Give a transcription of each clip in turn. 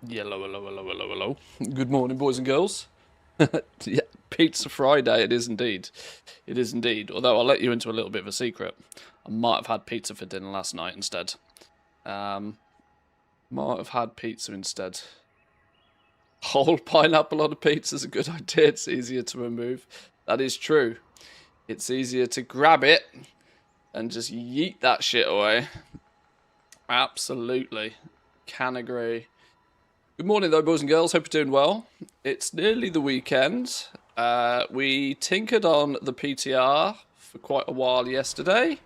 Hello, hello, hello, hello, hello. Good morning, boys and girls. Yeah, Pizza Friday, it is indeed. It is indeed. Although I'll let you into a little bit of a secret. I might have had pizza for dinner last night instead. Um, might have had pizza instead. Whole pineapple on a pizza is a good idea. It's easier to remove. That is true. It's easier to grab it and just yeet that shit away. Absolutely. Can agree. Good morning, though, boys and girls. Hope you're doing well. It's nearly the weekend. We tinkered on the PTR for quite a while yesterday.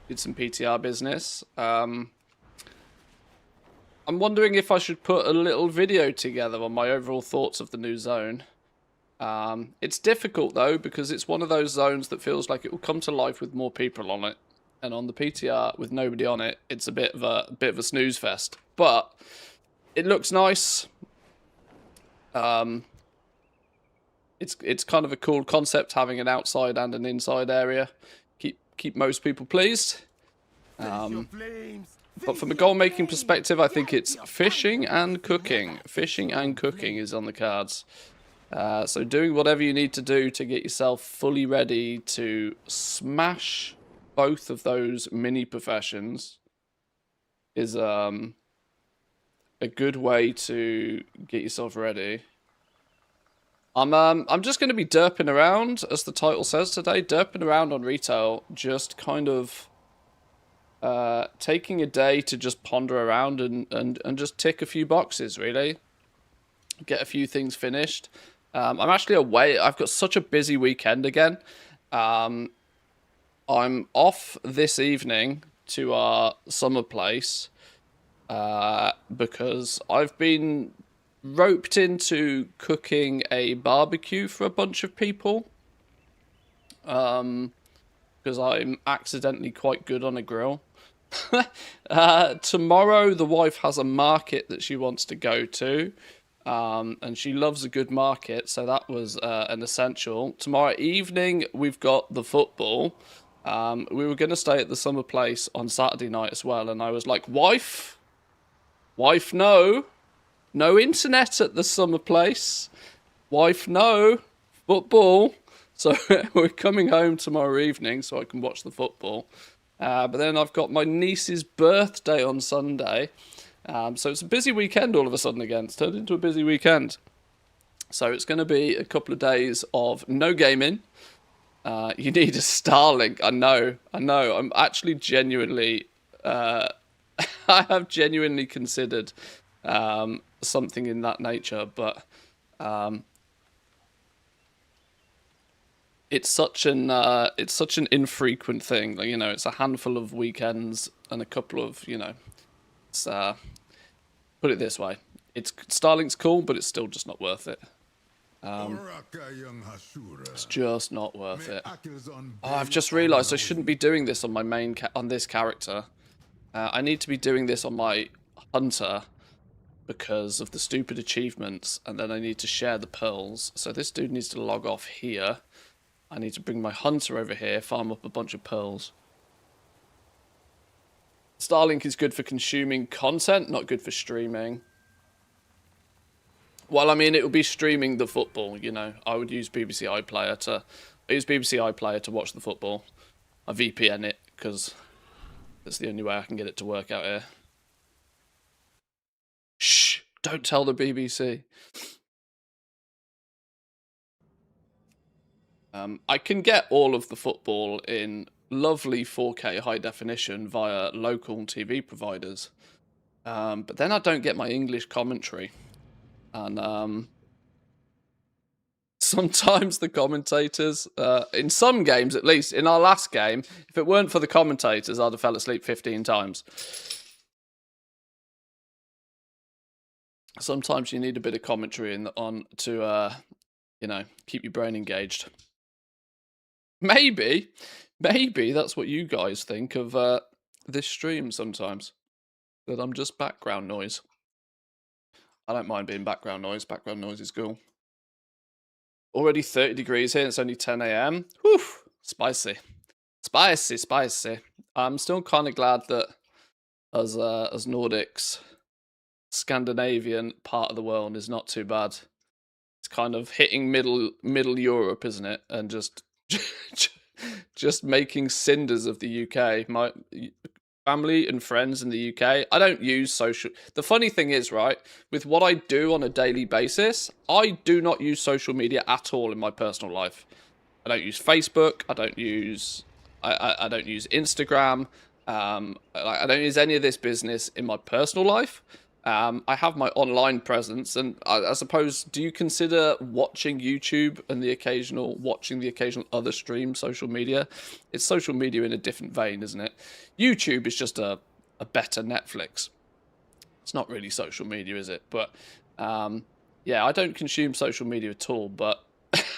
Did some PTR business. I'm wondering if I should put a little video together on my overall thoughts of the new zone. It's difficult, though, because it's one of those zones that feels like it will come to life with more people on it. And on the PTR, with nobody on it, it's a bit of a snooze fest. But it looks nice. It's kind of a cool concept having an outside and an inside area. Keep most people pleased. But from a goal making perspective, I think it's fishing and cooking. Fishing and cooking is on the cards. So doing whatever you need to do to get yourself fully ready to smash both of those mini professions is a good way to get yourself ready. I'm just going to be derping around, as the title says today, derping around on retail, just kind of taking a day to just ponder around and just tick a few boxes, really. Get a few things finished. I'm actually away. I've got such a busy weekend again. I'm off this evening to our summer place because I've been roped into cooking a barbecue for a bunch of people. Because I'm accidentally quite good on a grill. Tomorrow, the wife has a market that she wants to go to. And she loves a good market, so that was an essential. Tomorrow evening, we've got the football. We were going to stay at the summer place on Saturday night as well, and I was like, wife, no. No internet at the summer place. Wife, no. Football. So we're coming home tomorrow evening so I can watch the football. But then I've got my niece's birthday on Sunday. So it's a busy weekend all of a sudden again. It's turned into a busy weekend. So it's going to be a couple of days of no gaming. You need a Starlink. I know. I'm actually genuinely... I have genuinely considered something in that nature, but it's such an infrequent thing. Like, it's a handful of weekends and a couple of it's put it this way, it's Starlink's cool, but it's still just not worth it. It's just not worth it. Oh, I've just realised I shouldn't be doing this on my on this character. I need to be doing this on my hunter because of the stupid achievements, and then I need to share the pearls. So this dude needs to log off here. I need to bring my hunter over here, farm up a bunch of pearls. Starlink is good for consuming content, not good for streaming. Well, I mean, it would be streaming the football, I would use BBC iPlayer to watch the football. I VPN it, because that's the only way I can get it to work out here. Shh! Don't tell the BBC. I can get all of the football in lovely 4K high definition via local TV providers. But then I don't get my English commentary. And sometimes the commentators, in some games at least, in our last game, if it weren't for the commentators, I'd have fell asleep 15 times. Sometimes you need a bit of commentary on to, keep your brain engaged. Maybe that's what you guys think of this stream sometimes. That I'm just background noise. I don't mind being background noise. Background noise is cool. Already 30 degrees here. It's only 10 a.m. Whew, spicy. I'm still kind of glad that as Nordics, Scandinavian part of the world is not too bad. It's kind of hitting middle Europe, isn't it? And just making cinders of the UK. My family and friends in the UK. I don't use social. The funny thing is, right, with what I do on a daily basis, I do not use social media at all in my personal life. I don't use Facebook. I don't use Instagram. I don't use any of this business in my personal life. I have my online presence, and I suppose, do you consider watching YouTube and watching the occasional other stream social media? It's social media in a different vein, isn't it? YouTube is just a better Netflix. It's not really social media, is it? But yeah, I don't consume social media at all, but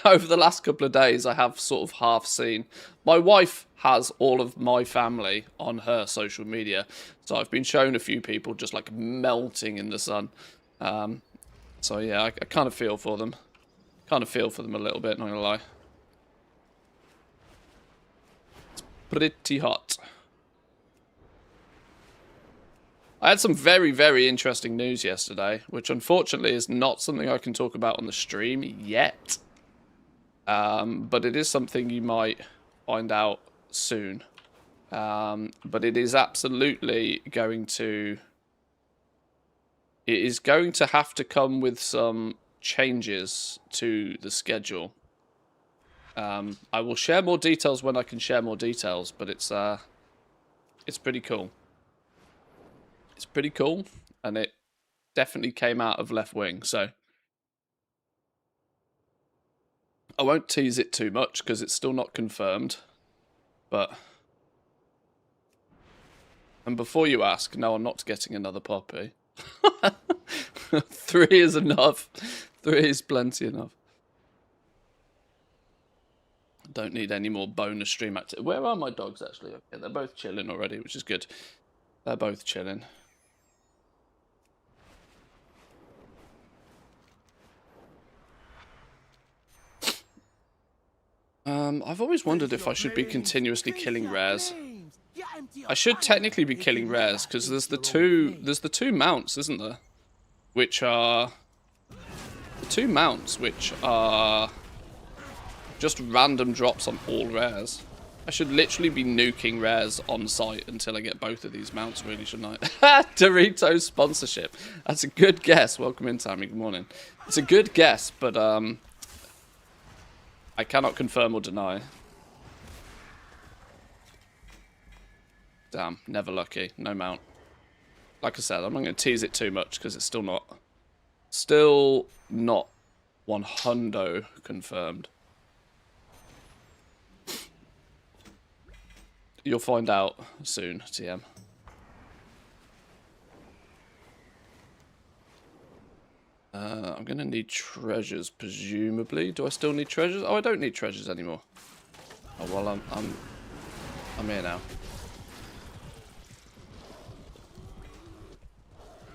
over the last couple of days, I have sort of half seen. My wife has all of my family on her social media, so I've been shown a few people just like melting in the sun. So yeah, I kind of feel for them. Kind of feel for them a little bit, not gonna lie. It's pretty hot. I had some very, very interesting news yesterday, which unfortunately is not something I can talk about on the stream yet. But it is something you might find out soon. But it is absolutely going to... It is going to have to come with some changes to the schedule. I will share more details when I can share more details, but it's pretty cool. It's pretty cool, and it definitely came out of Left Wing, so... I won't tease it too much because it's still not confirmed, but... And before you ask, no, I'm not getting another puppy. 3 is enough. 3 is plenty enough. Don't need any more bonus stream activity. Where are my dogs, actually? Okay, they're both chilling already, which is good. They're both chilling. I've always wondered if I should be continuously killing rares. I should technically be killing rares because there's the two mounts, isn't there? Which are the 2 mounts which are just random drops on all rares. I should literally be nuking rares on site until I get both of these mounts, really, shouldn't I? Doritos sponsorship. That's a good guess. Welcome in, Tammy. Good morning. It's a good guess, but I cannot confirm or deny. Damn, never lucky. No mount. Like I said, I'm not going to tease it too much because it's still not 100% confirmed. You'll find out soon, TM. I'm going to need treasures, presumably. Do I still need treasures? Oh, I don't need treasures anymore. Oh, well, I'm here now.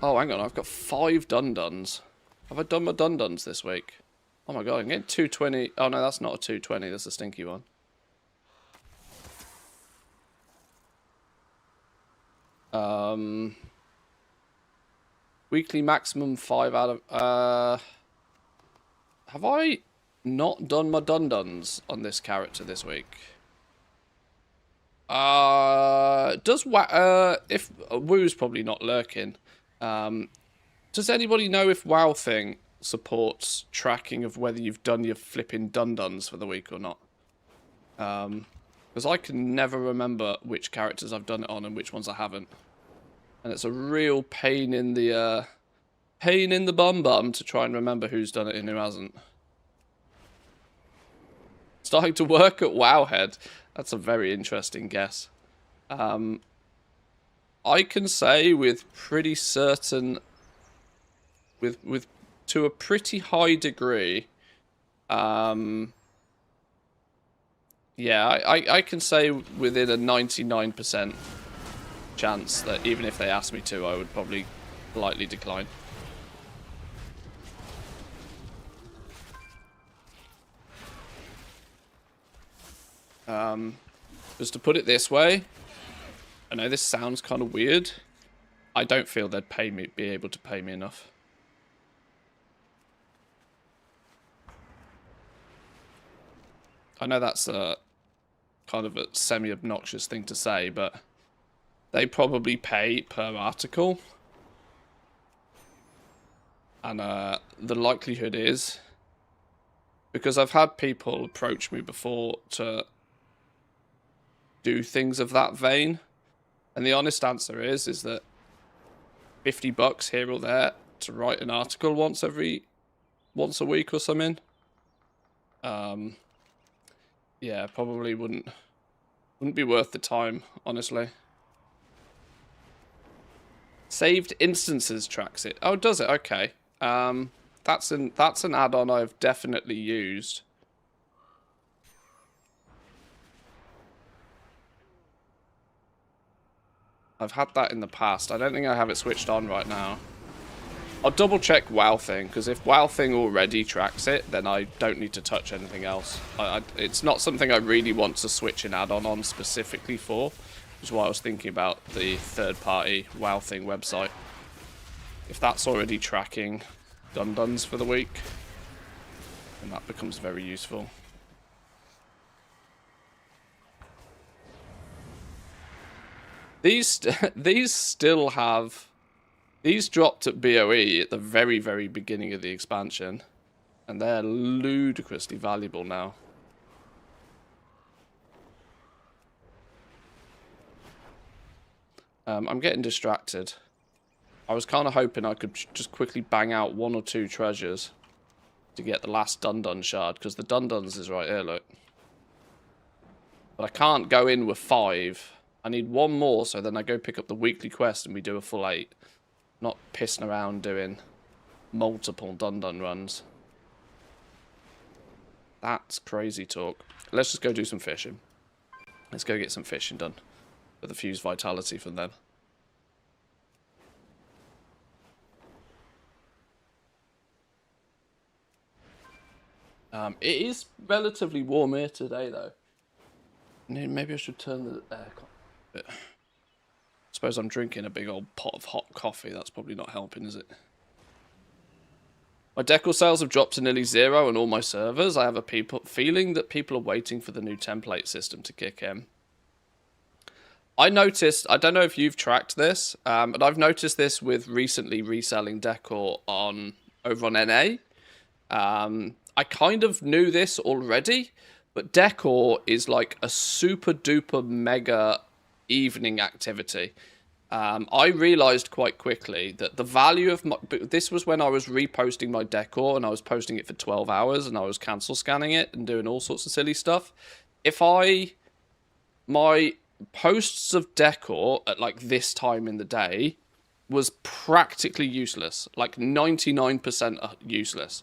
Oh, hang on, I've got 5 dun-duns. Have I done my dun-duns this week? Oh my god, I'm getting 220. Oh no, that's not a 220, that's a stinky one. Weekly maximum 5 out of... have I not done my dun-duns on this character this week? If Woo's probably not lurking. Does anybody know if WoW thing supports tracking of whether you've done your flipping dun-duns for the week or not? Because I can never remember which characters I've done it on and which ones I haven't. And it's a real pain in the bum to try and remember who's done it and who hasn't. Starting to work at Wowhead. That's a very interesting guess. I can say with pretty certain, with to a pretty high degree, yeah, I can say within a 99% chance that even if they asked me to, I would probably politely decline. Just to put it this way, I know this sounds kind of weird, I don't feel they'd be able to pay me enough. I know that's a kind of a semi-obnoxious thing to say, but they probably pay per article. And the likelihood is, because I've had people approach me before to do things of that vein, and the honest answer is that $50 here or there to write an article once a week or something. Yeah, probably wouldn't be worth the time, honestly. Saved instances tracks it. Oh, does it? Okay. That's an add-on I've definitely used. I've had that in the past. I don't think I have it switched on right now. I'll double check WoW Thing, because if WoW Thing already tracks it, then I don't need to touch anything else. It's not something I really want to switch an add-on on specifically for, which is why I was thinking about the third-party WoW Thing website. If that's already tracking dun-duns for the week, then that becomes very useful. These still have... These dropped at BOE at the very, very beginning of the expansion, and they're ludicrously valuable now. I'm getting distracted. I was kind of hoping I could just quickly bang out 1 or 2 treasures to get the last dun-dun shard, because the dun-duns is right here, look. But I can't go in with 5. I need 1 more, so then I go pick up the weekly quest and we do a full 8. Not pissing around doing multiple dun-dun runs. That's crazy talk. Let's just go do some fishing. Let's go get some fishing done. For the fused vitality from them. It is relatively warm here today, though. Maybe I should turn the aircon a bit. I suppose I'm drinking a big old pot of hot coffee. That's probably not helping, is it? My decor sales have dropped to nearly 0 on all my servers. I have a feeling that people are waiting for the new template system to kick in. I noticed, I don't know if you've tracked this, but I've noticed this with recently reselling decor over on NA. I kind of knew this already, but decor is like a super duper mega evening activity. I realized quite quickly that the value of this was when I was reposting my decor and I was posting it for 12 hours and I was cancel scanning it and doing all sorts of silly stuff. My posts of decor at like this time in the day was practically useless, like 99% useless.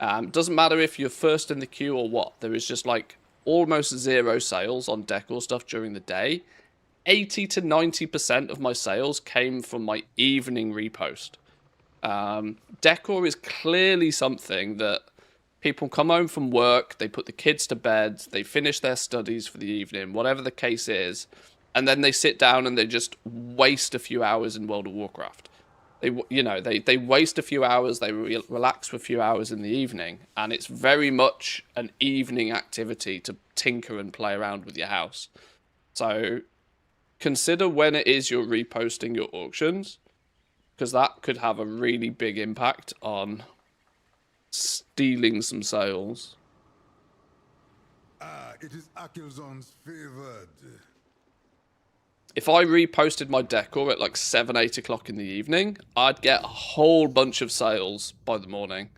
Doesn't matter if you're first in the queue or what, there is just like almost 0 sales on decor stuff during the day. 80 to 90% of my sales came from my evening repost. Decor is clearly something that people come home from work, they put the kids to bed, they finish their studies for the evening, whatever the case is, and then they sit down and they just waste a few hours in World of Warcraft. They waste a few hours, they relax for a few hours in the evening, and it's very much an evening activity to tinker and play around with your house. So consider when it is you're reposting your auctions, because that could have a really big impact on stealing some sales. It is Akilzon's favored. If I reposted my decor at like 7, 8 o'clock in the evening, I'd get a whole bunch of sales by the morning.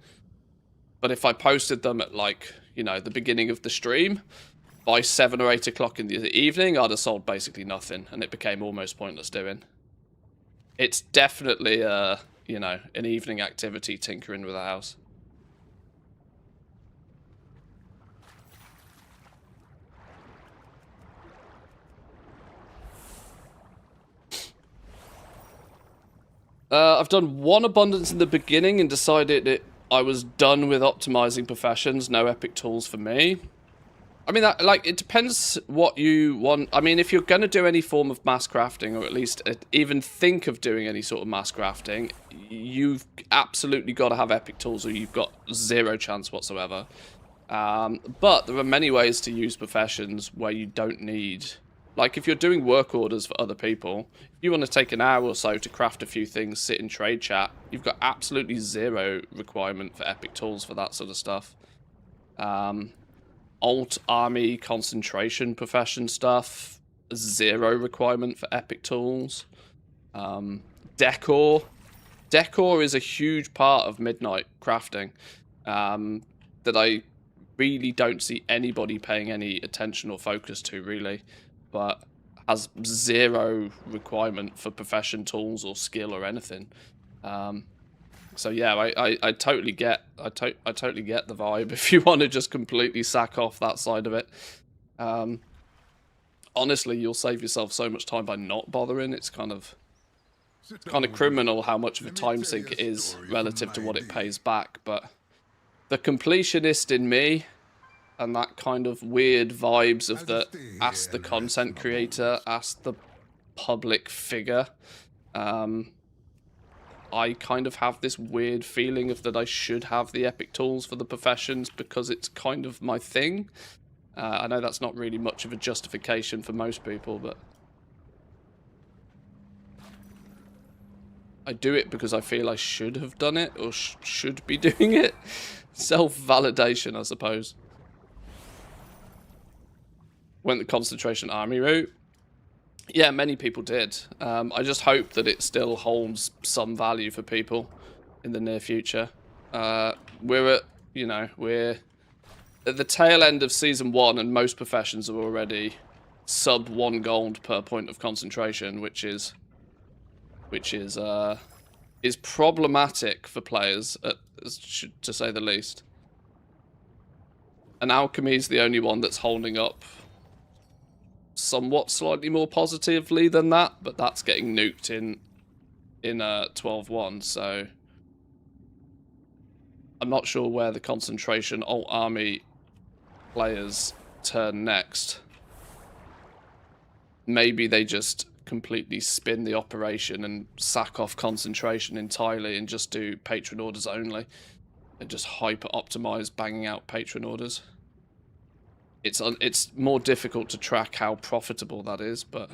But if I posted them at like, the beginning of the stream, by 7 or 8 o'clock in the evening, I'd have sold basically nothing, and it became almost pointless doing. It's definitely, an evening activity tinkering with a house. I've done 1 abundance in the beginning and decided I was done with optimizing professions. No epic tools for me. I mean, that, like, it depends what you want. I mean, if you're going to do any form of mass crafting, or at least even think of doing any sort of mass crafting, you've absolutely got to have epic tools, or you've got zero chance whatsoever. But there are many ways to use professions where you don't need... Like, if you're doing work orders for other people, if you want to take an hour or so to craft a few things, sit in trade chat, you've got absolutely zero requirement for epic tools for that sort of stuff. Alt army concentration profession stuff, zero requirement for epic tools. Decor is a huge part of midnight crafting that I really don't see anybody paying any attention or focus to, really, but has zero requirement for profession tools or skill or anything. So yeah, I totally get I totally get the vibe if you want to just completely sack off that side of it. Honestly, you'll save yourself so much time by not bothering. It's kind of criminal how much of a time sink it is relative to what it pays back. But the completionist in me, and that kind of weird vibes of the ask the content creator, ask the public figure. I kind of have this weird feeling of that I should have the epic tools for the professions because it's kind of my thing. I know that's not really much of a justification for most people, but I do it because I feel I should have done it or should be doing it. Self-validation, I suppose. Went the concentration army route. Yeah, many people did. I just hope that it still holds some value for people in the near future. We're at the tail end of season 1, and most professions are already sub 1 gold per point of concentration, which is problematic for players, to say the least. And alchemy is the only one that's holding up somewhat slightly more positively than that, but that's getting nuked in 12.1, so I'm not sure where the concentration alt army players turn next. Maybe they just completely spin the operation and sack off concentration entirely and just do patron orders only and just hyper optimize banging out patron orders. It's more difficult to track how profitable that is, but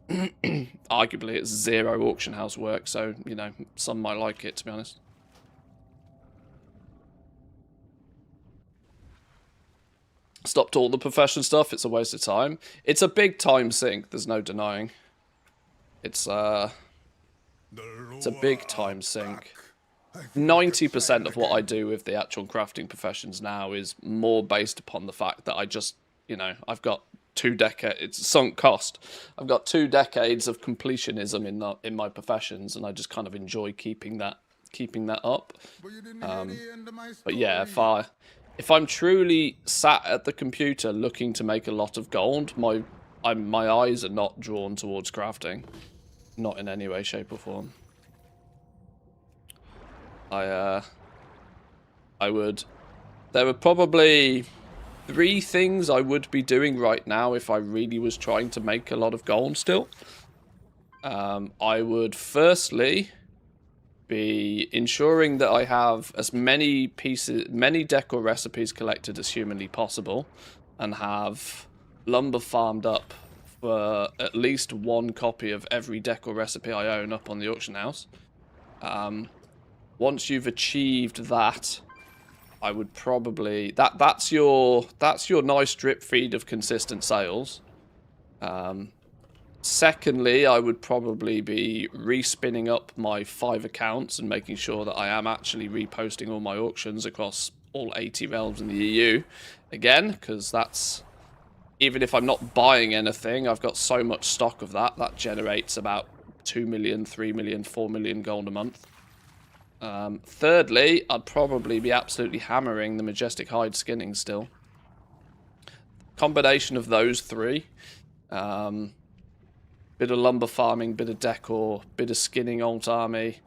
arguably it's zero auction house work, so, you know, some might like it, to be honest. Stopped all the profession stuff. It's a waste of time. It's a big time sink, there's no denying. It's a big time sink. 90% of what I do with the actual crafting professions now is more based upon the fact that I just, you know, I've got 2 decades, it's sunk cost. I've got 2 decades of completionism in my professions, and I just kind of enjoy keeping that up. But yeah, if I'm truly sat at the computer looking to make a lot of gold, my eyes are not drawn towards crafting, not in any way, shape, or form. There are probably 3 things I would be doing right now if I really was trying to make a lot of gold still. I would firstly be ensuring that I have as many decor recipes collected as humanly possible, and have lumber farmed up for at least 1 copy of every decor recipe I own up on the auction house. Once you've achieved that, I would probably... That's your nice drip feed of consistent sales. Secondly, I would probably be respinning up my 5 accounts and making sure that I am actually reposting all my auctions across all 80 realms in the EU. Again, because that's... Even if I'm not buying anything, I've got so much stock of that. That generates about 2 million, 3 million, 4 million gold a month. Thirdly, I'd probably be absolutely hammering the Majestic Hide skinning still. Combination of those 3. Bit of lumber farming, bit of decor, bit of skinning alt army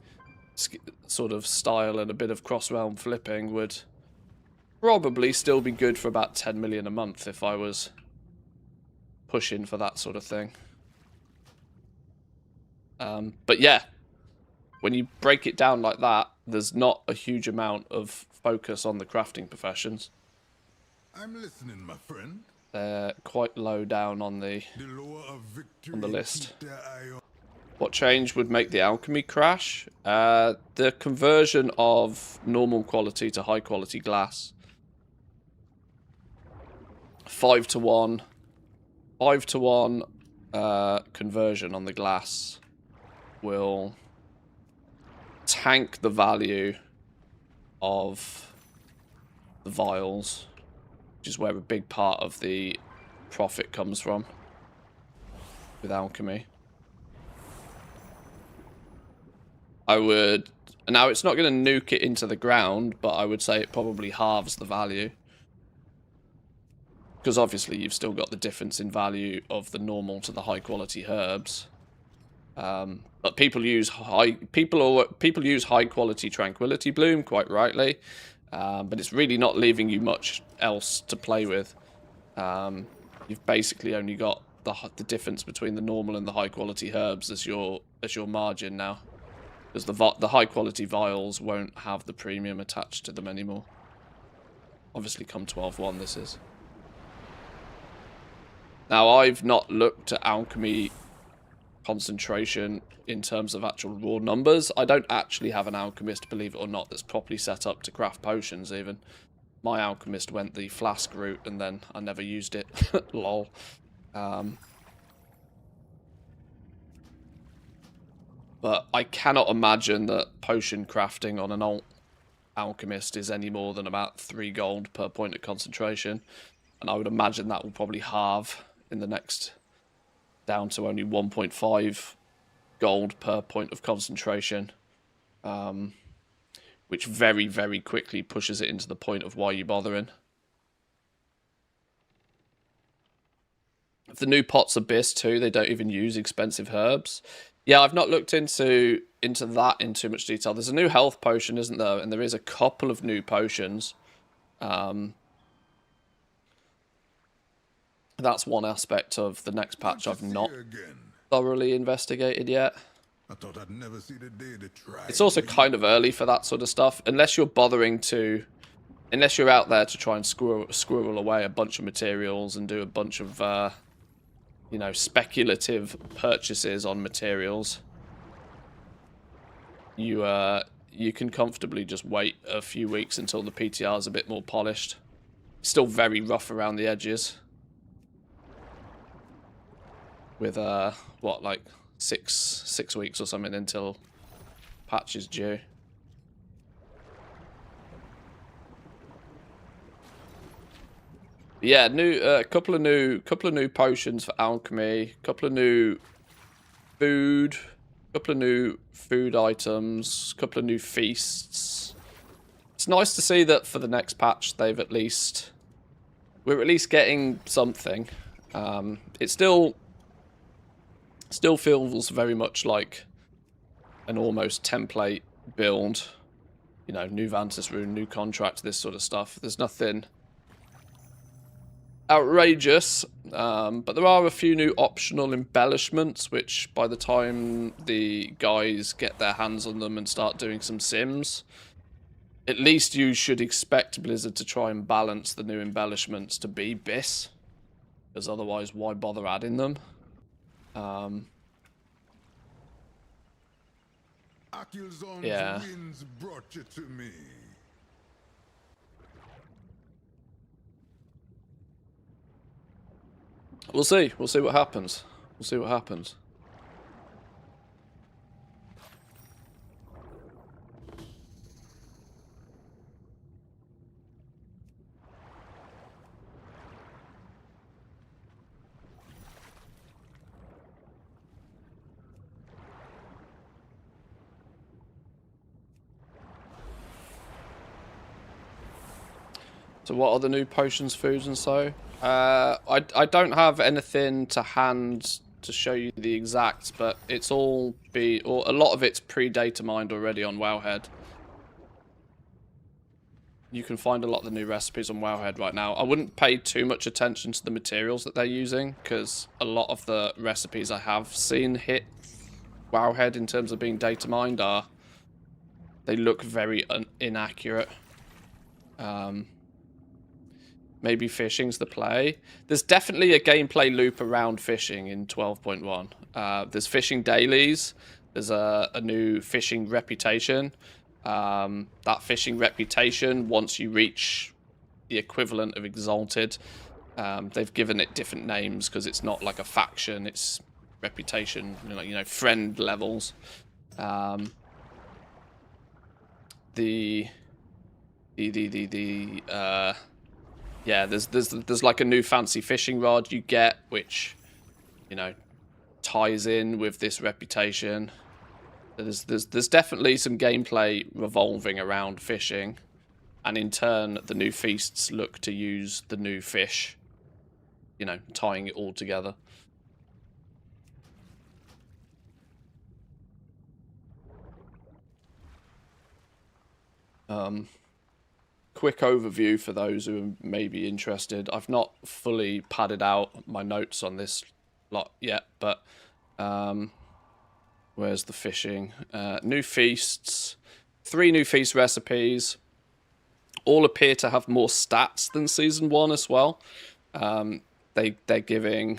sort of style, and a bit of cross-realm flipping would probably still be good for about 10 million a month if I was pushing for that sort of thing. But yeah, when you break it down like that, there's not a huge amount of focus on the crafting professions. I'm listening, my friend. They're quite low down on the lower of victory list. keep their eye on. What change would make the alchemy crash? The conversion of normal quality to high quality glass. 5 to 1. 5 to 1 conversion on the glass will tank the value of the vials, which is where a big part of the profit comes from with alchemy. I would... Now, it's not going to nuke it into the ground, but I would say it probably halves the value. Because obviously you've still got the difference in value of the normal to the high quality herbs. But people use high quality tranquility bloom quite rightly, but it's really not leaving you much else to play with. You've basically only got the difference between the normal and the high quality herbs as your margin now, because the high quality vials won't have the premium attached to them anymore. Obviously, come 12-1, this is. Now, I've not looked at alchemy concentration in terms of actual raw numbers. I don't actually have an alchemist, believe it or not, that's properly set up to craft potions even. My alchemist went the flask route and then I never used it. Lol. But I cannot imagine that potion crafting on an alt alchemist is any more than about 3 gold per point of concentration. And I would imagine that will probably halve in the next, down to only 1.5 gold per point of concentration, which very, very quickly pushes it into the point of why you bothering. The new Pot's Abyss too, they don't even use expensive herbs. Yeah, I've not looked into that in too much detail. There's a new health potion, isn't there? And there is a couple of new potions. That's one aspect of the next patch I've not thoroughly investigated yet. I thought I'd never see the day to try. It's also kind of early for that sort of stuff, unless you're unless you're out there to try and squirrel away a bunch of materials and do a bunch of, you know, speculative purchases on materials. You can comfortably just wait a few weeks until the PTR is a bit more polished. Still very rough around the edges. With what, like six weeks or something until patch is due. Yeah, couple of new potions for alchemy, couple of new food items, couple of new feasts. It's nice to see that for the next patch we're at least getting something. It still feels very much like an almost template build. You know, new Vantis rune, new contract, this sort of stuff. There's nothing outrageous, but there are a few new optional embellishments, which by the time the guys get their hands on them and start doing some sims, at least you should expect Blizzard to try and balance the new embellishments to be BIS, because otherwise why bother adding them? Yeah. Winds brought you to me. We'll see. We'll see what happens. We'll see what happens. So what are the new potions, foods, and so? I don't have anything to hand to show you the exact, but it's a lot of it's pre-data mined already on Wowhead. you can find a lot of the new recipes on Wowhead right now. I wouldn't pay too much attention to the materials that they're using, because a lot of the recipes I have seen hit Wowhead in terms of being data mined they look very inaccurate. Maybe fishing's the play. There's definitely a gameplay loop around fishing in 12.1. There's fishing dailies. There's a new fishing reputation. That fishing reputation, once you reach the equivalent of Exalted, they've given it different names because it's not like a faction. It's reputation, friend levels. Yeah, there's like a new fancy fishing rod you get, which, ties in with this reputation. There's definitely some gameplay revolving around fishing, and in turn, the new feasts look to use the new fish, tying it all together. Quick overview for those who may be interested. I've not fully padded out my notes on this lot yet, but where's the fishing? New feasts. 3 new feast recipes. All appear to have more stats than Season 1 as well. They're giving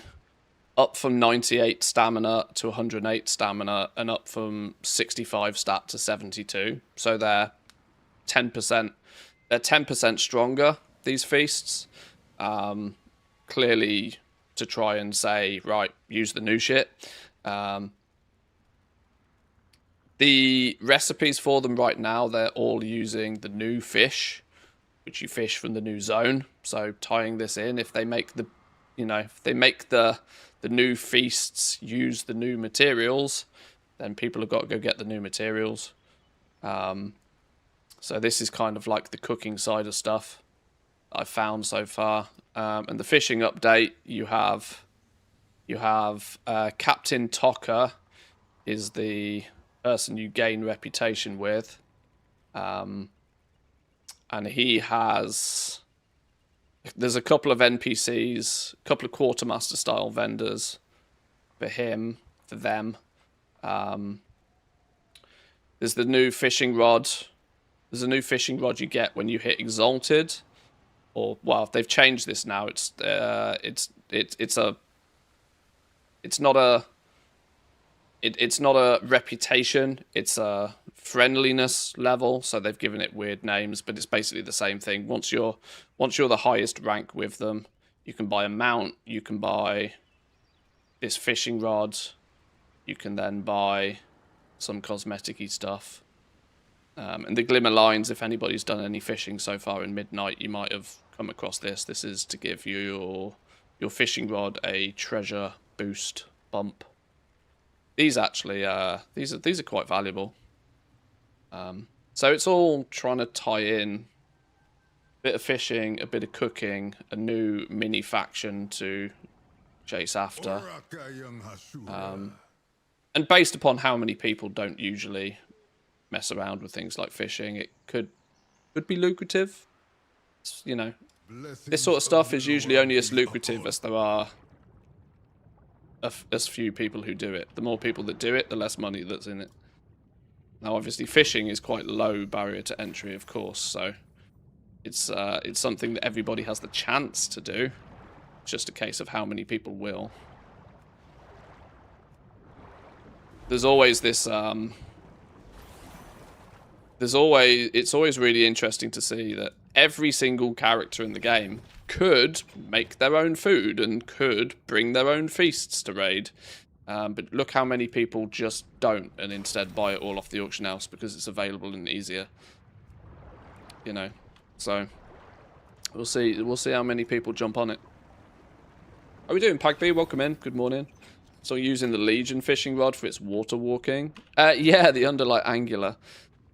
up from 98 stamina to 108 stamina, and up from 65 stat to 72. So they're 10%. They're 10% stronger, these feasts. Clearly to try and say, right, use the new shit. The recipes for them right now, they're all using the new fish, which you fish from the new zone. So tying this in, if they make the new feasts use the new materials, then people have got to go get the new materials. So this is kind of like the cooking side of stuff I've found so far. And the fishing update, you have Captain Tocker is the person you gain reputation with. And there's a couple of NPCs, a couple of quartermaster style vendors for them. There's the new fishing rod. There's a new fishing rod you get when you hit Exalted, or they've changed this now. It's not a reputation. It's a friendliness level. So they've given it weird names, but it's basically the same thing. Once you're the highest rank with them, you can buy a mount. You can buy this fishing rod. You can then buy some cosmetic-y stuff. And the Glimmer Lines, if anybody's done any fishing so far in Midnight, you might have come across this. This is to give you your fishing rod a treasure boost bump. These actually, these are quite valuable. So it's all trying to tie in a bit of fishing, a bit of cooking, a new mini faction to chase after. And based upon how many people don't usually mess around with things like fishing, it could be lucrative. This sort of stuff is usually only as lucrative as there are as few people who do it. The more people that do it, the less money that's in it. Now, obviously, fishing is quite low barrier to entry, of course, so it's something that everybody has the chance to do. It's just a case of how many people will. There's always this it's always really interesting to see that every single character in the game could make their own food and could bring their own feasts to raid. But look how many people just don't and instead buy it all off the auction house because it's available and easier. So we'll see how many people jump on it. How are we doing, Pagby? Welcome in. Good morning. So using the Legion fishing rod for its water walking. Yeah, the Underlight Angular.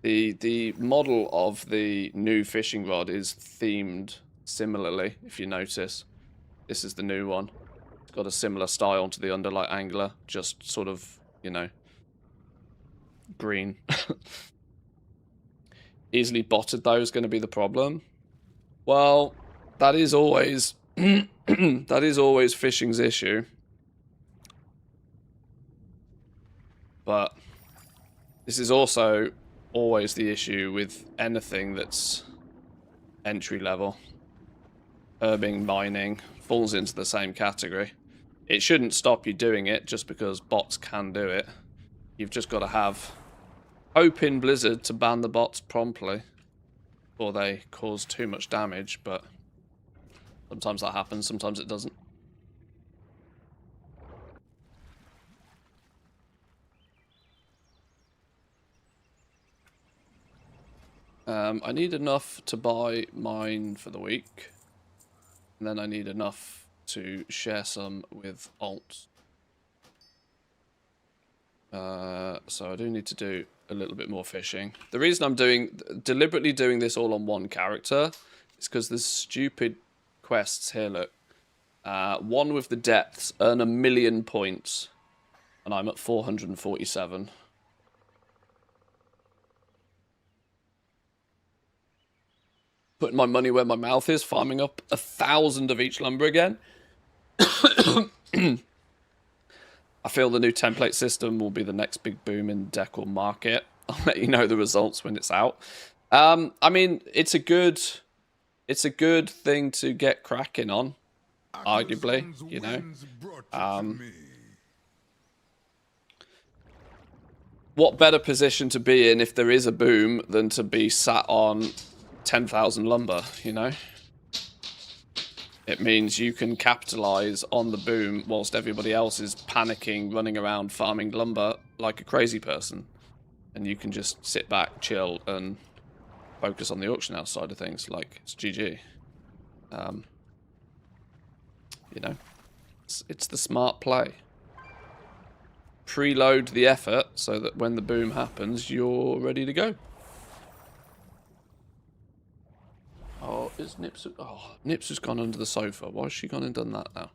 The model of the new fishing rod is themed similarly, if you notice. This is the new one. It's got a similar style to the Underlight Angler, just sort of, green. easily botted those going to be the problem? Well, that is always that is always fishing's issue. But this is also always the issue with anything that's entry level. Herbing, mining falls into the same category. It shouldn't stop you doing it just because bots can do it. You've just got to have hope in Blizzard to ban the bots promptly, or they cause too much damage, but sometimes that happens, sometimes it doesn't. I need enough to buy mine for the week, and then I need enough to share some with alts. So I do need to do a little bit more fishing. The reason I'm deliberately doing this all on one character is because there's stupid quests here, look. One with the depths, earn 1,000,000 points, and I'm at 447. Putting my money where my mouth is, farming up 1,000 of each lumber again. I feel the new template system will be the next big boom in decor market. I'll let you know the results when it's out. I mean, it's a good thing to get cracking on, arguably, you know. What better position to be in if there is a boom than to be sat on 10,000 lumber, you know? It means you can capitalize on the boom whilst everybody else is panicking, running around farming lumber like a crazy person. And you can just sit back, chill, and focus on the auction house side of things, like it's GG. You know, it's the smart play. Preload the effort so that when the boom happens, you're ready to go. Oh, is Nips... Oh, Nips has gone under the sofa. Why has she gone and done that now?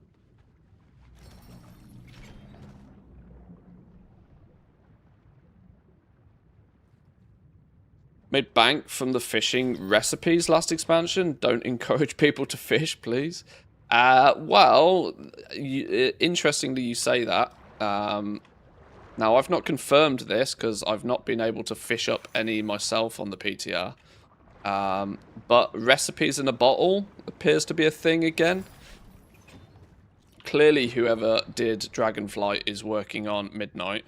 Made bank from the fishing recipes last expansion. Don't encourage people to fish, please. Well, interestingly you say that. Now, I've not confirmed this because I've not been able to fish up any myself on the PTR. But recipes in a bottle appears to be a thing again. Clearly, whoever did Dragonflight is working on Midnight.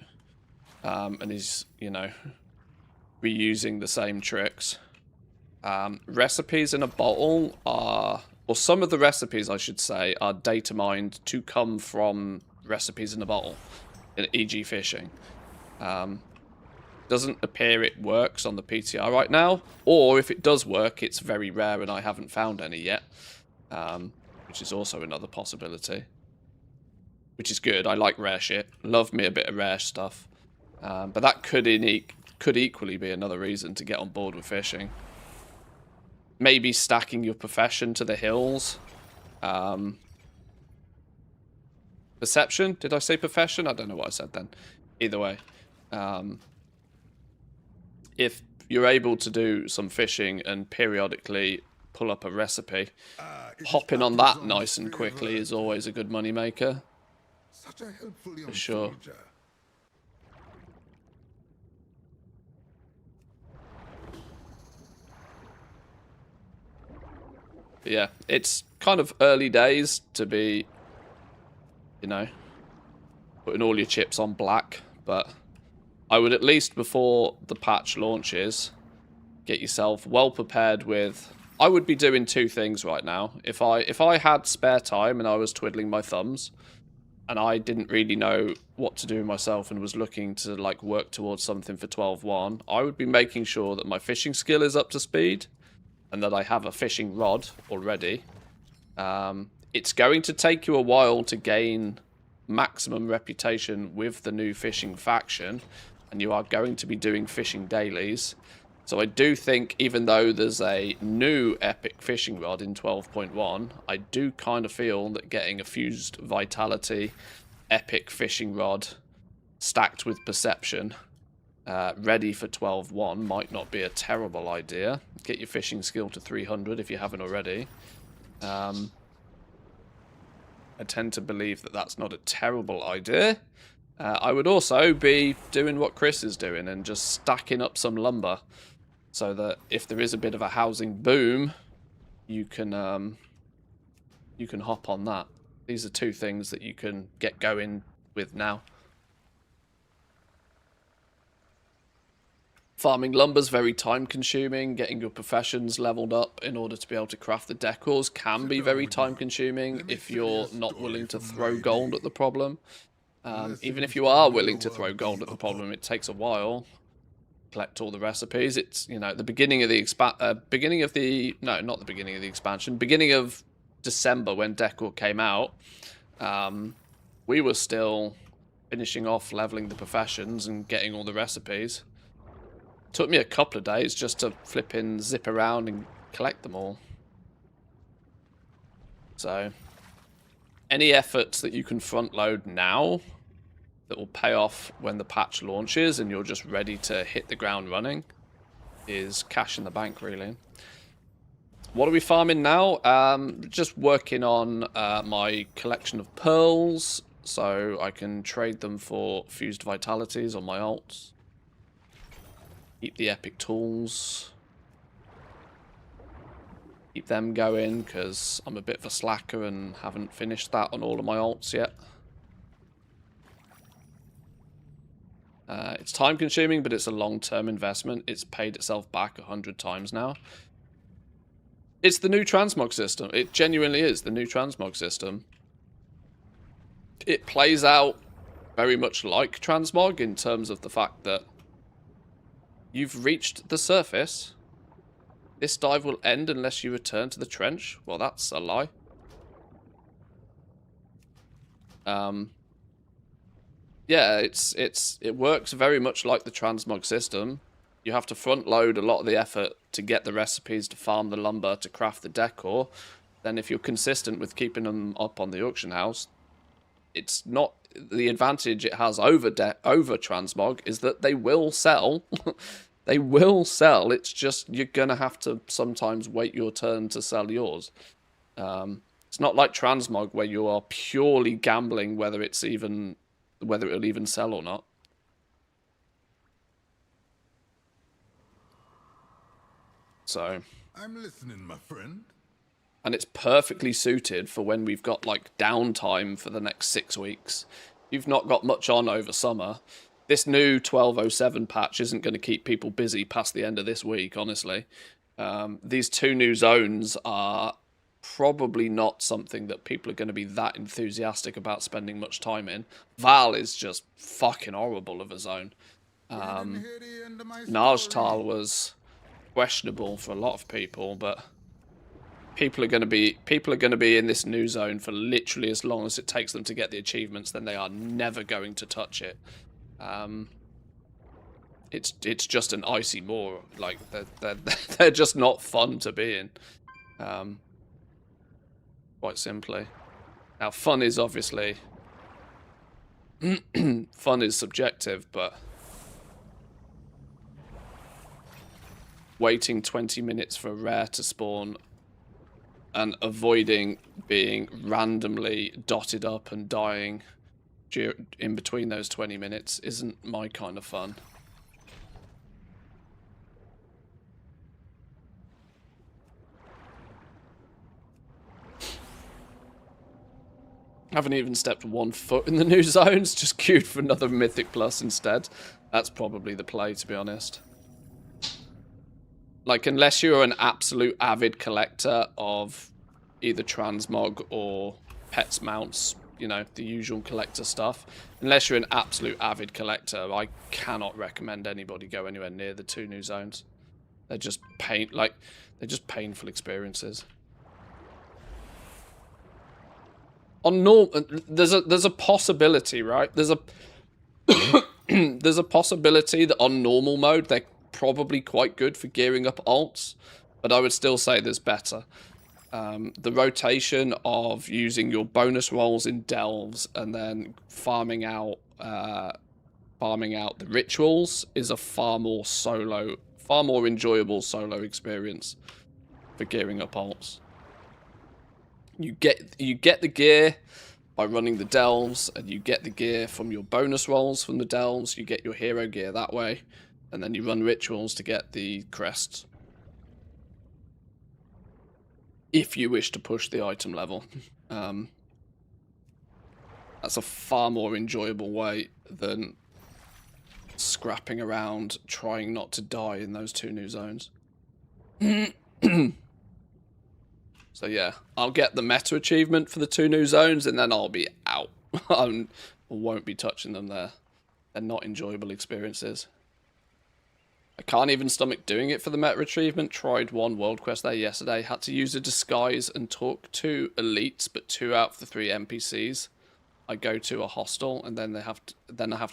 And is, you know, reusing the same tricks. Recipes in a bottle are... Or some of the recipes, I should say, are data mined to come from recipes in a bottle. E.g. fishing. Doesn't appear it works on the PTR right now, or if it does work, it's very rare and I haven't found any yet, which is also another possibility. Which is good. I like rare shit. Love me a bit of rare stuff. But that could equally be another reason to get on board with fishing. Maybe stacking your profession to the hills. Perception? Did I say profession? I don't know what I said then. Either way. If you're able to do some fishing and periodically pull up a recipe, hopping on that nice and quickly is always a good money maker. For sure. But yeah, it's kind of early days to be, you know, putting all your chips on black, but I would at least, before the patch launches, get yourself well prepared with... I would be doing two things right now. If I had spare time and I was twiddling my thumbs, and I didn't really know what to do myself and was looking to, like, work towards something for 12.1, I would be making sure that my fishing skill is up to speed, and that I have a fishing rod already. It's going to take you a while to gain maximum reputation with the new fishing faction, and you are going to be doing fishing dailies. So I do think, even though there's a new epic fishing rod in 12.1, I do kind of feel that getting a fused vitality epic fishing rod stacked with perception ready for 12-1 might not be a terrible idea. Get your fishing skill to 300 if you haven't already. I tend to believe that that's not a terrible idea. I would also be doing what Chris is doing and just stacking up some lumber so that if there is a bit of a housing boom, you can hop on that. These are two things that you can get going with now. Farming lumber's very time consuming. Getting your professions leveled up in order to be able to craft the decors can be very time consuming if you're not willing to throw gold at the problem. Even if you are willing to throw gold at the problem, it takes a while. Collect all the recipes. It's, you know, the beginning of the beginning of December when Decor came out, we were still finishing off leveling the professions and getting all the recipes. Took me a couple of days just to zip around and collect them all. So, any efforts that you can front load now that will pay off when the patch launches and you're just ready to hit the ground running is cash in the bank, really. What are we farming now? Just working on my collection of pearls so I can trade them for fused vitalities on my alts. Keep the epic tools. Keep them going because I'm a bit of a slacker and haven't finished that on all of my alts yet. It's time consuming, but it's a long-term investment. It's paid itself back 100 times now. It's the new transmog system. It genuinely is the new transmog system. It plays out very much like transmog in terms of the fact that you've reached the surface. This dive will end unless you return to the trench. Well, that's a lie. Yeah, it works very much like the transmog system. You have to front load a lot of the effort to get the recipes, to farm the lumber, to craft the decor. Then if you're consistent with keeping them up on the auction house, it's not the advantage it has over transmog is that they will sell. They will sell. It's just you're going to have to sometimes wait your turn to sell yours. It's not like transmog where you are purely gambling whether it'll even sell or not. So I'm listening, my friend. And it's perfectly suited for when we've got like downtime for the next 6 weeks. You've not got much on over summer. This new 1207 patch isn't going to keep people busy past the end of this week, honestly. These two new zones are probably not something that people are going to be that enthusiastic about spending much time in. Val is just fucking horrible of a zone. Najtal was questionable for a lot of people, but people are going to be in this new zone for literally as long as it takes them to get the achievements. Then they are never going to touch it. It's just an icy moor. Like they're just not fun to be in. Quite simply. Now, fun is obviously fun is subjective, but waiting 20 minutes for a rare to spawn and avoiding being randomly dotted up and dying in between those 20 minutes isn't my kind of fun. Haven't even stepped 1 foot in the new zones, just queued for another Mythic Plus instead. That's probably the play, to be honest. Like, unless you're an absolute avid collector of either transmog or pets, mounts, you know, the usual collector stuff. Unless you're an absolute avid collector, I cannot recommend anybody go anywhere near the 2 new zones. They're just painful experiences. On there's a possibility, right? There's a there's a possibility that on normal mode they're probably quite good for gearing up alts, but I would still say there's better. The rotation of using your bonus rolls in delves and then farming out farming out the rituals is a far more enjoyable solo experience for gearing up alts. You get the gear by running the delves, and you get the gear from your bonus rolls from the delves. You get your hero gear that way, and then you run rituals to get the crests. If you wish to push the item level. That's a far more enjoyable way than scrapping around trying not to die in those 2 new zones. So yeah, I'll get the meta achievement for the 2 new zones, and then I'll be out. I won't be touching them there. They're not enjoyable experiences. I can't even stomach doing it for the meta achievement. Tried 1 world quest there yesterday. Had to use a disguise and talk to elites, but 2 out of the 3 NPCs I go to a hostel, and then I have to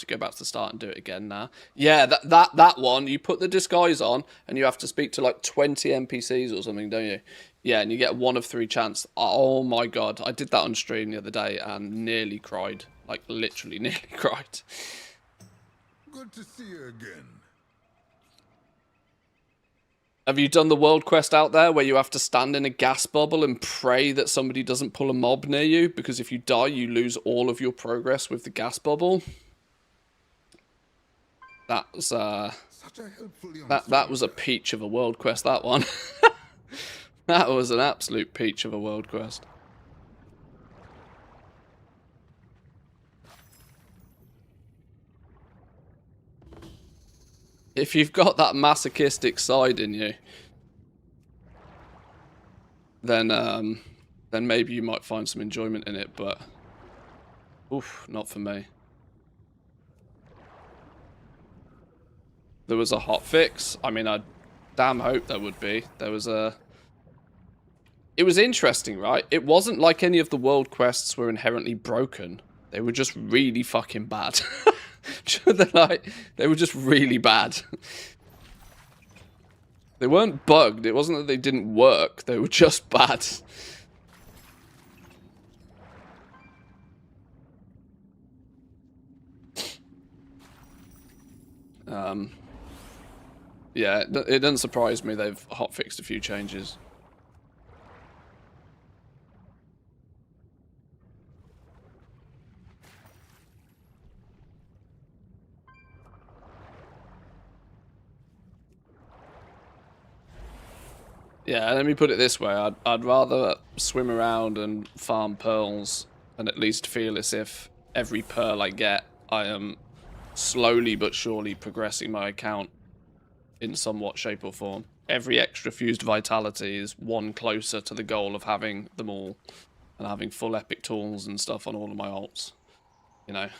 go back to the start and do it again now. Yeah, that one, you put the disguise on and you have to speak to like 20 NPCs or something, don't you? Yeah, and you get 1 of 3 chance. Oh my god, I did that on stream the other day and nearly cried. Like literally nearly cried. Good to see you again. Have you done the world quest out there where you have to stand in a gas bubble and pray that somebody doesn't pull a mob near you? Because if you die, you lose all of your progress with the gas bubble. That was that was a peach of a world quest, that one. That was an absolute peach of a world quest. If you've got that masochistic side in you, then maybe you might find some enjoyment in it, but oof, not for me. There was a hotfix. I mean, I damn hope there would be. There was a... It was interesting, right? It wasn't like any of the world quests were inherently broken. They were just really fucking bad. They were just really bad. They weren't bugged. It wasn't that they didn't work. They were just bad. Yeah, it doesn't surprise me they've hotfixed a few changes. Yeah, let me put it this way. I'd rather swim around and farm pearls and at least feel as if every pearl I get, I am slowly but surely progressing my account in somewhat shape or form. Every extra fused vitality is 1 closer to the goal of having them all and having full epic tools and stuff on all of my alts. You know,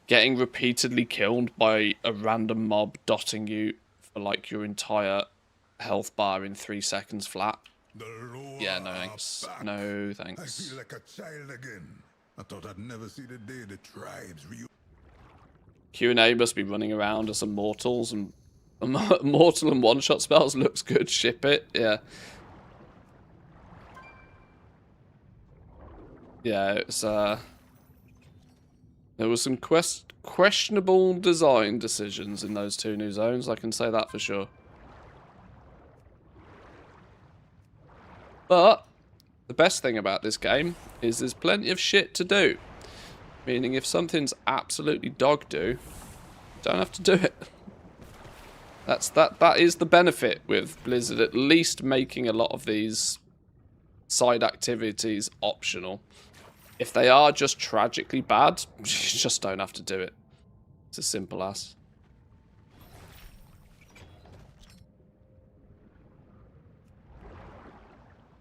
getting repeatedly killed by a random mob dotting you for like your entire health bar in 3 seconds flat. Yeah, no thanks. No thanks. I feel like a child again. I thought I'd never see the day the tribes Q&A must be running around as immortals, and immortal and one-shot spells looks good. Ship it. Yeah. Yeah, it's there was some questionable design decisions in those 2 new zones, I can say that for sure. But the best thing about this game is there's plenty of shit to do. Meaning if something's absolutely dog do, don't have to do it. That is the benefit with Blizzard at least making a lot of these side activities optional. If they are just tragically bad, you just don't have to do it. It's as simple as.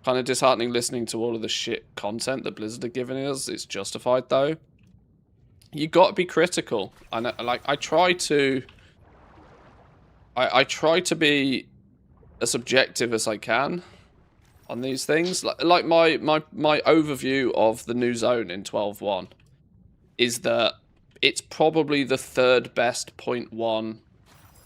Kind of disheartening listening to all of the shit content that Blizzard are giving us. It's justified though. You got to be critical. I know, like I try to be as objective as I can on these things. Like my overview of the new zone in 12.1 is that it's probably the 3rd best 0.1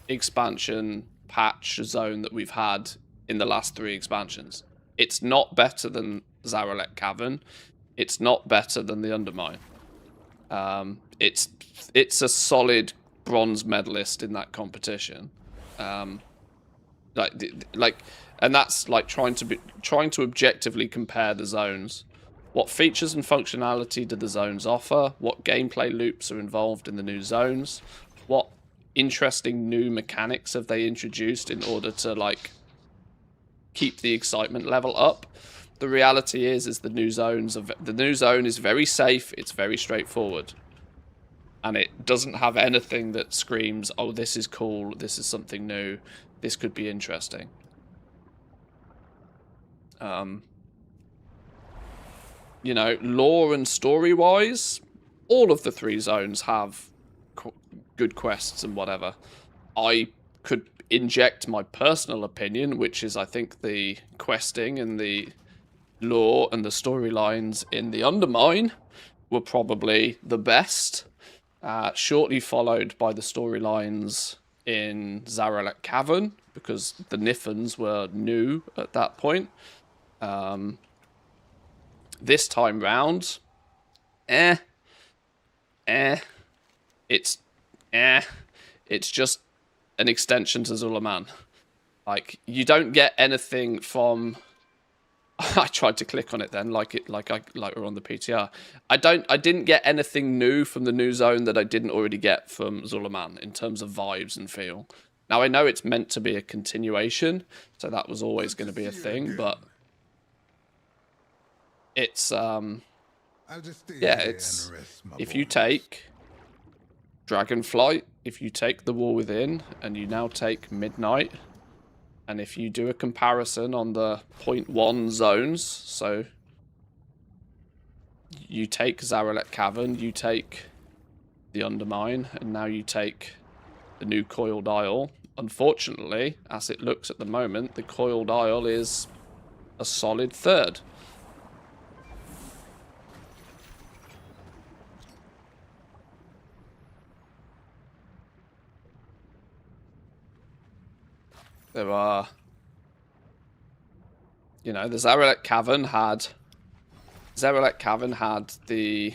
expansion patch zone that we've had in the last 3 expansions. It's not better than Zaralek Cavern. It's not better than the Undermine. It's a solid bronze medalist in that competition. And that's like trying to objectively compare the zones. What features and functionality do the zones offer? What gameplay loops are involved in the new zones? What interesting new mechanics have they introduced in order to like keep the excitement level up? The reality is the new zone is very safe. It's very straightforward, and it doesn't have anything that screams, "Oh, this is cool. This is something new. This could be interesting." You know, lore and story-wise, all of the 3 zones have good quests and whatever. I could inject my personal opinion, which is I think the questing and the lore and the storylines in the Undermine were probably the best, shortly followed by the storylines in Zaralek Cavern, because the Niffins were new at that point. This time round, it's just an extension to Zulaman. Like, you don't get anything from. I tried to click on it then, like we're on the PTR. I didn't get anything new from the new zone that I didn't already get from Zulaman in terms of vibes and feel. Now I know it's meant to be a continuation, so that was always going to be a thing, but it's it's if you take Dragonflight, if you take the War Within, and you now take Midnight, and if you do a comparison on the 0.1 zones, so you take Zaralek Cavern, you take the Undermine, and now you take the new Coiled Isle. Unfortunately, as it looks at the moment, the Coiled Isle is a solid third. There are, you know, the Zaralek Cavern had the,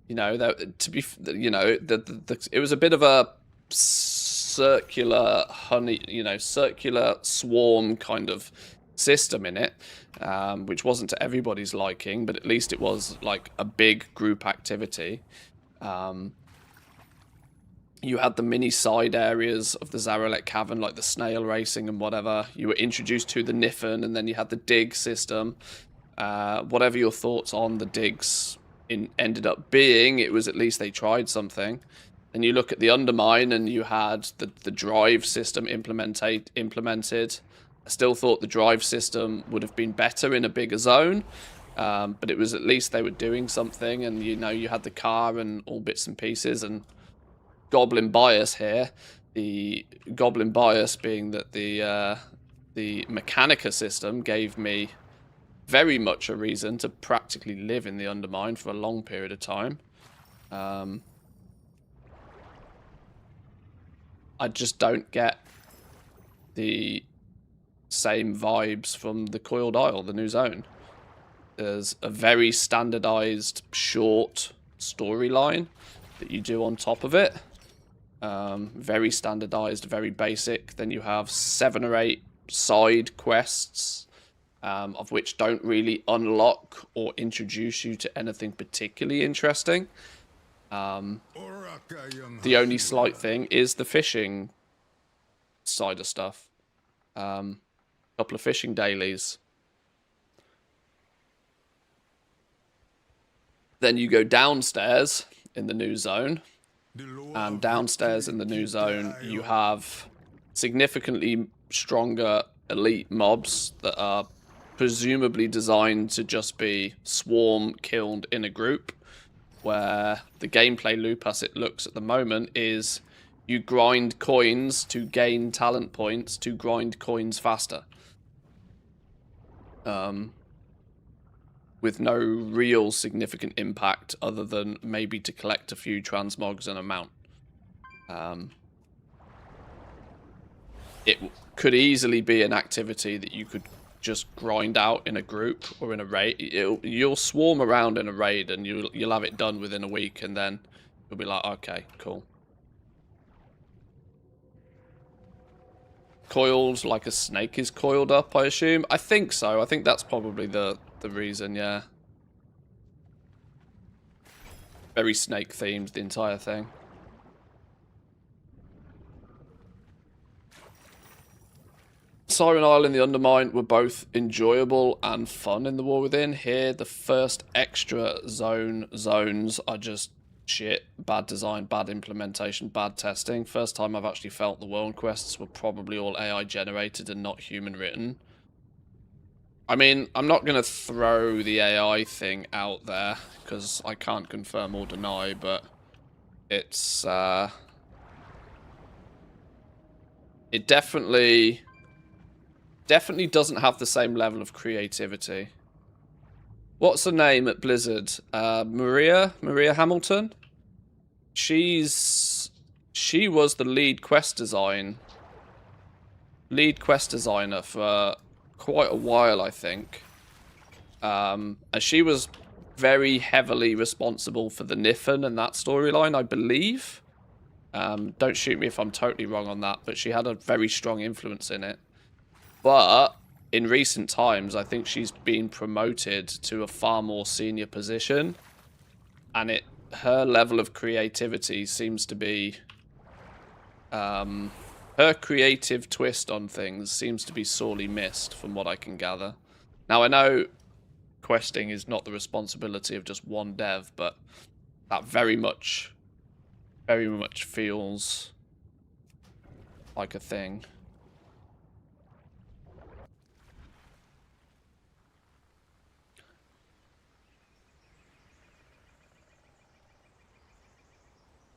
you know, to be, you know, it was a bit of a circular circular swarm kind of system in it, which wasn't to everybody's liking, but at least it was like a big group activity. You had the mini side areas of the Zaralek Cavern, like the snail racing and whatever. You were introduced to the Niffin, and then you had the dig system. Whatever your thoughts on the digs ended up being, it was at least they tried something. Then you look at the Undermine, and you had the drive system implemented. I still thought the drive system would have been better in a bigger zone, but it was at least they were doing something, and you know, you had the car and all bits and pieces. And Goblin bias here, the Goblin bias being that the Mechanica system gave me very much a reason to practically live in the Undermine for a long period of time. I just don't get the same vibes from the Coiled Isle, the new zone. There's a very standardized short storyline that you do on top of it. Very standardized, very basic. Then you have 7 or 8 side quests, of which don't really unlock or introduce you to anything particularly interesting. The only slight thing is the fishing side of stuff. Couple of fishing dailies. Then you go downstairs in the new zone. And downstairs in the new zone, you have significantly stronger elite mobs that are presumably designed to just be swarm killed in a group, where the gameplay loop as it looks at the moment is you grind coins to gain talent points to grind coins faster. With no real significant impact other than maybe to collect a few transmogs and a mount. It could easily be an activity that you could just grind out in a group or in a raid. You'll swarm around in a raid and you'll have it done within a week, and then you'll be like, okay, cool. Coiled like a snake is coiled up, I assume. I think so. I think that's probably the reason, yeah. Very snake themed, the entire thing. Siren Isle and the Undermine were both enjoyable and fun in the War Within. Here, the first extra zones are just shit. Bad design, bad implementation, bad testing. First time I've actually felt the world quests were probably all AI generated and not human written. I mean, I'm not going to throw the AI thing out there because I can't confirm or deny, but it's it definitely doesn't have the same level of creativity. What's her name at Blizzard? Maria Hamilton? She was the lead quest designer for quite a while, I think. And she was very heavily responsible for the Niffen and that storyline, I believe. Don't shoot me if I'm totally wrong on that, but she had a very strong influence in it. But in recent times, I think she's been promoted to a far more senior position, and her level of creativity seems to be her creative twist on things seems to be sorely missed from what I can gather. Now, I know questing is not the responsibility of just one dev, but that very much feels like a thing.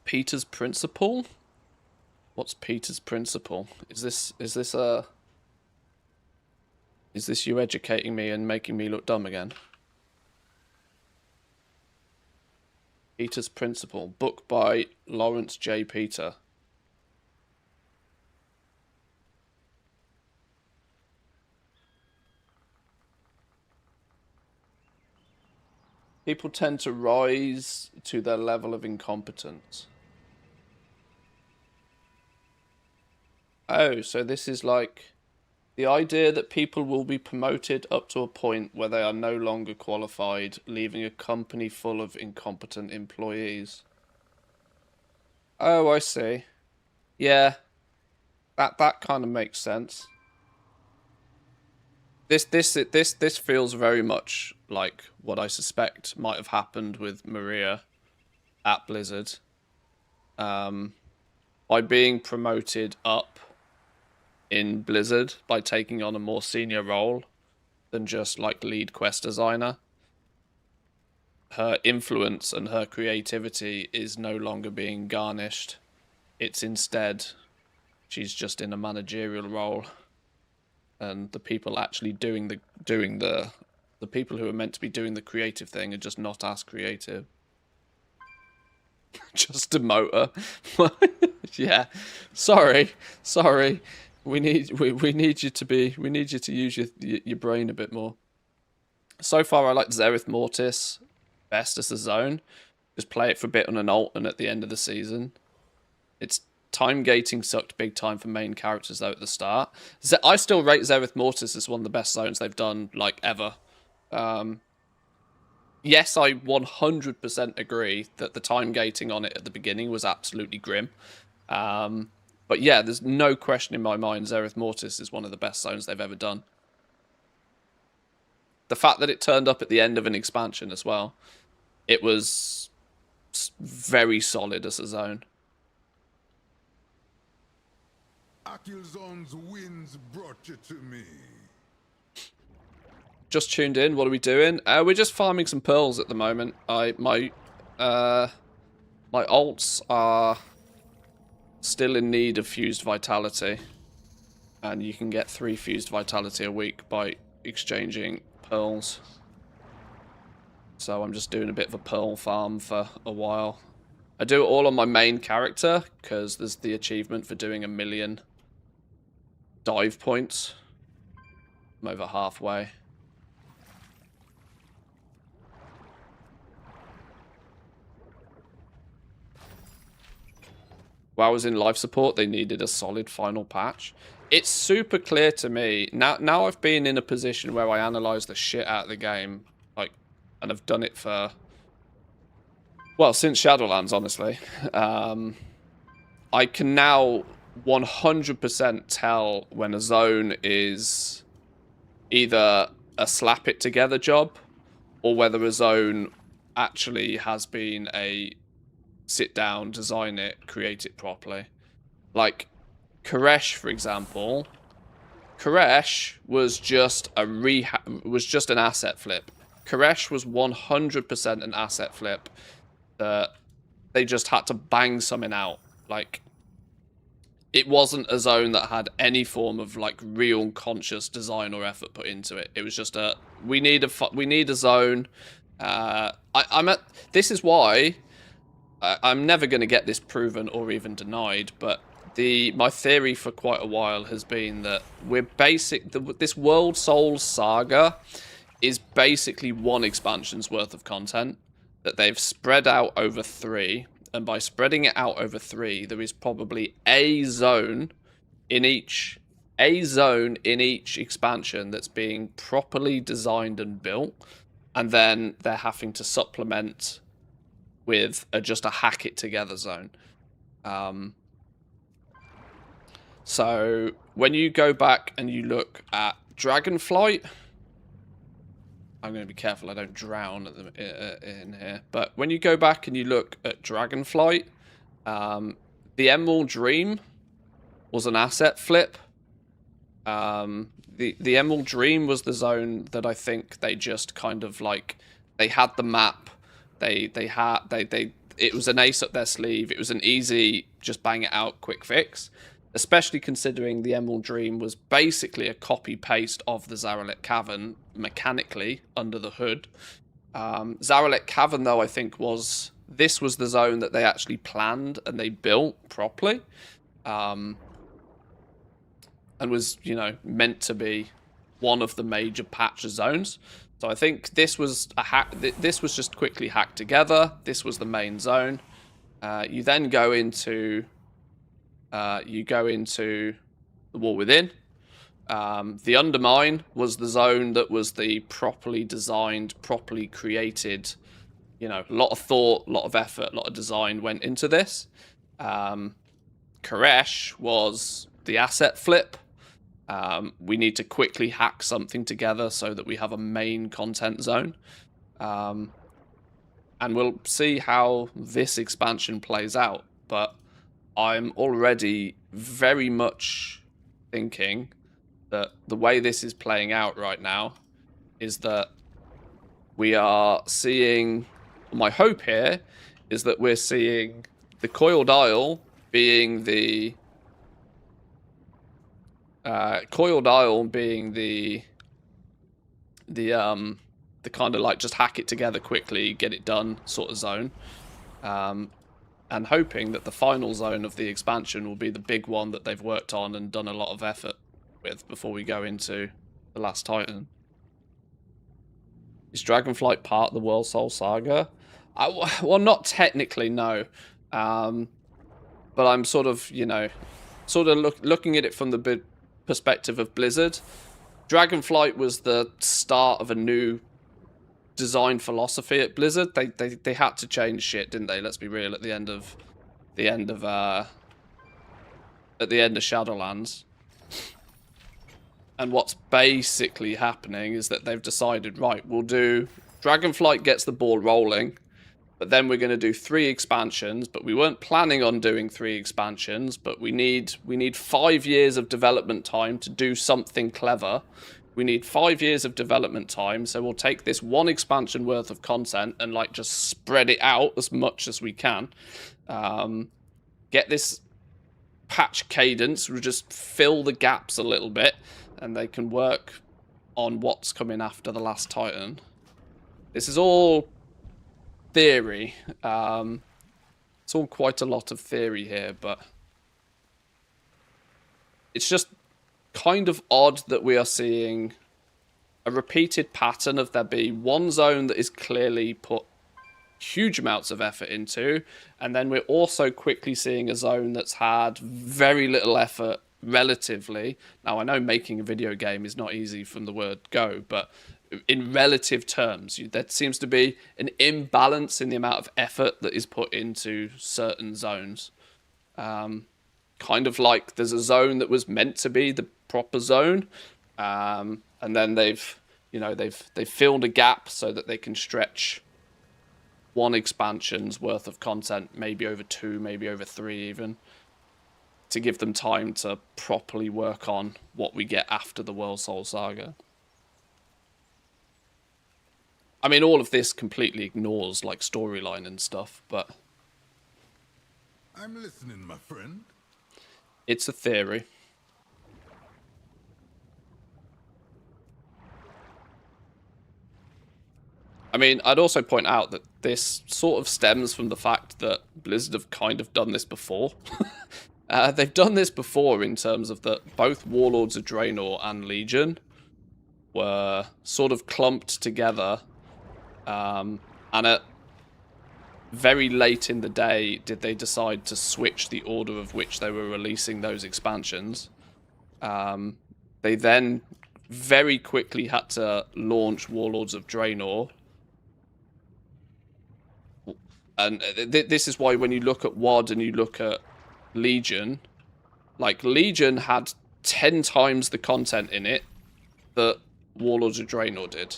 Peter's Principle? What's Peter's Principle? Is this you educating me and making me look dumb again? Peter's Principle, book by Lawrence J. Peter. People tend to rise to their level of incompetence. Oh, so this is like the idea that people will be promoted up to a point where they are no longer qualified, leaving a company full of incompetent employees. Oh, I see. Yeah, that kind of makes sense. This feels very much like what I suspect might have happened with Maria at Blizzard. By being promoted up in Blizzard by taking on a more senior role than just like lead quest designer, her influence and her creativity is no longer being garnished. It's instead she's just in a managerial role, and the people actually doing the people who are meant to be doing the creative thing are just not as creative. Just demote her. Yeah, sorry. We need you to use your brain a bit more. So far, I like Zereth Mortis best as a zone. Just play it for a bit on an alt and at the end of the season. It's time gating sucked big time for main characters though at the start. I still rate Zereth Mortis as one of the best zones they've done like ever. Yes, I 100% agree that the time gating on it at the beginning was absolutely grim. But yeah, there's no question in my mind Zereth Mortis is one of the best zones they've ever done. The fact that it turned up at the end of an expansion as well, it was very solid as a zone. Akilzon's winds brought you to me. Just tuned in. What are we doing? We're just farming some pearls at the moment. My alts are still in need of fused vitality, and you can get 3 fused vitality a week by exchanging pearls. So I'm just doing a bit of a pearl farm for a while. I do it all on my main character because there's the achievement for doing 1 million dive points. I'm over halfway. While I was in life support, they needed a solid final patch. It's super clear to me now. I've been in a position where I analyze the shit out of the game, like, and I've done it for, well, since Shadowlands, honestly. I can now 100% tell when a zone is either a slap it together job, or whether a zone actually has been a sit down, design it, create it properly. Like Koresh, for example. Koresh was just an asset flip. Koresh was 100% an asset flip that they just had to bang something out. Like, it wasn't a zone that had any form of like real conscious design or effort put into it. It was just we need a zone. This is why I'm never going to get this proven or even denied, but my theory for quite a while has been that this World Souls saga is basically one expansion's worth of content that they've spread out over 3, and by spreading it out over 3, there is probably a zone in each expansion that's being properly designed and built, and then they're having to supplement with just a hack it together zone. So when you go back and you look at Dragonflight, I'm going to be careful I don't drown in here, but when you go back and you look at Dragonflight, the Emerald Dream was an asset flip. The Emerald Dream was the zone that I think they just kind of like, they had the map. It was an ace up their sleeve. It was an easy, just bang it out, quick fix. Especially considering the Emerald Dream was basically a copy-paste of the Zaralek Cavern, mechanically, under the hood. Zaralek Cavern, though, I think this was the zone that they actually planned and they built properly. And was, meant to be one of the major patch zones. So I think this was a hack. This was just quickly hacked together. This was the main zone. You then go into the War Within. The Undermine was the zone that was the properly designed, properly created. A lot of thought, a lot of effort, a lot of design went into this. Koresh was the asset flip. We need to quickly hack something together so that we have a main content zone. And we'll see how this expansion plays out. But I'm already very much thinking that the way this is playing out right now is that we are seeing... My hope here is that we're seeing the Coiled Isle being the... Coiled Isle being the kind of like just hack it together quickly, get it done sort of zone. And hoping that the final zone of the expansion will be the big one that they've worked on and done a lot of effort with before we go into the Last Titan. Is Dragonflight part of the World Soul Saga? Well, not technically, no. But I'm sort of, looking at it from the perspective of Blizzard. Dragonflight was the start of a new design philosophy at Blizzard. They had to change shit, didn't they? Let's be real. At the end of Shadowlands, and what's basically happening is that they've decided, right, we'll do Dragonflight gets the ball rolling, but then we're going to do 3 expansions. But we weren't planning on doing 3 expansions. But we need 5 years of development time to do something clever. We need 5 years of development time, so we'll take this 1 expansion worth of content and like just spread it out as much as we can. Get this patch cadence, we'll just fill the gaps a little bit, and they can work on what's coming after the Last Titan. This is all theory. It's all quite a lot of theory here, but it's just kind of odd that we are seeing a repeated pattern of there be one zone that is clearly put huge amounts of effort into, and then we're also quickly seeing a zone that's had very little effort relatively. Now, I know making a video game is not easy from the word go, but in relative terms, there seems to be an imbalance in the amount of effort that is put into certain zones. Kind of like there's a zone that was meant to be the proper zone, and then they've filled a gap so that they can stretch one expansion's worth of content, maybe over 2, maybe over 3 even, to give them time to properly work on what we get after the World Soul Saga. I mean, all of this completely ignores like storyline and stuff, but I'm listening, my friend. it's a theory. I mean, I'd also point out that this sort of stems from the fact that Blizzard have kind of done this before. They've done this before in terms of that both Warlords of Draenor and Legion were sort of clumped together, and at very late in the day did they decide to switch the order of which they were releasing those expansions. They then very quickly had to launch Warlords of Draenor. And this is why when you look at WoD and you look at Legion, like Legion had 10 times the content in it that Warlords of Draenor did.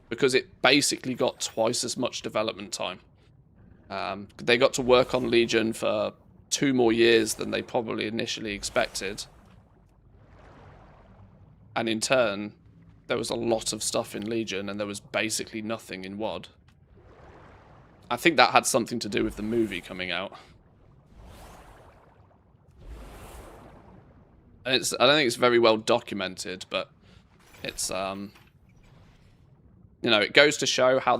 Because it basically got twice as much development time. They got to work on Legion for 2 more years than they probably initially expected. And in turn, there was a lot of stuff in Legion, and there was basically nothing in WoD. I think that had something to do with the movie coming out. And I don't think it's very well documented, but it's it goes to show how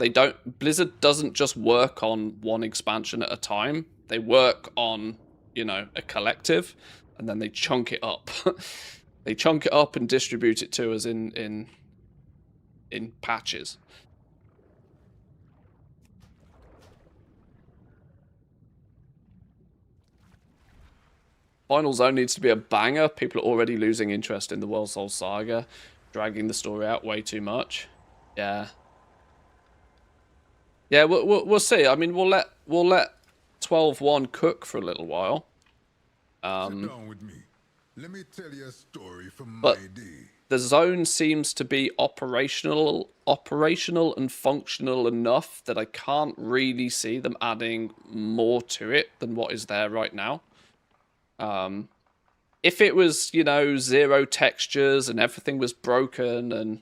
Blizzard doesn't just work on one expansion at a time. They work on, a collective, and then they chunk it up. They chunk it up and distribute it to us in patches. Final Zone needs to be a banger. People are already losing interest in the World Soul Saga, dragging the story out way too much. Yeah. Yeah, we'll see. I mean, we'll let 12-1 cook for a little while. Sit down with me. Let me tell you a story from But my day. the zone seems to be operational and functional enough that I can't really see them adding more to it than what is there right now. If it was, 0 textures and everything was broken and,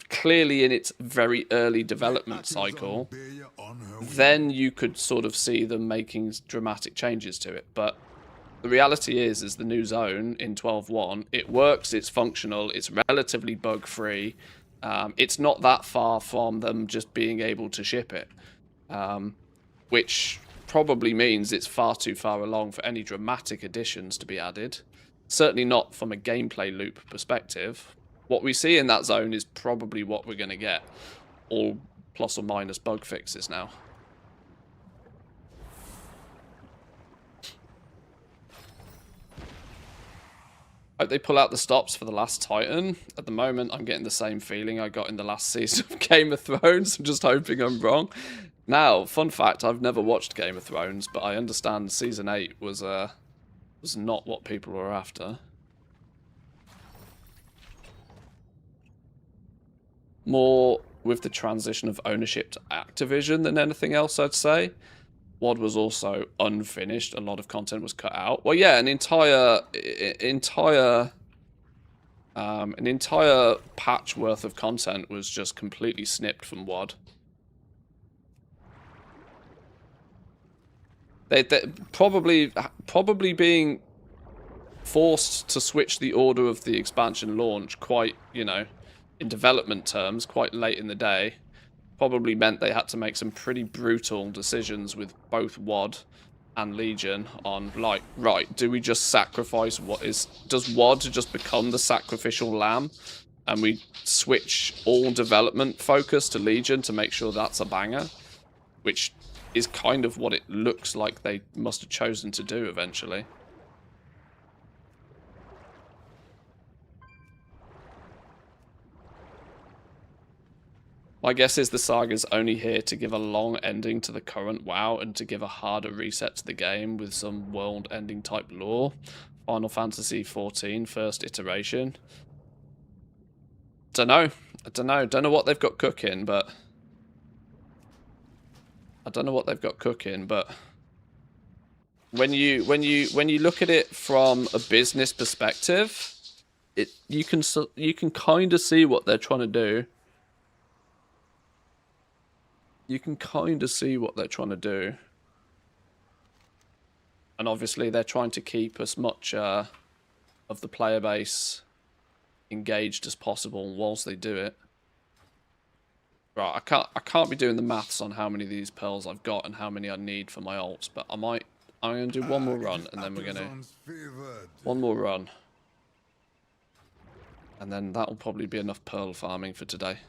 clearly in its very early development cycle, then you could sort of see them making dramatic changes to it. But the reality is the new zone in 12.1, it works, it's functional, it's relatively bug-free. It's not that far from them just being able to ship it, which probably means it's far too far along for any dramatic additions to be added. Certainly not from a gameplay loop perspective. What we see in that zone is probably what we're going to get, all plus or minus bug fixes now. Hope they pull out the stops for the last Titan. At the moment, I'm getting the same feeling I got in the last season of Game of Thrones. I'm just hoping I'm wrong. Now, fun fact, I've never watched Game of Thrones, but I understand Season 8 was not what people were after. More with the transition of ownership to Activision than anything else, I'd say. WoD was also unfinished. A lot of content was cut out. Well, yeah, an entire patch worth of content was just completely snipped from WoD. They probably being forced to switch the order of the expansion launch quite, in development terms, quite late in the day, probably meant they had to make some pretty brutal decisions with both WoD and Legion on, like, right, do we just sacrifice does WOD just become the sacrificial lamb, and we switch all development focus to Legion to make sure that's a banger, which is kind of what it looks like they must have chosen to do eventually. My guess is the saga's only here to give a long ending to the current WoW and to give a harder reset to the game with some world-ending type lore. Final Fantasy XIV first iteration. Don't know. Don't know what they've got cooking, but when you look at it from a business perspective, you can kind of see what they're trying to do. You can kind of see what they're trying to do. And obviously they're trying to keep as much of the player base engaged as possible whilst they do it. Right, I can't be doing the maths on how many of these pearls I've got and how many I need for my ults, but I'm gonna do one more run and then we're gonna one more run. And then that'll probably be enough pearl farming for today.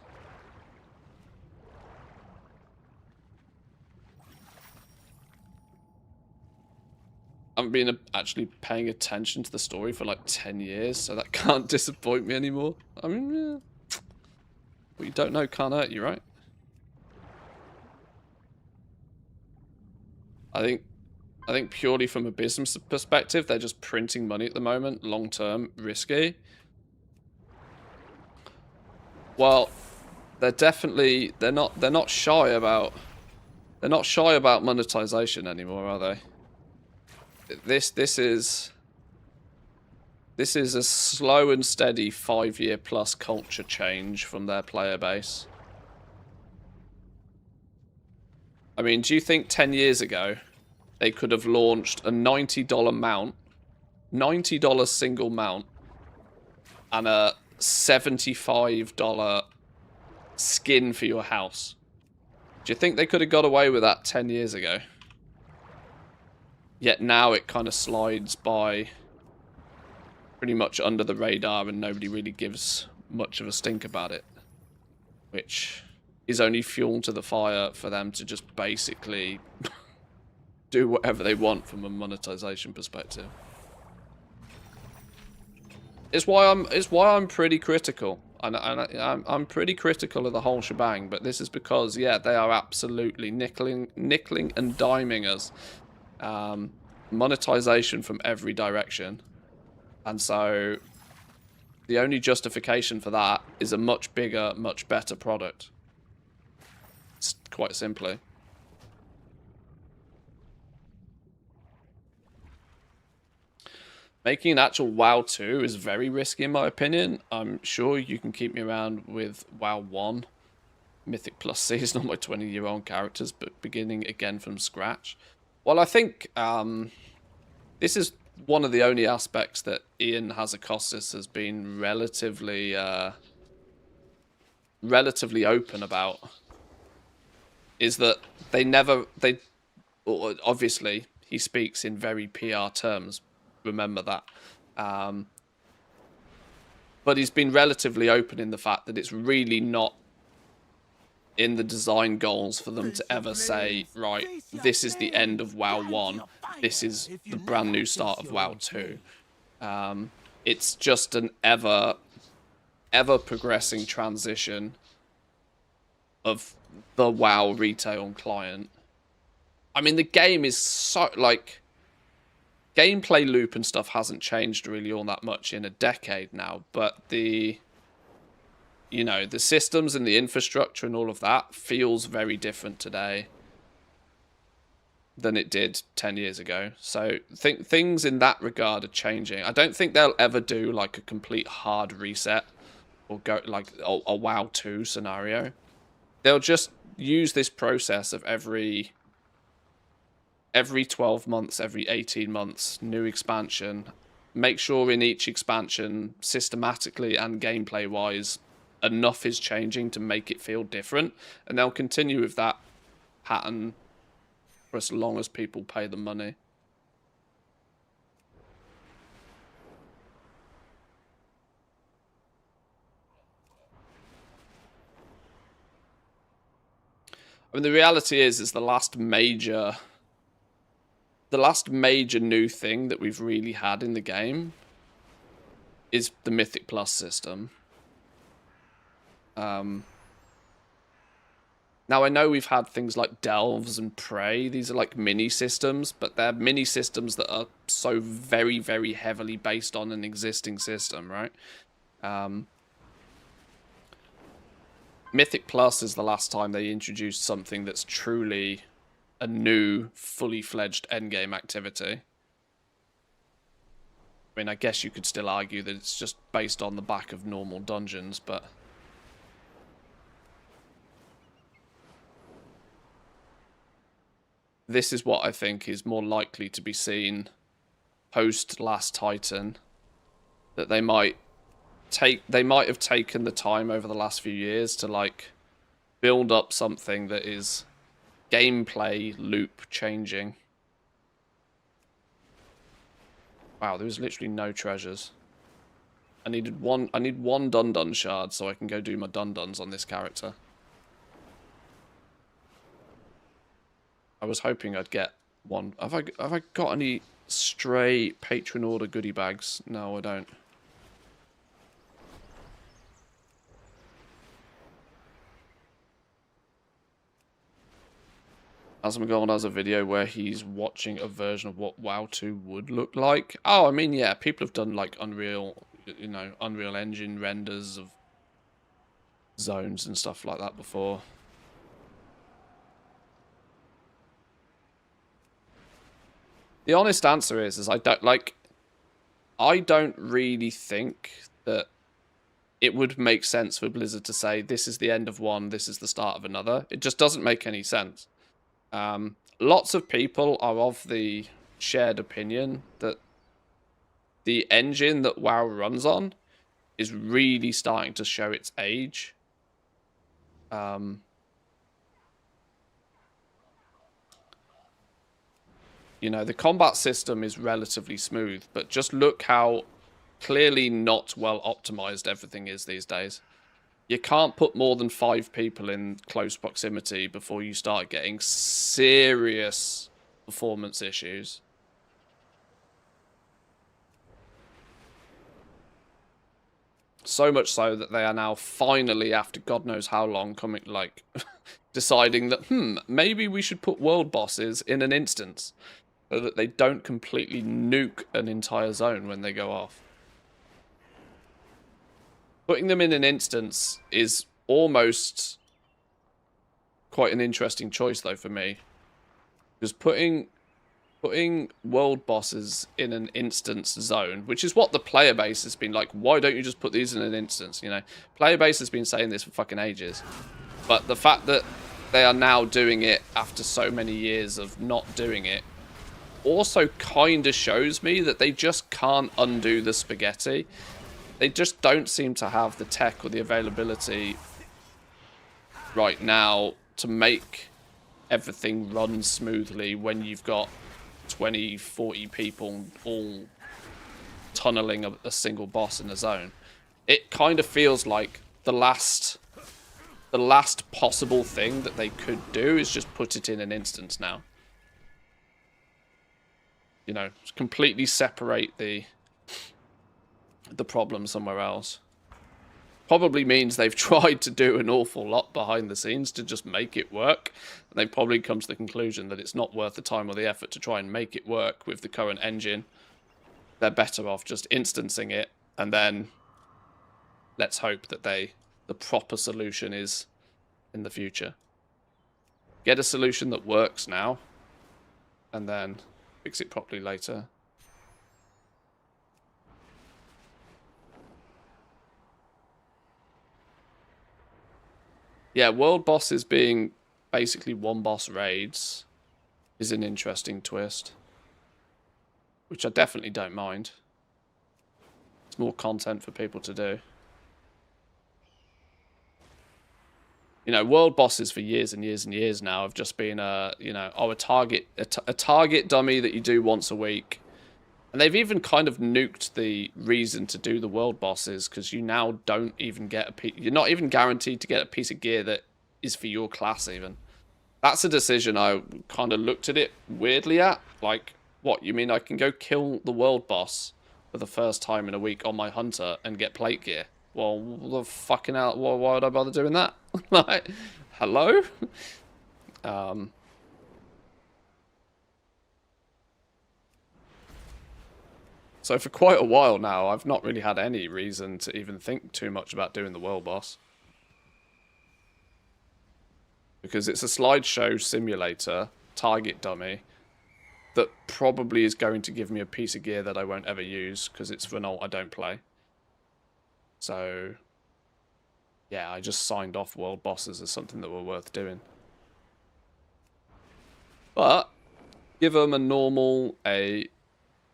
I haven't been actually paying attention to the story for like 10 years, so that can't disappoint me anymore. I mean, yeah. What you don't know can't hurt you, right? I think purely from a business perspective, they're just printing money at the moment, long term, risky. Well, they're not shy about monetization anymore, are they? This is a slow and steady 5-year plus culture change from their player base. I mean, do you think 10 years ago they could have launched a $90 mount, $90 single mount, and a $75 skin for your house? Do you think they could have got away with that 10 years ago? Yet now it kind of slides by pretty much under the radar and nobody really gives much of a stink about it. Which is only fuel to the fire for them to just basically do whatever they want from a monetization perspective. It's why I'm pretty critical. I'm pretty critical of the whole shebang, but this is because, yeah, they are absolutely nickeling and diming us. Monetization from every direction, and so the only justification for that is a much bigger, much better product. It's quite simply. Making an actual WoW 2 is very risky in my opinion. I'm sure you can keep me around with WoW 1. Mythic Plus C is not my 20-year-old characters, but beginning again from scratch. Well, I think this is one of the only aspects that Ian Hazacostas has been relatively open about, is that obviously he speaks in very PR terms, remember that, but he's been relatively open in the fact that it's really not in the design goals for them to ever say, right, this is the end of WoW 1, this is the brand new start of WoW 2. It's just an ever progressing transition of the WoW retail client. I mean, the game is so, like, gameplay loop and stuff hasn't changed really all that much in a decade now, but the systems and the infrastructure and all of that feels very different today than it did 10 years ago. So things in that regard are changing. I don't think they'll ever do like a complete hard reset or go like a WoW 2 scenario. They'll just use this process of every 12 months, every 18 months, new expansion. Make sure in each expansion, systematically and gameplay-wise, enough is changing to make it feel different, and they'll continue with that pattern for as long as people pay the money. I mean, the reality is the last major new thing that we've really had in the game is the Mythic Plus system. Now, I know we've had things like Delves and Prey. These are like mini systems, but they're mini systems that are so very, very heavily based on an existing system, right? Mythic Plus is the last time they introduced something that's truly a new, fully fledged endgame activity. I mean, I guess you could still argue that it's just based on the back of normal dungeons, but this is what I think is more likely to be seen post Last Titan. That they might have taken the time over the last few years to like build up something that is gameplay loop changing. Wow, there was literally no treasures. I need one Dun-Dun shard so I can go do my Dun-Duns on this character. I was hoping I'd get one. Have I got any stray patron order goodie bags? No, I don't. Asmongold has a video where he's watching a version of what WoW 2 would look like. Oh, I mean, yeah, people have done like Unreal Engine renders of zones and stuff like that before. The honest answer is I don't really think that it would make sense for Blizzard to say this is the end of one, this is the start of another. It just doesn't make any sense. Lots of people are of the shared opinion that the engine that WoW runs on is really starting to show its age. You know, the combat system is relatively smooth, but just look how clearly not well optimized everything is these days. You can't put more than 5 people in close proximity before you start getting serious performance issues. So much so that they are now finally, after God knows how long, coming like deciding that maybe we should put world bosses in an instance so that they don't completely nuke an entire zone when they go off. Putting them in an instance is almost quite an interesting choice, though, for me. Because putting world bosses in an instance zone, which is what the player base has been like, why don't you just put these in an instance, you know? Player base has been saying this for fucking ages. But the fact that they are now doing it after so many years of not doing it also kind of shows me that they just can't undo the spaghetti. They just don't seem to have the tech or the availability right now to make everything run smoothly when you've got 20, 40 people all tunneling a single boss in a zone. It kind of feels like the last possible thing that they could do is just put it in an instance now. You know, completely separate the problem somewhere else. Probably means they've tried to do an awful lot behind the scenes to just make it work. And they've probably come to the conclusion that it's not worth the time or the effort to try and make it work with the current engine. They're better off just instancing it, and then let's hope that the proper solution is in the future. Get a solution that works now, and then fix it properly later. Yeah, world bosses being basically one boss raids is an interesting twist, which I definitely don't mind. It's more content for people to do. You know, world bosses for years and years and years now have just been a target dummy that you do once a week. And they've even kind of nuked the reason to do the world bosses, because you now don't even get you're not even guaranteed to get a piece of gear that is for your class even. That's a decision I kind of looked at it weirdly at. Like, what, you mean I can go kill the world boss for the first time in a week on my hunter and get plate gear? Well, the fucking hell, why would I bother doing that? Like, hello? So for quite a while now, I've not really had any reason to even think too much about doing the world boss. Because it's a slideshow simulator, target dummy, that probably is going to give me a piece of gear that I won't ever use, because it's for an ult I don't play. So, yeah, I just signed off world bosses as something that were worth doing. But, give them a normal, a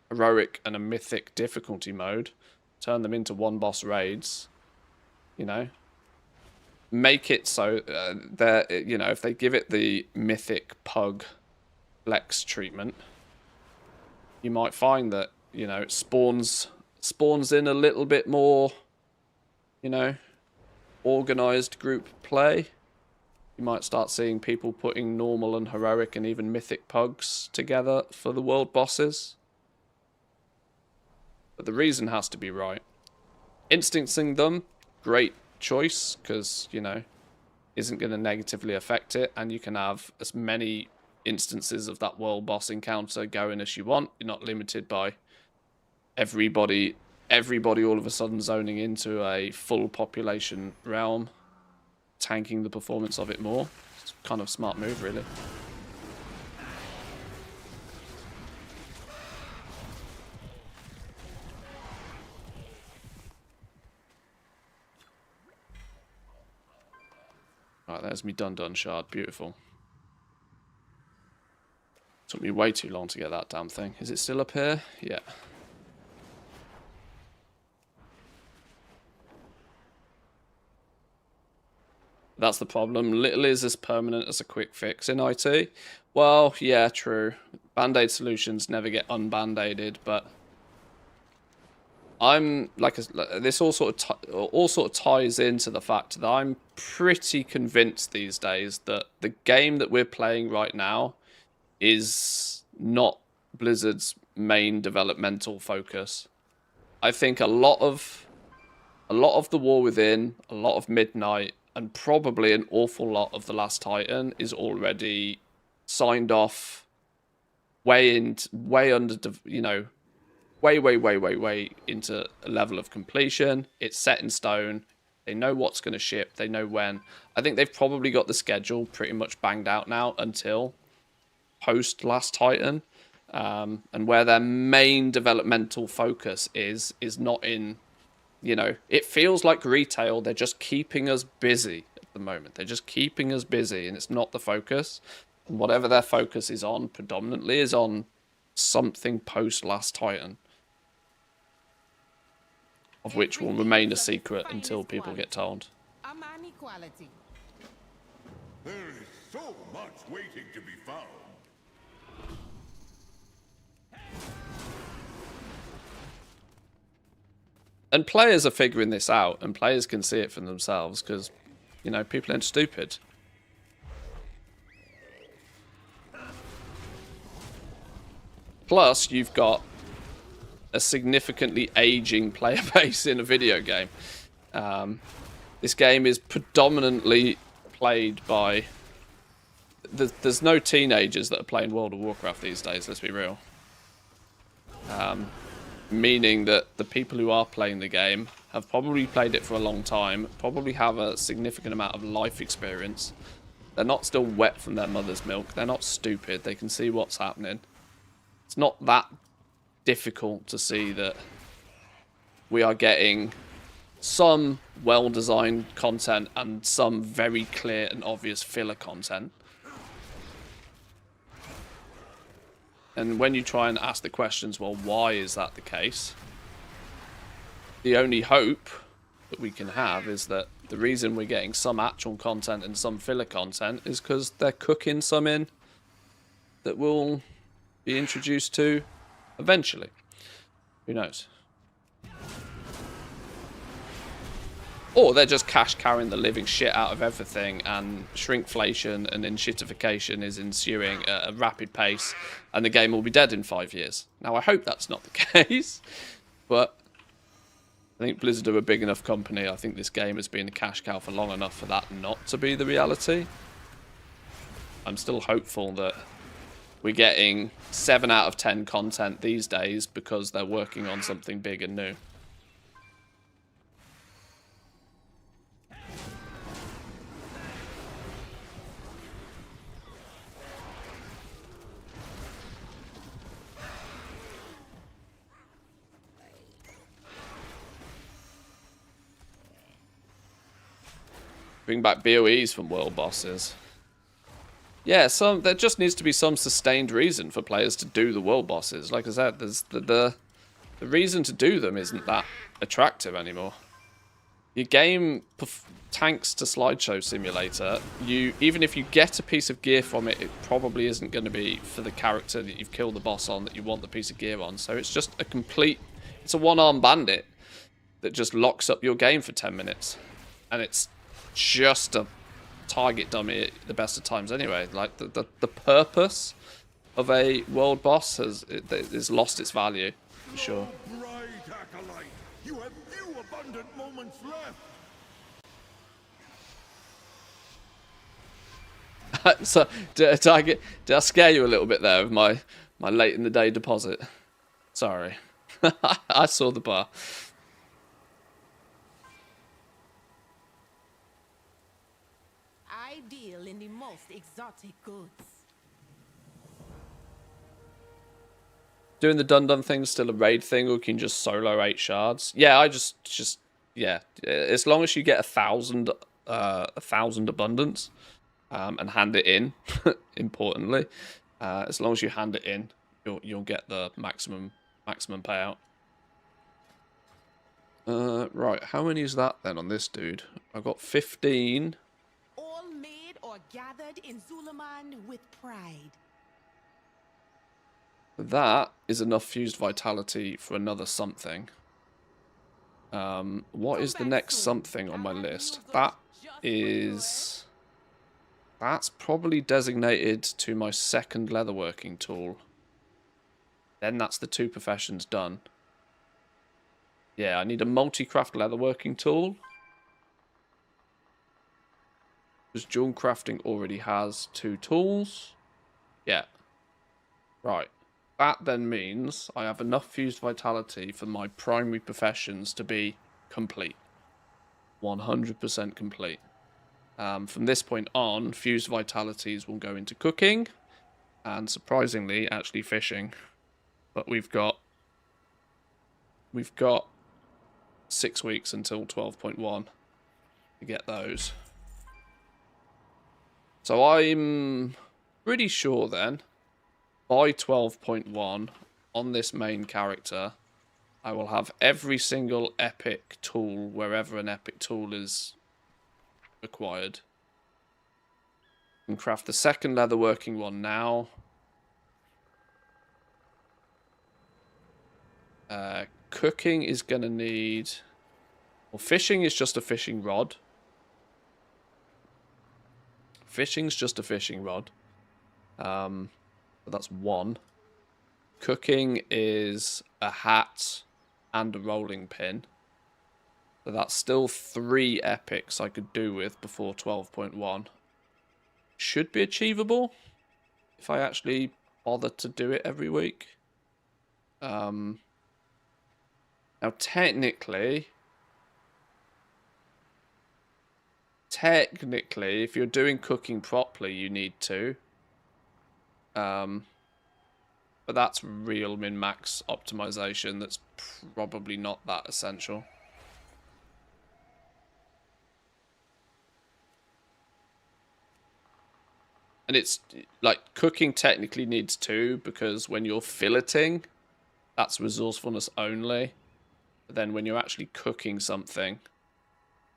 heroic, and a mythic difficulty mode. Turn them into one boss raids. You know? Make it so you know, if they give it the mythic pug flex treatment, you might find that, you know, it spawns in a little bit more, you know, organized group play. You might start seeing people putting normal and heroic and even mythic pugs together for the world bosses. But the reason has to be right. Instancing them, great choice, because, you know, isn't going to negatively affect it, and you can have as many instances of that world boss encounter going as you want. You're not limited by everybody all of a sudden zoning into a full population realm, tanking the performance of it more. It's kind of a smart move, really. Alright, there's me done shard. Beautiful. Took me way too long to get that damn thing. Is it still up here? Yeah. That's the problem. Little is as permanent as a quick fix in IT. Well, yeah, true. Band-Aid solutions never get unband-aided, but I'm like this all sort of ties into the fact that I'm pretty convinced these days that the game that we're playing right now is not Blizzard's main developmental focus. I think a lot of the War Within, a lot of Midnight, and probably an awful lot of The Last Titan is already signed off, way under, you know, way into a level of completion. It's set in stone. They know what's going to ship. They know when. I think they've probably got the schedule pretty much banged out now until post Last Titan. And where their main developmental focus is not in, you know, it feels like retail. They're just keeping us busy at the moment. They're just keeping us busy, and it's not the focus. And whatever their focus is on predominantly is on something post Last Titan, of which will remain a secret until people get told. There is so much waiting to be found. And players are figuring this out, and players can see it for themselves, because, you know, people aren't stupid. Plus, you've got a significantly aging player base in a video game. This game is predominantly played by... There's no teenagers that are playing World of Warcraft these days, let's be real. Meaning that the people who are playing the game have probably played it for a long time, probably have a significant amount of life experience. They're not still wet from their mother's milk. They're not stupid. They can see what's happening. It's not that difficult to see that we are getting some well-designed content and some very clear and obvious filler content. And when you try and ask the questions, well, why is that the case? The only hope that we can have is that The reason we're getting some actual content and some filler content is because they're cooking some in that we'll be introduced to eventually. Who knows? Or they're just cash carrying the living shit out of everything, and shrinkflation and enshittification is ensuing at a rapid pace, and the game will be dead in 5 years. Now, I hope that's not the case, but I think Blizzard are a big enough company. I think this game has been a cash cow for long enough for that not to be the reality. I'm still hopeful that we're getting 7 out of 10 content these days because they're working on something big and new. Bring back BOEs from world bosses. Yeah, there just needs to be some sustained reason for players to do the world bosses. Like I said, there's the reason to do them isn't that attractive anymore. Your game tanks to slideshow simulator. Even if you get a piece of gear from it, it probably isn't going to be for the character that you've killed the boss on that you want the piece of gear on. So it's just it's a one-armed bandit that just locks up your game for 10 minutes. And it's just a target dummy at the best of times anyway. Like the purpose of a world boss has lost its value for sure. Right, Acolyte. You have few abundant moments left. So did I scare you a little bit there with my late in the day deposit? Sorry. I saw the bar. I deal in the most exotic goods. Doing the dun-dun thing still a raid thing, or can you just solo 8 shards? Yeah, I just yeah. As long as you get 1,000 abundance, and hand it in, importantly, as long as you hand it in, you'll get the maximum payout. Right, how many is that then on this dude? I've got 15. All made or gathered in Zulaman with pride. That is enough fused vitality for another something. What is the next something on my list? That's probably designated to my second leatherworking tool. Then that's the 2 professions done. Yeah, I need a multi-craft leatherworking tool. Because dual crafting already has 2 tools. Yeah. Right. That then means I have enough fused vitality for my primary professions to be complete. 100% complete. From this point on, fused vitalities will go into cooking. And surprisingly, actually fishing. But we've got 6 weeks until 12.1 to get those. So I'm pretty sure then, by 12.1, on this main character, I will have every single epic tool wherever an epic tool is required. And craft the second leatherworking one now. Cooking is going to need... Well, fishing is just a fishing rod. Fishing's just a fishing rod. But that's 1. Cooking is a hat and a rolling pin. So that's still 3 epics I could do with before 12.1. Should be achievable if I actually bother to do it every week. Now, technically, if you're doing cooking properly, you need to. But that's real min-max optimization. That's probably not that essential. And it's like cooking technically needs 2 because when you're filleting, that's resourcefulness only. But then when you're actually cooking something,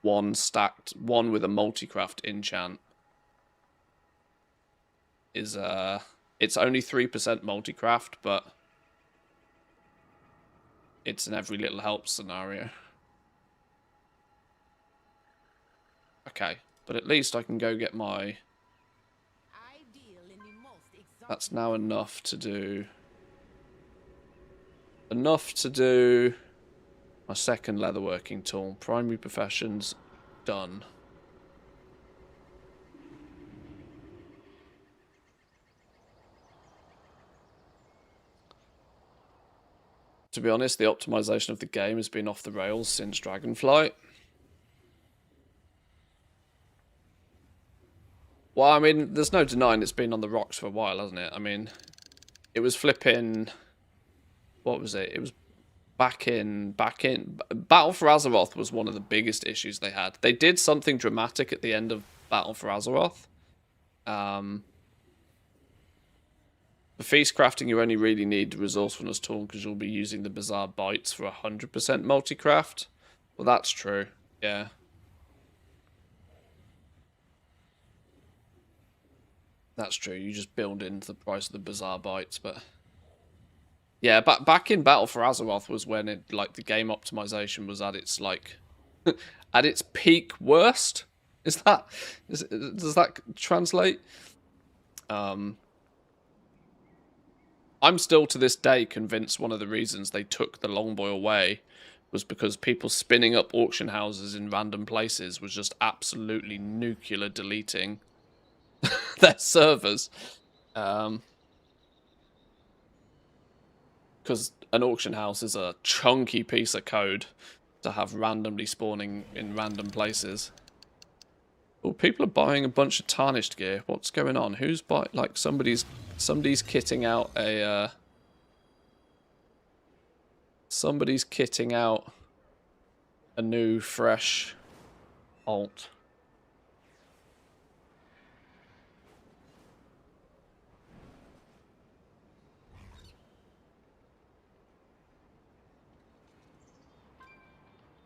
one stacked, one with a multi-craft enchant is it's only 3% multi-craft, but it's an every little helps scenario. Okay, but at least I can go get my... That's now enough to do... Enough to do my second leatherworking tool. Primary professions done. To be honest, the optimization of the game has been off the rails since Dragonflight. Well, I mean, there's no denying it's been on the rocks for a while, hasn't it? I mean, it was flipping... What was it? It was back in... Battle for Azeroth was one of the biggest issues they had. They did something dramatic at the end of Battle for Azeroth. For feast crafting, you only really need the resourcefulness tool because you'll be using the bizarre bites for 100% multi-craft. Well, that's true. Yeah. That's true. You just build into the price of the bizarre bites, but... Yeah, back in Battle for Azeroth was when it, like, the game optimization was at its, like... at its peak worst? Does that translate? I'm still to this day convinced one of the reasons they took the Longboy away was because people spinning up auction houses in random places was just absolutely nuclear deleting their servers. Because an auction house is a chunky piece of code to have randomly spawning in random places. Oh, people are buying a bunch of tarnished gear. What's going on? Who's buying? Like somebody's kitting out a somebody's kitting out a new fresh alt.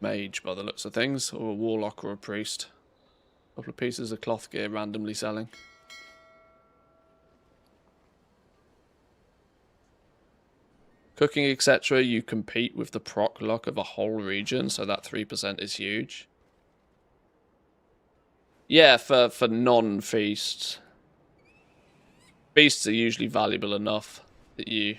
Mage by the looks of things, or a warlock or a priest. A couple of pieces of cloth gear randomly selling. Cooking, etc., you compete with the proc luck of a whole region, so that 3% is huge. Yeah, for non-feasts. Feasts are usually valuable enough that you,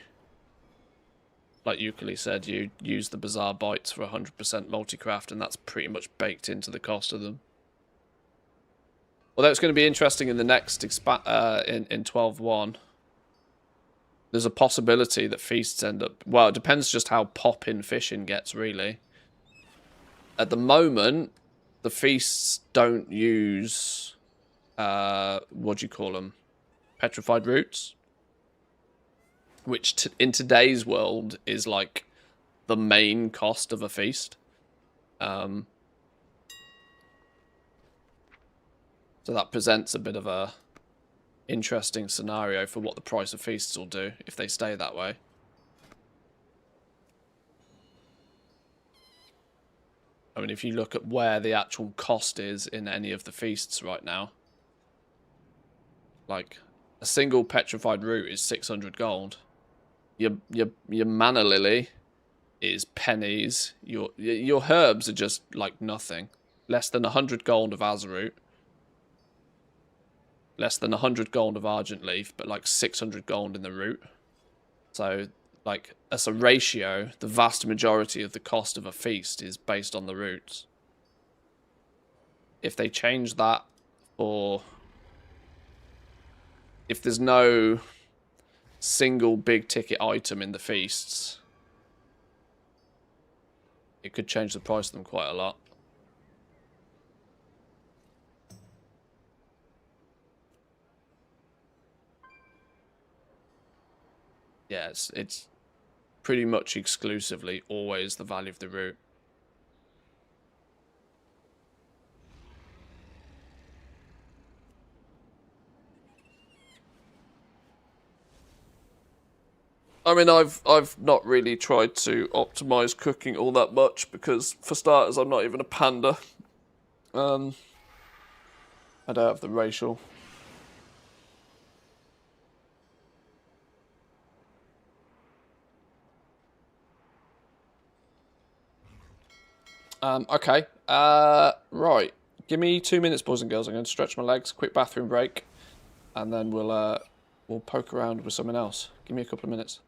like Euclid said, you use the bizarre bites for 100% multi-craft, and that's pretty much baked into the cost of them. Although it's going to be interesting in the next in 12.1. There's a possibility that feasts end up... Well, it depends just how pop-in fishing gets, really. At the moment, the feasts don't use... what do you call them? Petrified roots. Which, in today's world, is like the main cost of a feast. So that presents a bit of a... interesting scenario for what the price of feasts will do if they stay that way. I mean, if you look at where the actual cost is in any of the feasts right now, like a single petrified root is 600 gold. Your mana lily is pennies. Your herbs are just like nothing. Less than 100 gold of Azroot. Less than 100 gold of Argent Leaf, but like 600 gold in the root. So, like, as a ratio, the vast majority of the cost of a feast is based on the roots. If they change that, or if there's no single big ticket item in the feasts, it could change the price of them quite a lot. Yeah, it's pretty much exclusively always the value of the root. I mean, I've not really tried to optimize cooking all that much because, for starters, I'm not even a panda. I don't have the racial. Okay. Right. Give me 2 minutes, boys and girls. I'm going to stretch my legs, quick bathroom break, and then we'll poke around with something else. Give me a couple of minutes.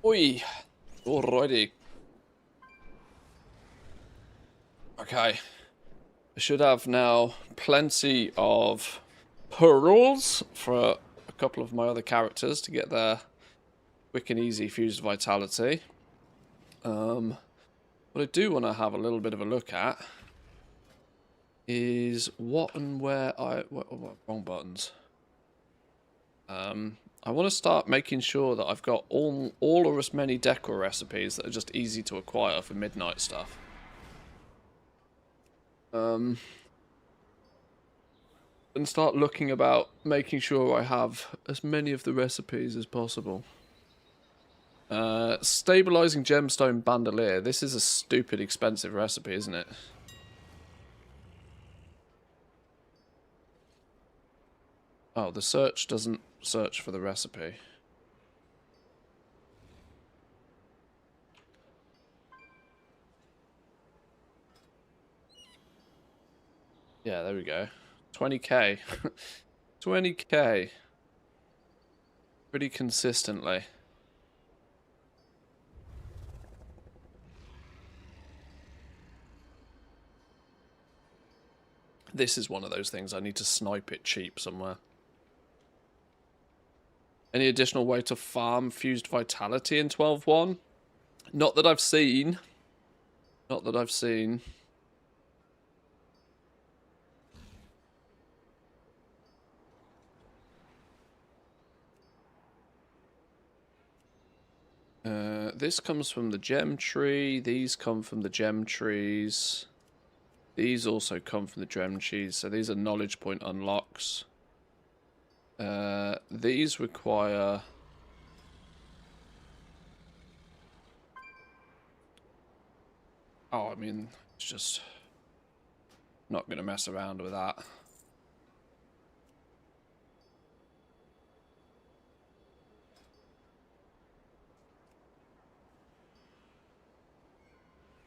Oi. Alrighty. Okay. I should have now plenty of pearls for a couple of my other characters to get their quick and easy fused vitality. What I do want to have a little bit of a look at is what and where wrong buttons. I want to start making sure that I've got all or as many decor recipes that are just easy to acquire for midnight stuff. And start looking about making sure I have as many of the recipes as possible. Stabilizing gemstone bandolier. This is a stupid expensive recipe, isn't it? Oh, the search doesn't search for the recipe. Yeah, there we go. 20k. 20k. Pretty consistently. This is one of those things I need to snipe it cheap somewhere. Any additional way to farm fused vitality in 12.1? Not that I've seen. Not that I've seen. This comes from the gem tree. These come from the gem trees. These also come from the gem trees. So these are knowledge point unlocks. These require... Oh, I mean, it's just not going to mess around with that.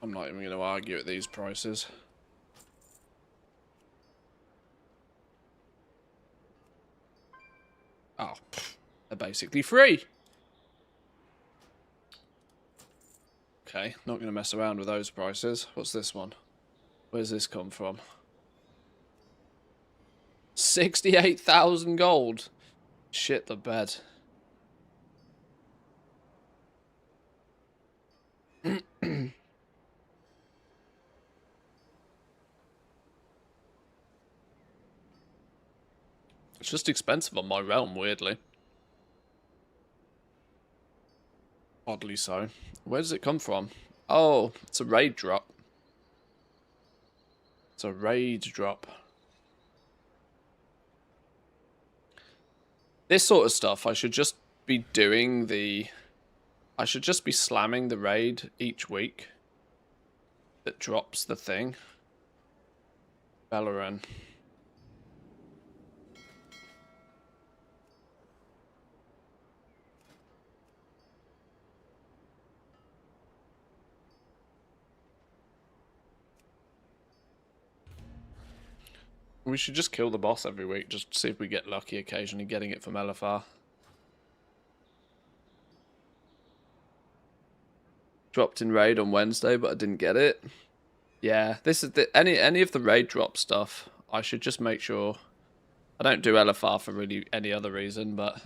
I'm not even going to argue at these prices. Oh, they're basically free. Okay, not going to mess around with those prices. What's this one? Where's this come from? 68,000 gold. Shit the bed. It's just expensive on my realm, weirdly. Oddly so. Where does it come from? Oh, it's a raid drop. It's a raid drop. This sort of stuff, I should just be doing the... I should just be slamming the raid each week that drops the thing. Bellerin. We should just kill the boss every week, just see if we get lucky occasionally getting it from LFR. Dropped in raid on Wednesday, but I didn't get it. Yeah, this is the any of the raid drop stuff. I should just make sure. I don't do LFR for really any other reason, but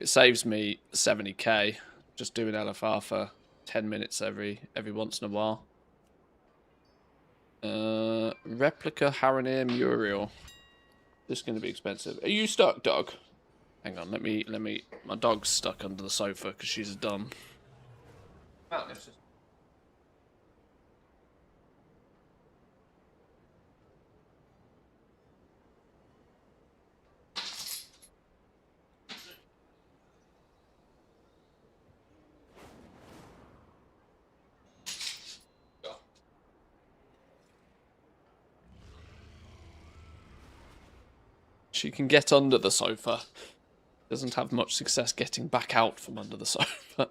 it saves me 70k just doing LFR for 10 minutes every once in a while. Replica Haranir Muriel. This is going to be expensive. Are you stuck, dog? Hang on, let me. My dog's stuck under the sofa because she's dumb. She can get under the sofa. Doesn't have much success getting back out from under the sofa.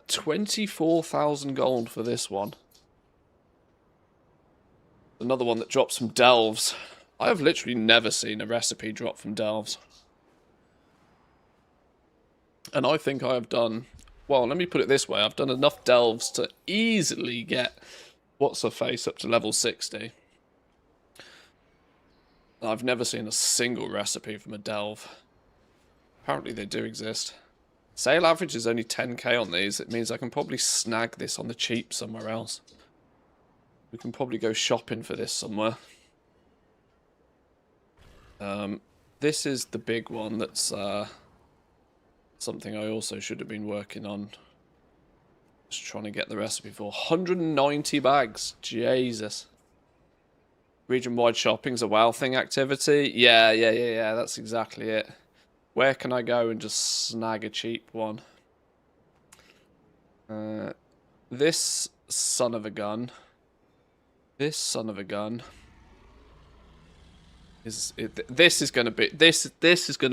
24,000 gold for this one. Another one that drops from Delves. I have literally never seen a recipe drop from Delves. And I think I have done... Well, let me put it this way. I've done enough delves to easily get What's-Her-Face up to level 60. I've never seen a single recipe from a delve. Apparently they do exist. Sale average is only 10k on these. It means I can probably snag this on the cheap somewhere else. We can probably go shopping for this somewhere. This is the big one that's... something I also should have been working on. Just trying to get the recipe for 190 bags. Jesus. Region-wide shopping's a WoW thing activity. Yeah. That's exactly it. Where can I go and just snag a cheap one? This son of a gun. This son of a gun. This is gonna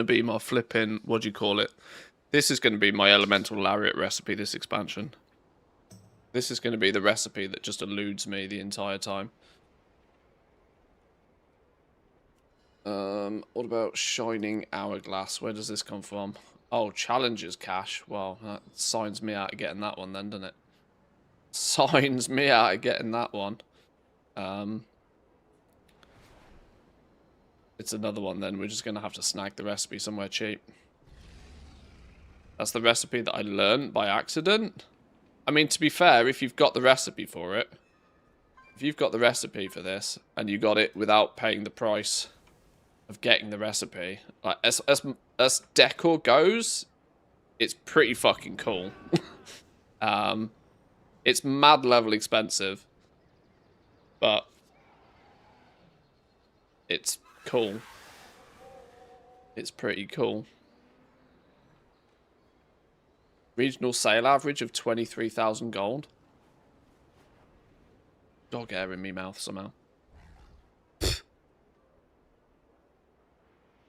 be my flipping, what do you call it? This is gonna be my elemental lariat recipe, this expansion. This is gonna be the recipe that just eludes me the entire time. What about Shining Hourglass? Where does this come from? Oh, Challenger's Cash. Well, that signs me out of getting that one then, doesn't it? Signs me out of getting that one. It's another one then. We're just going to have to snag the recipe somewhere cheap. That's the recipe that I learned by accident. I mean, to be fair, if you've got the recipe for it, if you've got the recipe for this, and you got it without paying the price of getting the recipe. Like as decor goes, it's pretty fucking cool. It's mad level expensive, but it's cool. It's pretty cool. Regional sale average of 23,000 gold. Dog hair in me mouth somehow.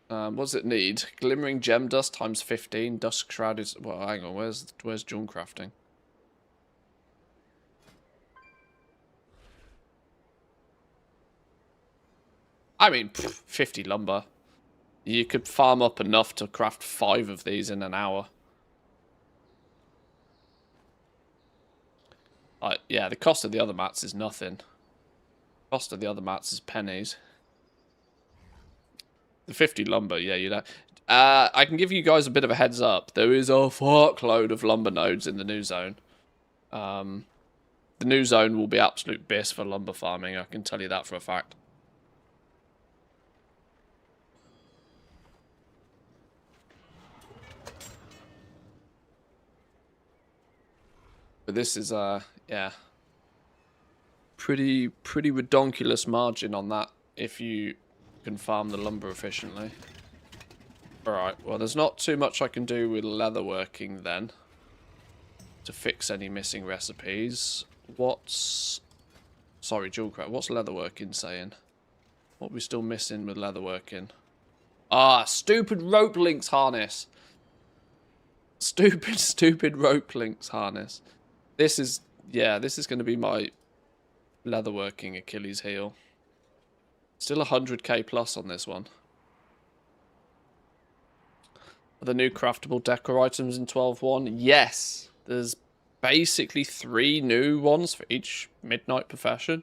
What does it need? Glimmering gem dust times 15. Dusk shroud is... Well, hang on. Where's Jewel crafting? I mean, 50 lumber. You could farm up enough to craft 5 of these in an hour. Yeah, the cost of the other mats is nothing. Cost of the other mats is pennies. The 50 lumber, yeah, you know. I can give you guys a bit of a heads up. There is a fuckload of lumber nodes in the new zone. The new zone will be absolute bliss for lumber farming. I can tell you that for a fact. But this is, yeah. Pretty redonkulous margin on that if you can farm the lumber efficiently. Alright, well there's not too much I can do with leatherworking then to fix any missing recipes. Sorry, Jewel Craft, what's leatherworking saying? What are we still missing with leatherworking? Ah, stupid rope links harness. Stupid rope links harness. This is going to be my leatherworking Achilles heel. Still 100k plus on this one. Are the new craftable decor items in 12.1? Yes. There's basically 3 new ones for each midnight profession.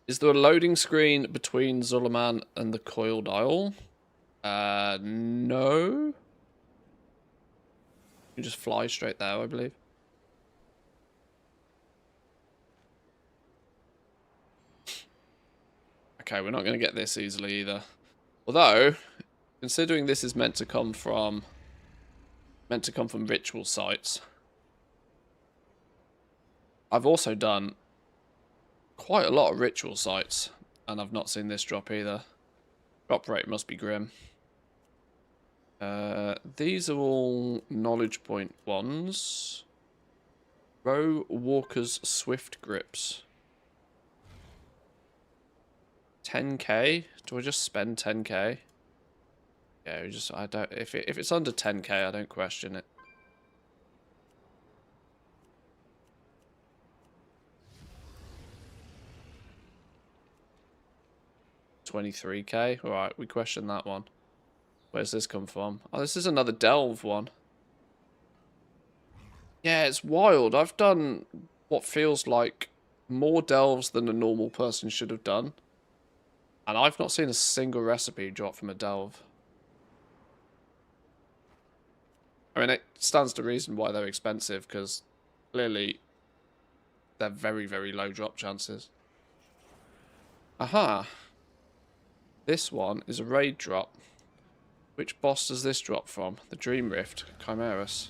Is there a loading screen between Zulaman and the coiled isle? No. You just fly straight there, I believe. Okay, we're not going to get this easily either. Although, considering this is meant to come from ritual sites, I've also done quite a lot of ritual sites, and I've not seen this drop either. Drop rate must be grim. These are all knowledge point ones. Row Walker's Swift Grips. 10k? Do I just spend 10k? Yeah, I don't. If it's under 10k, I don't question it. $23k. All right, we question that one. Where's this come from? Oh, this is another delve one. Yeah, it's wild. I've done what feels like more delves than a normal person should have done. And I've not seen a single recipe drop from a delve. I mean, it stands to reason why they're expensive, because clearly they're very, very low drop chances. Aha. This one is a raid drop. Which boss does this drop from? The Dream Rift, Chimeras.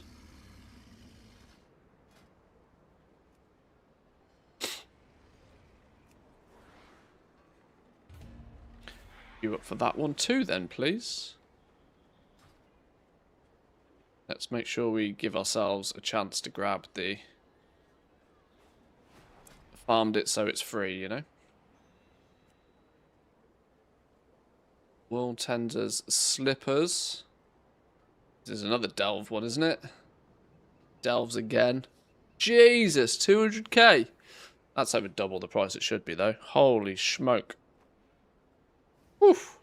You up for that one too then, please? Let's make sure we give ourselves a chance to grab the... Farmed it so it's free, you know? World Tenders Slippers. This is another delve one, isn't it? Delves again. Jesus, 200k. That's over double the price it should be, though. Holy smoke. Woof.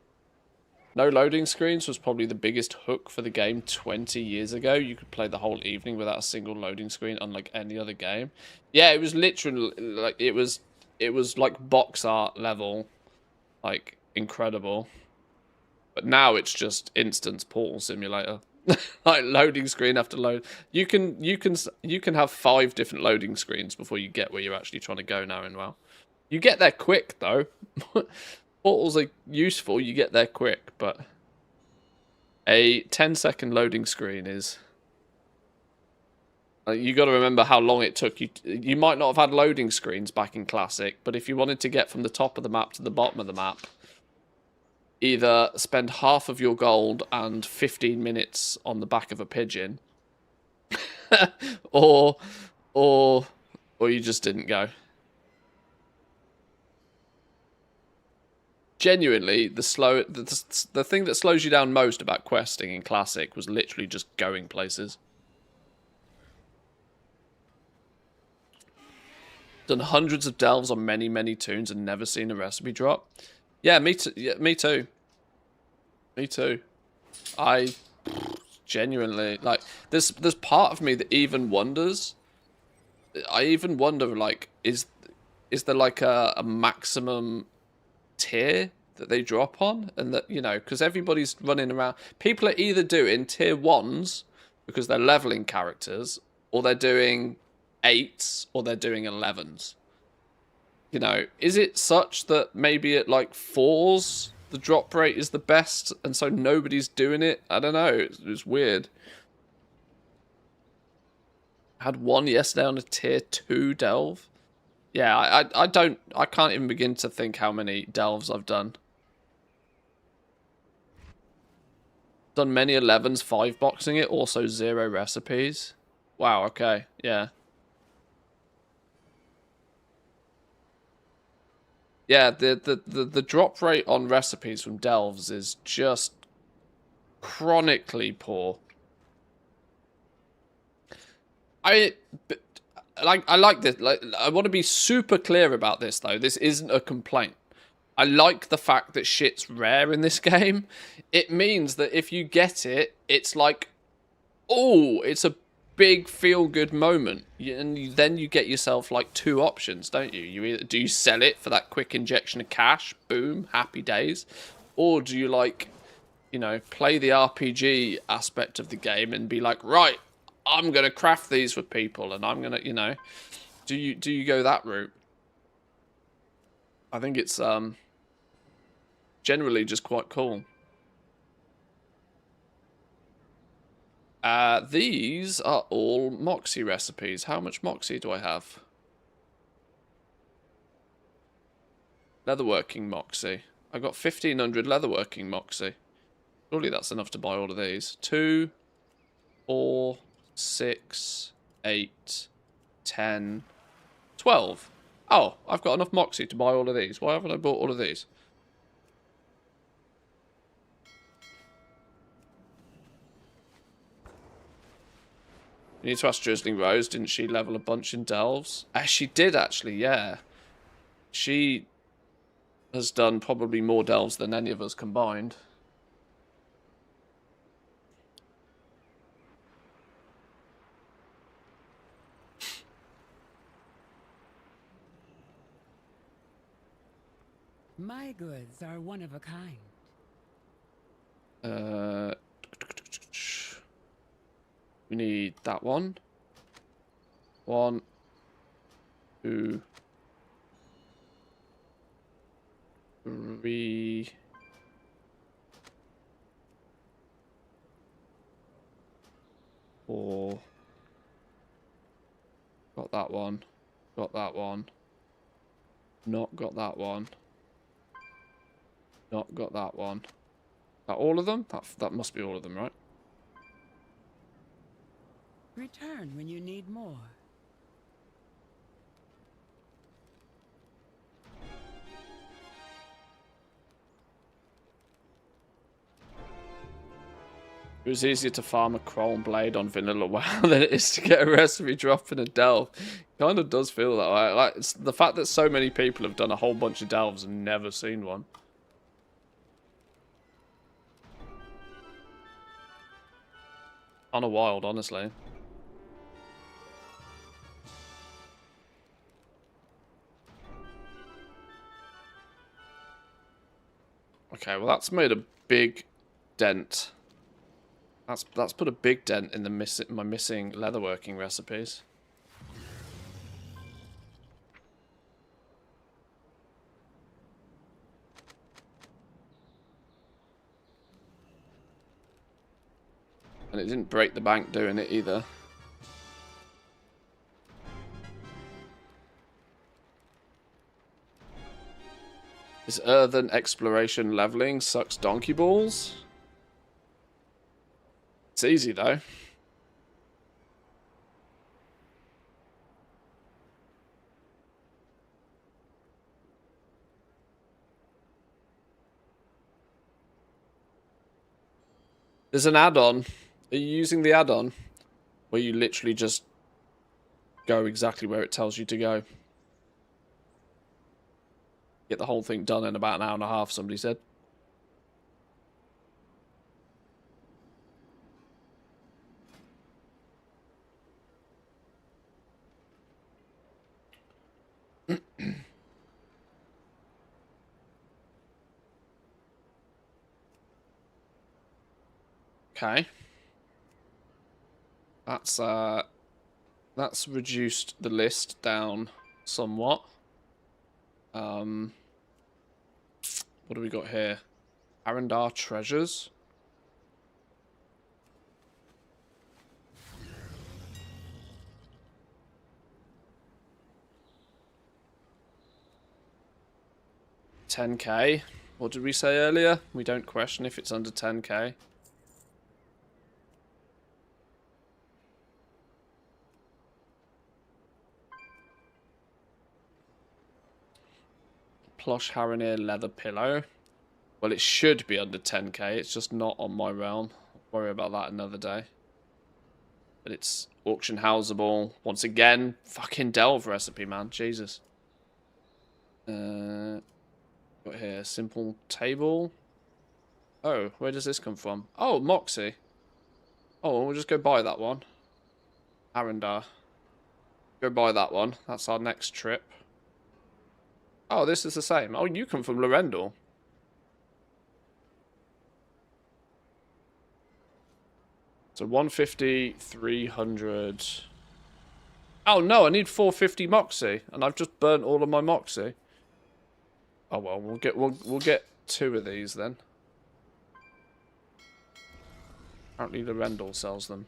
No loading screens was probably the biggest hook for the game 20 years ago. You could play the whole evening without a single loading screen, unlike any other game. Yeah, it was literally like it was like box art level, like incredible. But now it's just instance Portal Simulator. Like loading screen after load. You can have 5 different loading screens before you get where you're actually trying to go now in WoW. You get there quick though. Portals are useful. You get there quick, but a 10-second loading screen is. You got to remember how long it took you. You might not have had loading screens back in Classic, but if you wanted to get from the top of the map to the bottom of the map, either spend half of your gold and 15 minutes on the back of a pigeon, or you just didn't go. Genuinely, the thing that slows you down most about questing in Classic was literally just going places. Done hundreds of delves on many toons and never seen a recipe drop. Yeah, me too. Yeah, me too. Me too. I genuinely like. There's part of me that even wonders. I even wonder, like, is there like a maximum tier that they drop on, and that, you know, because everybody's running around. People are either doing tier 1s because they're leveling characters, or they're doing 8s, or they're doing 11s. You know, is it such that maybe at like 4s the drop rate is the best, and so nobody's doing it? I don't know. It's weird. I had one yesterday on a tier 2 delve. Yeah, I can't even begin to think how many delves I've done. Done many 11s 5-boxing it, also 0 recipes. Wow, okay, yeah. Yeah, the drop rate on recipes from delves is just chronically poor. I like this. Like, I want to be super clear about this though. This isn't a complaint. I like the fact that shit's rare in this game. It means that if you get it, it's like, oh, it's a big feel-good moment. And then you get yourself like 2 options, don't you? You either do you sell it for that quick injection of cash, boom, happy days, or do you, like, you know, play the RPG aspect of the game and be like, right, I'm gonna craft these for people, and I'm gonna, you know, do you go that route? I think it's generally just quite cool. These are all Moxie recipes. How much Moxie do I have? Leatherworking Moxie. I got 1,500 leatherworking Moxie. Surely that's enough to buy all of these. 2, 4, 6, 8, 10, 12. Oh, I've got enough Moxie to buy all of these. Why haven't I bought all of these? You need to ask Drizzling Rose, didn't she level a bunch in delves? She did, actually, yeah. She has done probably more delves than any of us combined. My goods are one of a kind. We need that one. 1, 2, 3. Four. Got that one. Got that one. Not got that one. Not got that one. That all of them? That must be all of them, right? Return when you need more. It was easier to farm a chrome blade on vanilla WoW than it is to get a recipe drop in a delve. Kind of does feel that way. Like, it's the fact that so many people have done a whole bunch of delves and never seen one. On a wild, honestly. Okay, well that's made a big dent That's put a big dent in the my missing leatherworking recipes. And it didn't break the bank doing it either. This earthen exploration leveling sucks donkey balls. It's easy though. There's an add-on. Are you using the add-on? Where you literally just go exactly where it tells you to go. Get the whole thing done in about an hour and a half, somebody said. Okay. That's reduced the list down somewhat. What do we got here? Arendar treasures. $10K. What did we say earlier? We don't question if it's under 10K. Plush Haranir leather pillow. Well, it should be under 10K. It's just not on my realm. I'll worry about that another day. But it's auction houseable. Once again, fucking delve recipe, man. Jesus. Got here, simple table. Oh, where does this come from? Oh, Moxie. Oh, well, we'll just go buy that one. Arendar. Go buy that one. That's our next trip. Oh, this is the same. Oh, you come from Lorendal. So 150, 300. Oh no, I need 450 Moxie, and I've just burnt all of my Moxie. Oh well, we'll get 2 of these then. Apparently Lorendal sells them.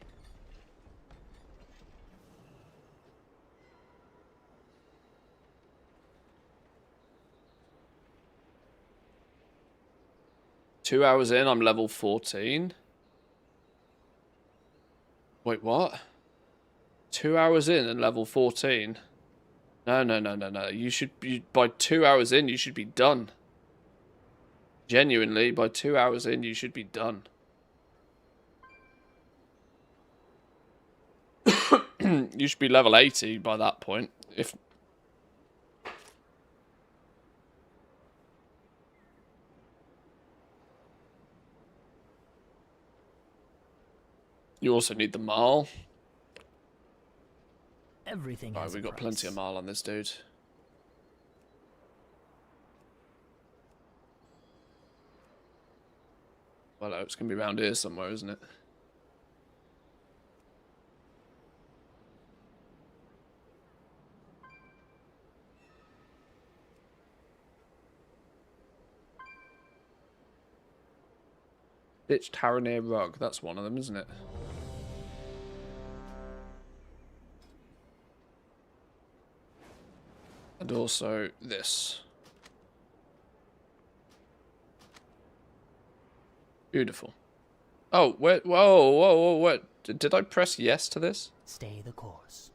Two hours in, I'm level 14. Wait, what? 2 hours in and level 14? No. You should be, by 2 hours in, you should be done. Genuinely, by 2 hours in, you should be done. You should be level 80 by that point. If you also need the Marl. Everything Alright, has we've a got plenty price. of Marl on this dude. Well, it's going to be around here somewhere, isn't it? Ditched Haranir rug. That's one of them, isn't it? And also this. Beautiful. Oh, wait, whoa, what? Did I press yes to this? Stay the course.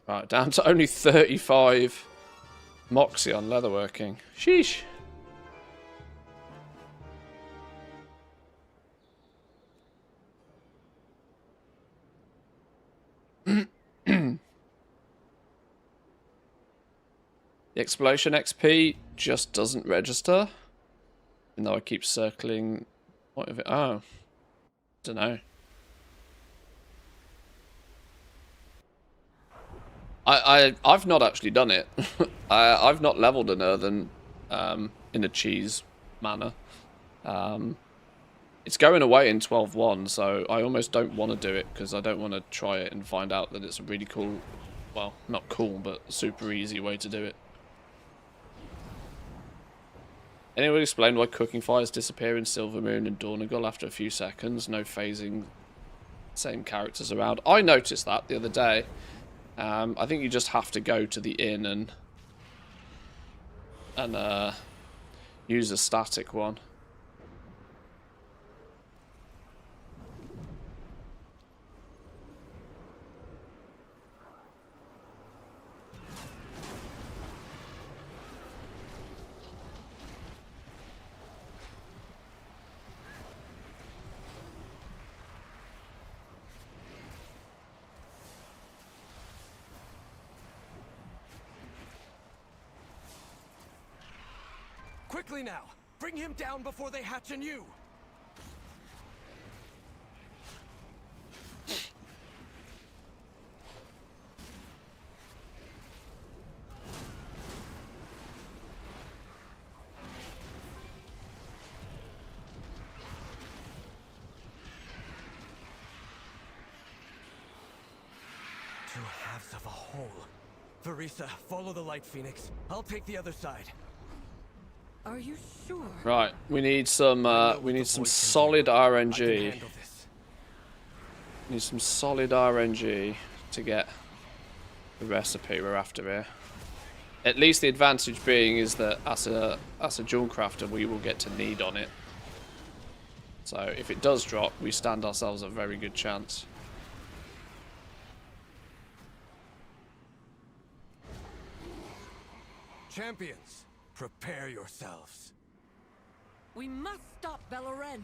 Right, down to only 35 Moxie on leatherworking. Sheesh. The explosion XP just doesn't register. Even though I keep circling. What if it? Oh. Don't know. I've not actually done it. I've not leveled an earthen in a cheese manner. It's going away in 12.1, so I almost don't want to do it because I don't want to try it and find out that it's a really cool, well, not cool, but super easy way to do it. Anyone explain why cooking fires disappear in Silvermoon and Dornagal after a few seconds? No phasing, same characters around. I noticed that the other day. I think you just have to go to the inn and use a static one. Quickly now! Bring him down before they hatch anew! Two halves of a whole. Verisa, follow the light, Phoenix. I'll take the other side. Are you sure? Right, we need some solid RNG. Need some solid RNG to get the recipe we're after here. At least the advantage being is that as a jewel crafter we will get to need on it. So if it does drop, we stand ourselves a very good chance. Champions, prepare yourselves. We must stop Belloren.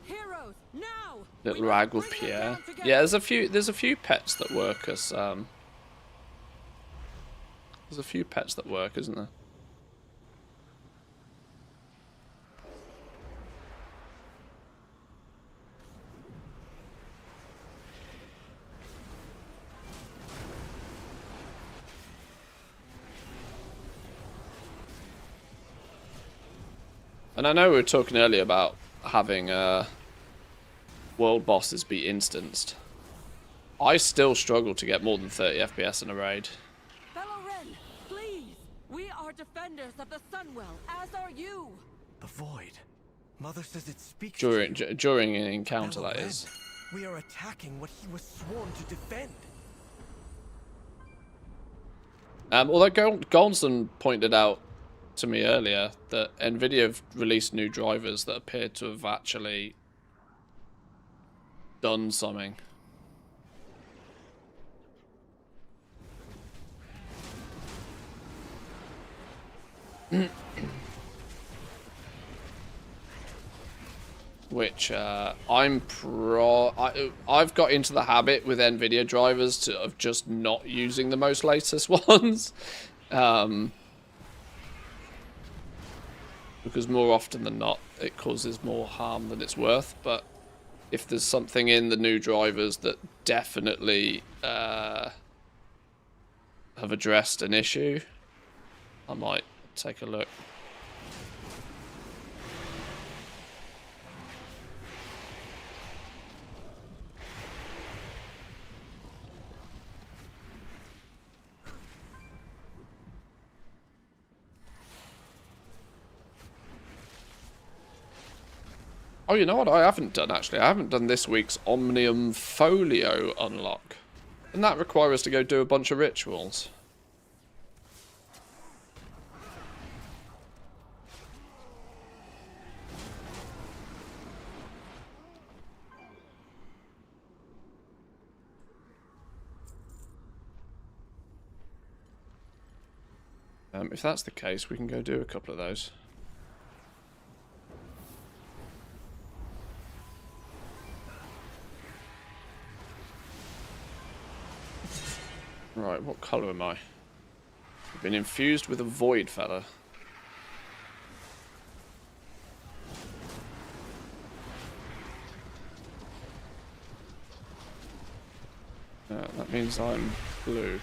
Heroes, now! Little rag with Pierre. Yeah, there's a few pets that work as there's a few pets that work, isn't there? And I know we were talking earlier about having world bosses be instanced. I still struggle to get more than 30 FPS in a raid. Belloren, please! We are defenders of the Sunwell, as are you! The Void. Mother says it speaks During an encounter, that Belloren. is. We are attacking what he was sworn to defend. Although Gonson pointed out to me earlier that Nvidia have released new drivers that appear to have actually done something. Which I've got into the habit with Nvidia drivers of just not using the most latest ones. Because more often than not, it causes more harm than it's worth. But if there's something in the new drivers that definitely have addressed an issue, I might take a look. Oh, you know what I haven't done, actually? I haven't done this week's Omnium Folio unlock. And that requires us to go do a bunch of rituals. If that's the case, we can go do a couple of those. Right, what colour am I? I've been infused with a void fella. That means I'm blue.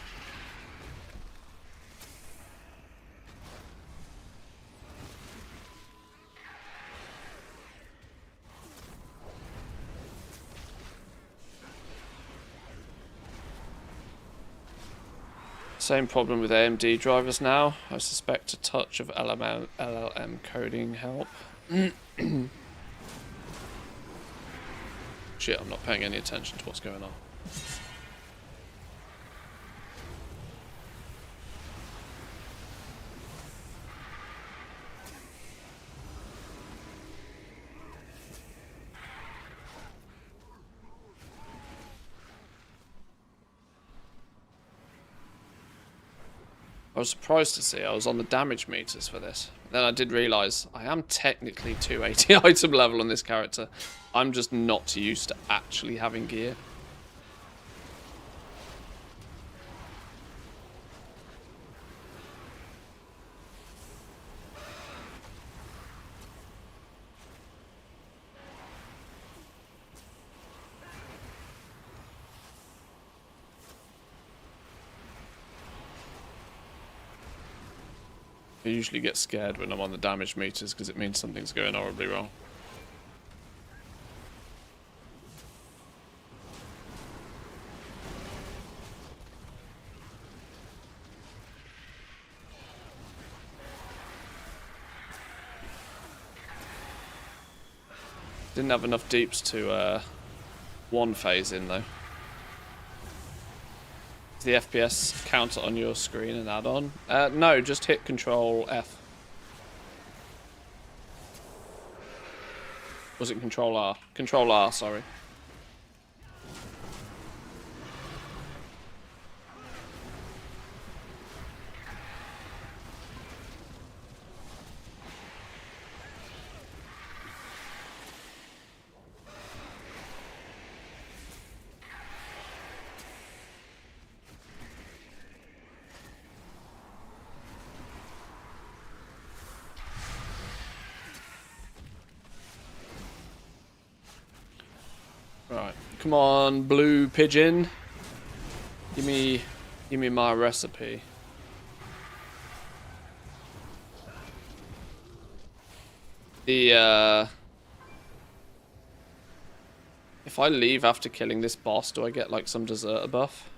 Same problem with AMD drivers now. I suspect a touch of LLM coding help. Shit, I'm not paying any attention to what's going on. I was surprised to see I was on the damage meters for this. Then I did realise I am technically 280 item level on this character. I'm just not used to actually having gear. I usually get scared when I'm on the damage meters because it means something's going horribly wrong. Didn't have enough deeps to one phase in though. Is the FPS counter on your screen an add-on? No, just hit Control F. Was it Control R? Control R, sorry. Right, come on, blue pigeon. Give me my recipe. If I leave after killing this boss, do I get like some deserter buff?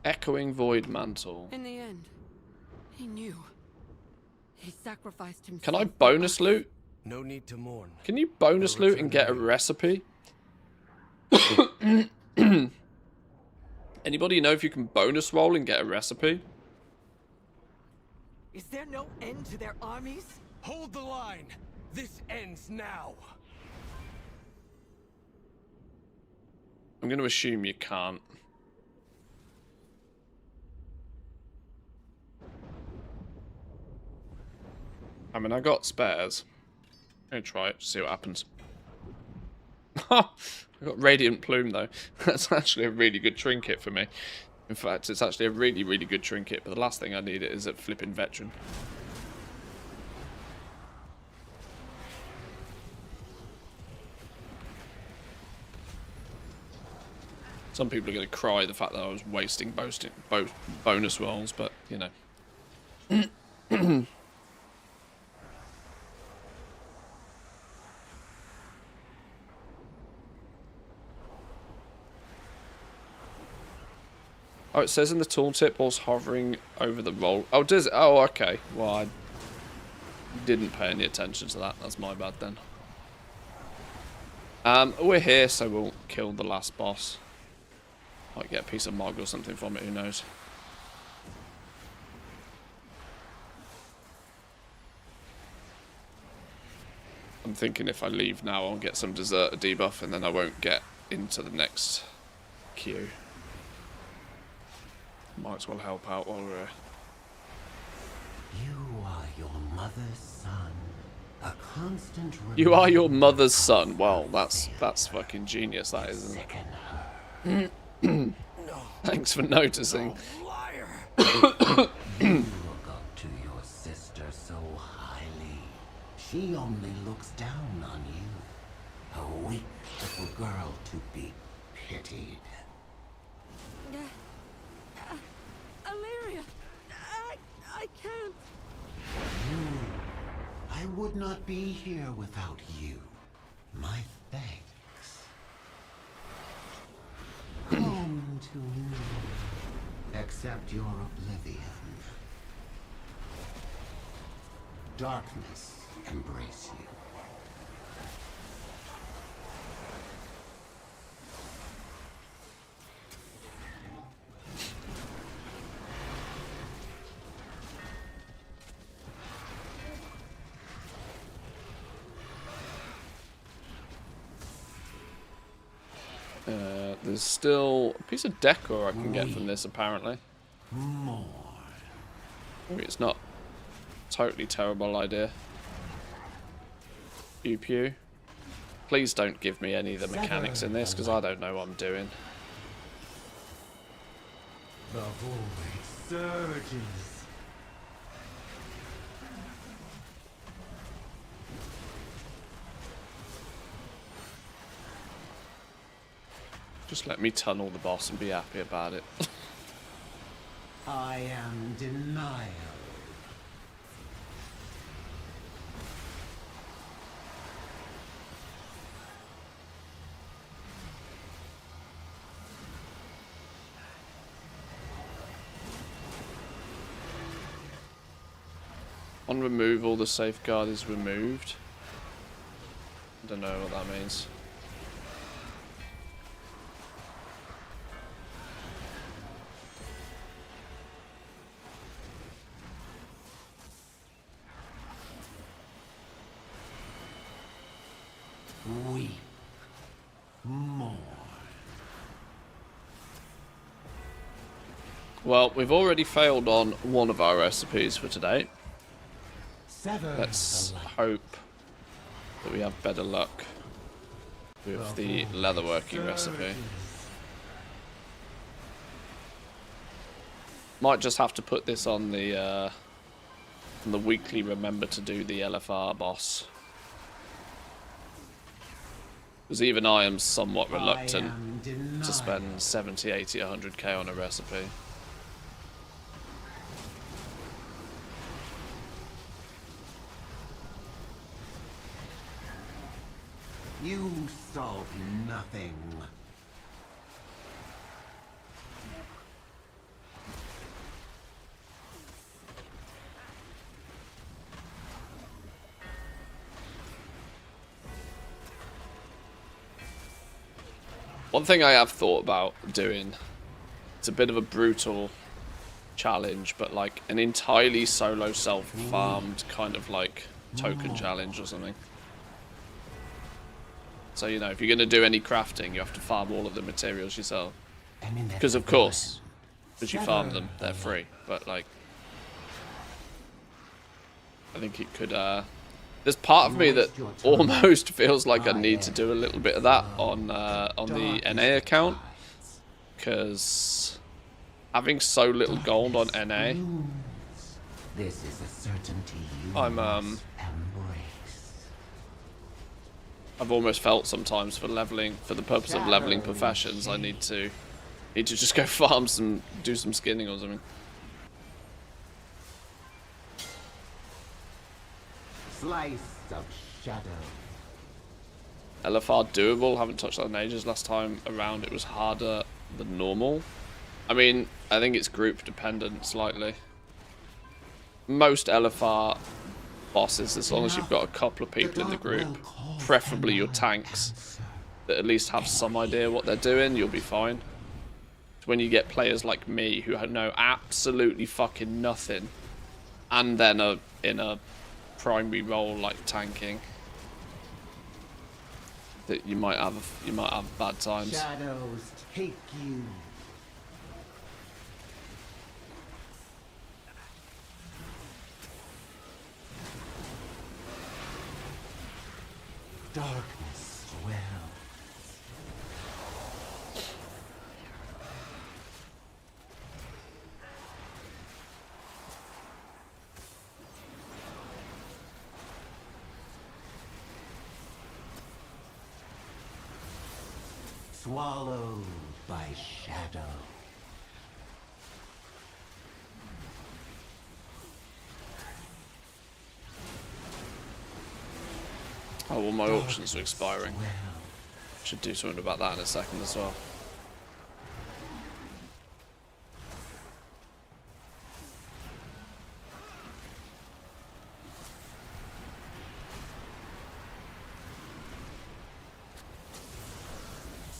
Echoing Void Mantle. In the end, he knew. He sacrificed himself. Can I bonus loot? No need to mourn. Can you bonus loot and get a recipe? Anybody know if you can bonus roll and get a recipe? Is there no end to their armies? Hold the line. This ends now. I'm going to assume you can't. I mean, I got spares. I'm going to try it, see what happens. I got Radiant Plume, though. That's actually a really good trinket for me. In fact, it's actually a really, really good trinket, but the last thing I need is a flipping Veteran. Some people are going to cry the fact that I was wasting bonus rolls, but, you know. Oh, it says in the tooltip whilst hovering over the roll. Oh, does it? Oh, okay. Well, I didn't pay any attention to that. That's my bad then. We're here, so we'll kill the last boss. Might get a piece of Mog or something from it, who knows. I'm thinking if I leave now, I'll get some Deserter debuff, and then I won't get into the next queue. Might as well help out while we're here. You are your mother's son. A constant You are your mother's son. Well, that's fucking genius, that is, isn't it? Thanks for noticing. Liar! You look up to your sister so highly. She only looks down on you. A weak little girl to be pitied. Illyria, I can't. I would not be here without you. My thanks. Come to me. Accept your oblivion. Darkness embrace you. There's still a piece of decor I can get from this, apparently. More. Maybe it's not a totally terrible idea. Pew pew. Please don't give me any of the mechanics in this, because I don't know what I'm doing. The void surges. Just let me tunnel the boss and be happy about it. I am denial. On removal, the safeguard is removed. I don't know what that means. Weep more. Well, we've already failed on one of our recipes for today. Sever Let's the light. hope that we have better luck with the leatherworking recipe. Might just have to put this on the weekly remember to do the LFR boss. Because even I am somewhat reluctant to spend 70, 80, 100k on a recipe. You solve nothing. One thing I have thought about doing, it's a bit of a brutal challenge, but like an entirely solo self-farmed kind of like token challenge or something. So, you know, if you're going to do any crafting, you have to farm all of the materials yourself. Because, of course, as you farm them, they're free. But, like, I think it could, there's part of me that almost feels like I need to do a little bit of that on the NA account. Because having so little gold on NA, This is a certainty you I'm, must embrace. I've almost felt sometimes for leveling, for the purpose of leveling professions, I need to just go farm some, do some skinning or something. Slice of shadow. LFR doable, haven't touched that in ages. Last time around it was harder than normal. I mean, I think it's group dependent slightly. Most LFR bosses, as long as you've got a couple of people in the group, preferably your tanks, that at least have some idea what they're doing, you'll be fine. When you get players like me who know absolutely fucking nothing, and then are in a primary role like tanking, that you might have bad times. Shadows take you. Darkness swells. Swallowed by shadow. Oh, well, my auctions are expiring. Should do something about that in a second as well.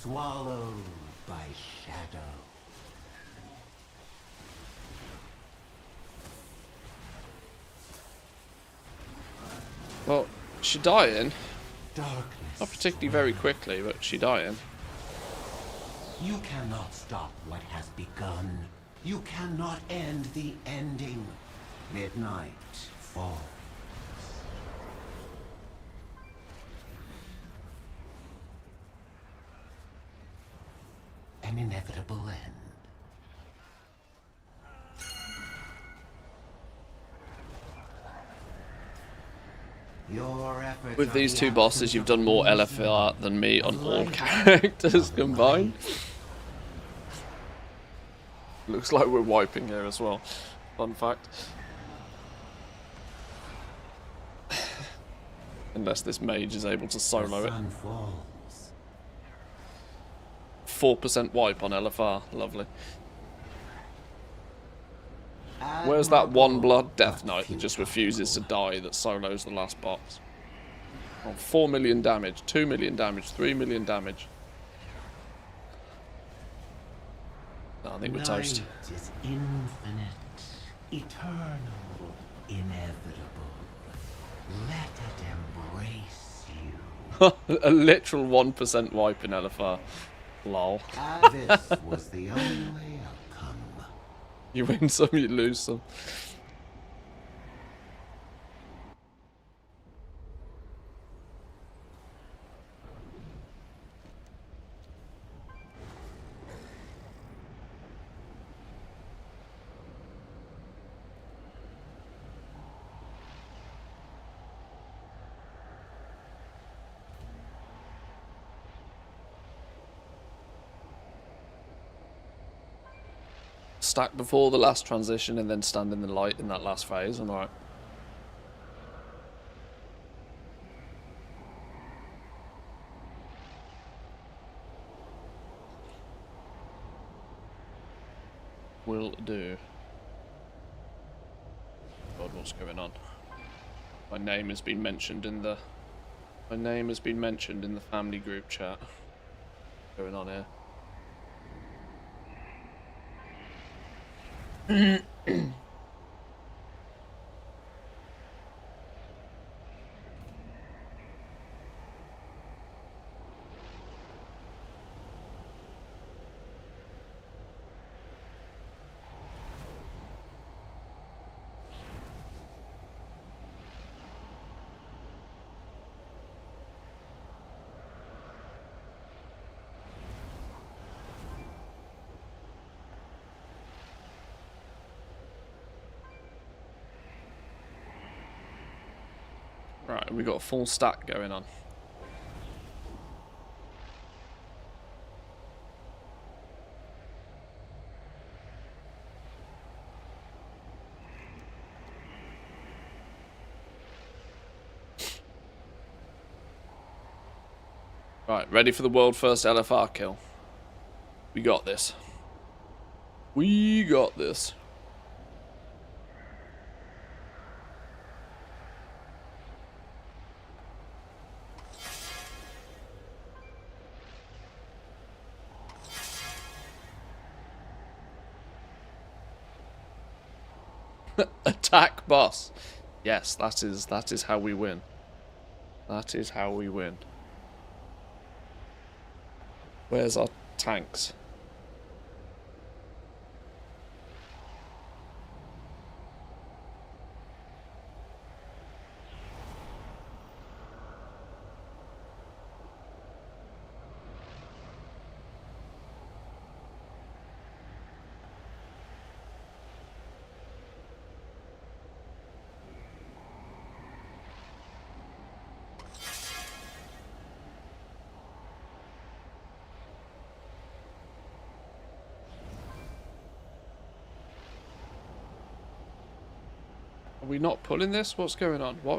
Swallowed by shadow. Well, she dying. Darkness. Not particularly very quickly, but she dying. You cannot stop what has begun. You cannot end the ending. Midnight falls. An inevitable end. Your efforts With are these the two bosses, absence you've of done more reason, LFR than me on of all light, characters of combined. light. Looks like we're wiping here as well. Fun fact. Unless this mage is able to The solo it. sun falls. 4% wipe on LFR. Lovely. Where's that one blood death knight that just refuses to die that solos the last boss? Oh, 4 million damage, 2 million damage, 3 million damage. No, I think we're toast. Night is infinite, eternal, inevitable. Let it embrace you. A literal 1% wipe in LFR. Lol. This was the only outcome. You win some, you lose some. Stack before the last transition and then stand in the light in that last phase. I'm alright. Will do. God, what's going on? My name has been mentioned in the. My name has been mentioned in the family group chat. What's going on here? Right, we got a full stack going on. Right, ready for the world first LFR kill. We got this. We got this. Attack boss. Yes, that is how we win. That is how we win. Where's our tanks? Are we not pulling this? What's going on? Why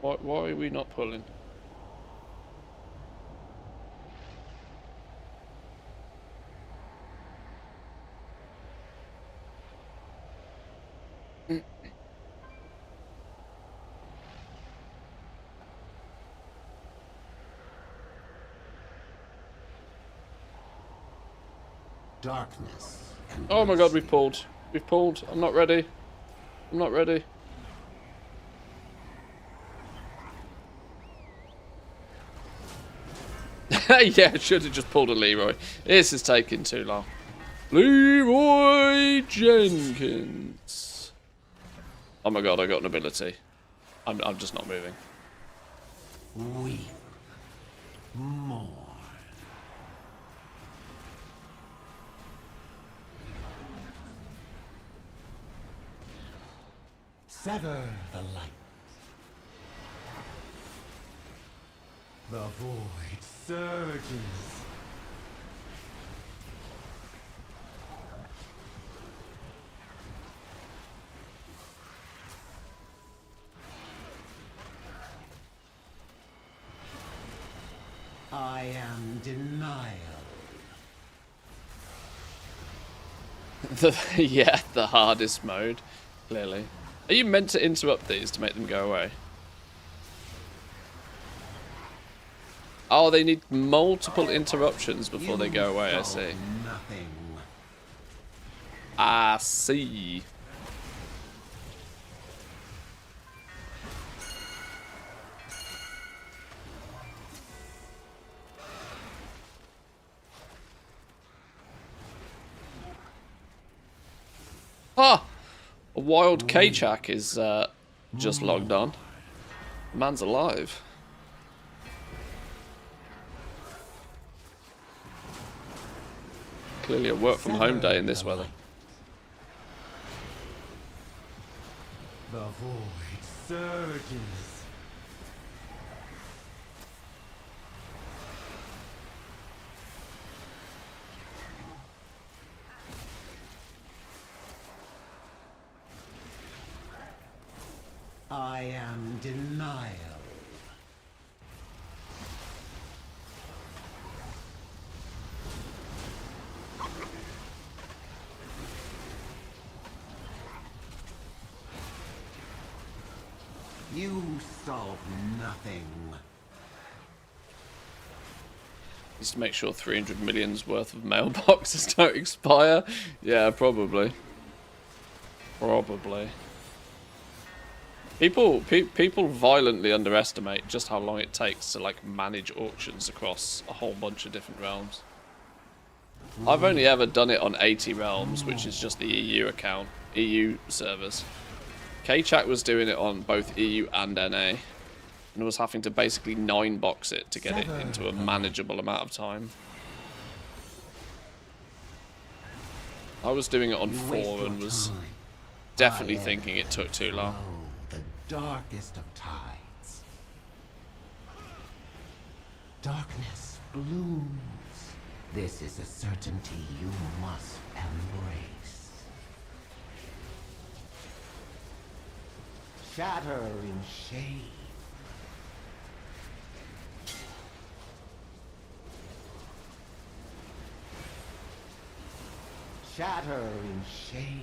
are we not pulling? Darkness. Oh my god, we've pulled. We've pulled. I'm not ready. I'm not ready. Yeah, should have just pulled a Leroy. This is taking too long. Leroy Jenkins. Oh my god, I got an ability. I'm just not moving. Weep. Mourn. Sever the light. The void surges. I am denial. Yeah, the hardest mode, clearly. Are you meant to interrupt these to make them go away? Oh, they need multiple interruptions before they go away, I see. Nothing. I see. Ah! A wild K-Chak is just logged on. The man's alive. Clearly a work from home day in this weather. The void surges. I am denial. You solve nothing. Just to make sure 300 million's worth of mailboxes don't expire. Yeah, probably. Probably. People violently underestimate just how long it takes to like manage auctions across a whole bunch of different realms. I've only ever done it on 80 realms, which is just the EU account, EU servers. K-Chak was doing it on both EU and NA, and was having to basically 9-box it to get it into a manageable amount of time. I was doing it on 4 and was definitely thinking it took too long. The darkest of tides. Darkness blooms. This is a certainty you must embrace. Shatter in shade. Shatter in shade.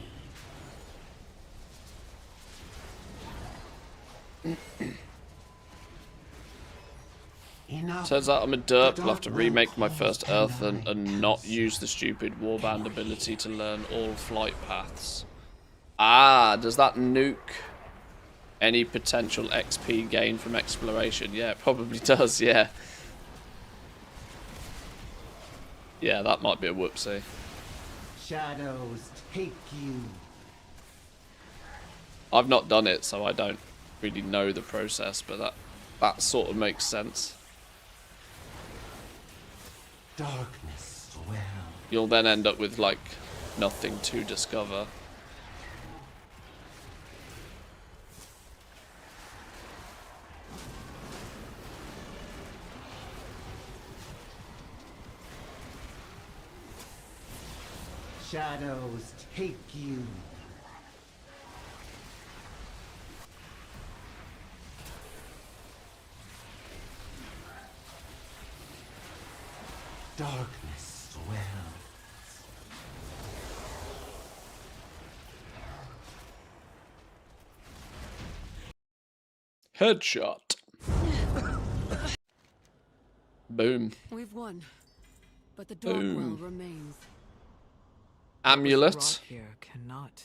Enough. Turns out I'm a derp. I'll have to remake my first Earth and not use the stupid warband ability to learn all flight paths. Ah, does that nuke any potential XP gain from exploration? Yeah, it probably does, yeah. Yeah, that might be a whoopsie. Shadows take you. I've not done it, so I don't really know the process, but that sort of makes sense. Darkness swells. You'll then end up with, like, nothing to discover. Shadows take you. darkness swells. Headshot. Boom. We've won, but the dark well remains. Amulet. Rock here cannot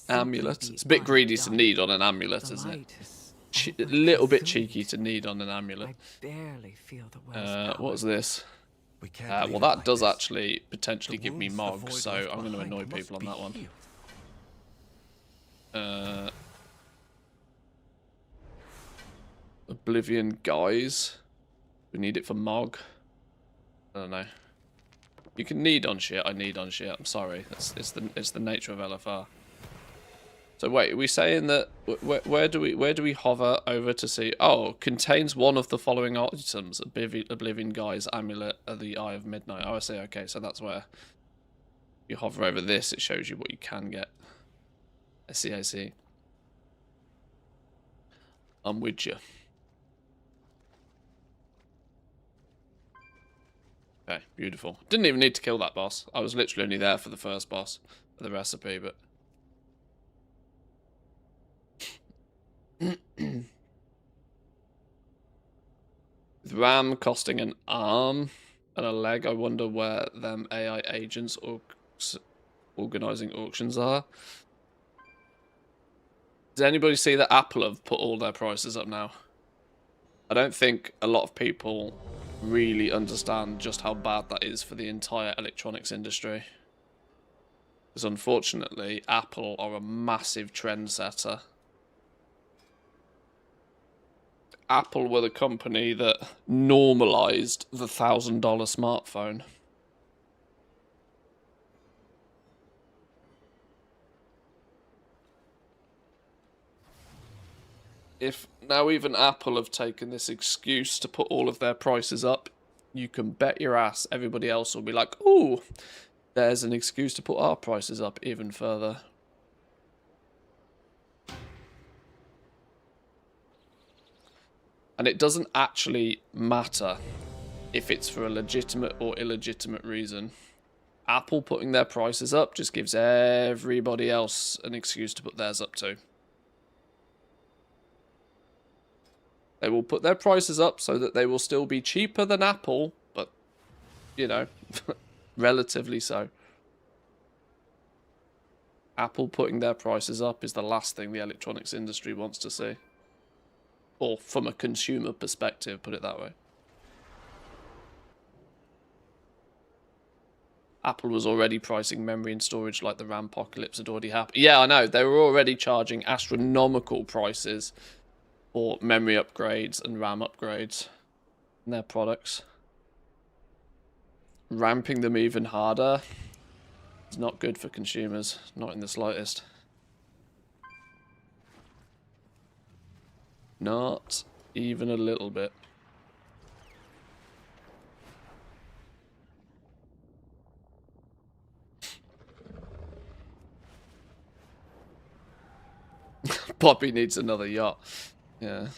Amulet. simply It's a be bit greedy to undone. need on an amulet, The isn't it? light is A almost little bit consuming cheeky it. to need on an amulet. I barely feel the well's What was power. this? We can't Well, leave it that like does this. actually potentially The give me wounds the Mog, void so left I'm going to behind annoy must people on be that one. healed. Oblivion guys. We need it for Mog. I don't know. You can need on shit. I need on shit. I'm sorry. It's the nature of LFR. So wait, are we saying that where do we hover over to see? Oh, contains one of the following items: Oblivion guys, amulet, the Eye of Midnight. Oh, I see. Okay, so that's where you hover over this. It shows you what you can get. I see. I see. I'm with you. Okay, beautiful. Didn't even need to kill that boss. I was literally only there for the first boss of the recipe, but... With RAM costing an arm and a leg, I wonder where them AI agents or organising auctions are. Does anybody see that Apple have put all their prices up now? I don't think a lot of people really understand just how bad that is for the entire electronics industry. Because unfortunately, Apple are a massive trendsetter. Apple were the company that normalized the $1,000 smartphone. If now even Apple have taken this excuse to put all of their prices up, you can bet your ass everybody else will be like, ooh, there's an excuse to put our prices up even further. And it doesn't actually matter if it's for a legitimate or illegitimate reason. Apple putting their prices up just gives everybody else an excuse to put theirs up too. They will put their prices up so that they will still be cheaper than Apple, but, you know, relatively so. Apple putting their prices up is the last thing the electronics industry wants to see. Or from a consumer perspective, put it that way. Apple was already pricing memory and storage like the RAM apocalypse had already happened. Yeah, I know. They were already charging astronomical prices for memory upgrades and RAM upgrades in their products. Ramping them even harder is not good for consumers, not in the slightest. Not even a little bit. Bobby needs another yacht. Yeah.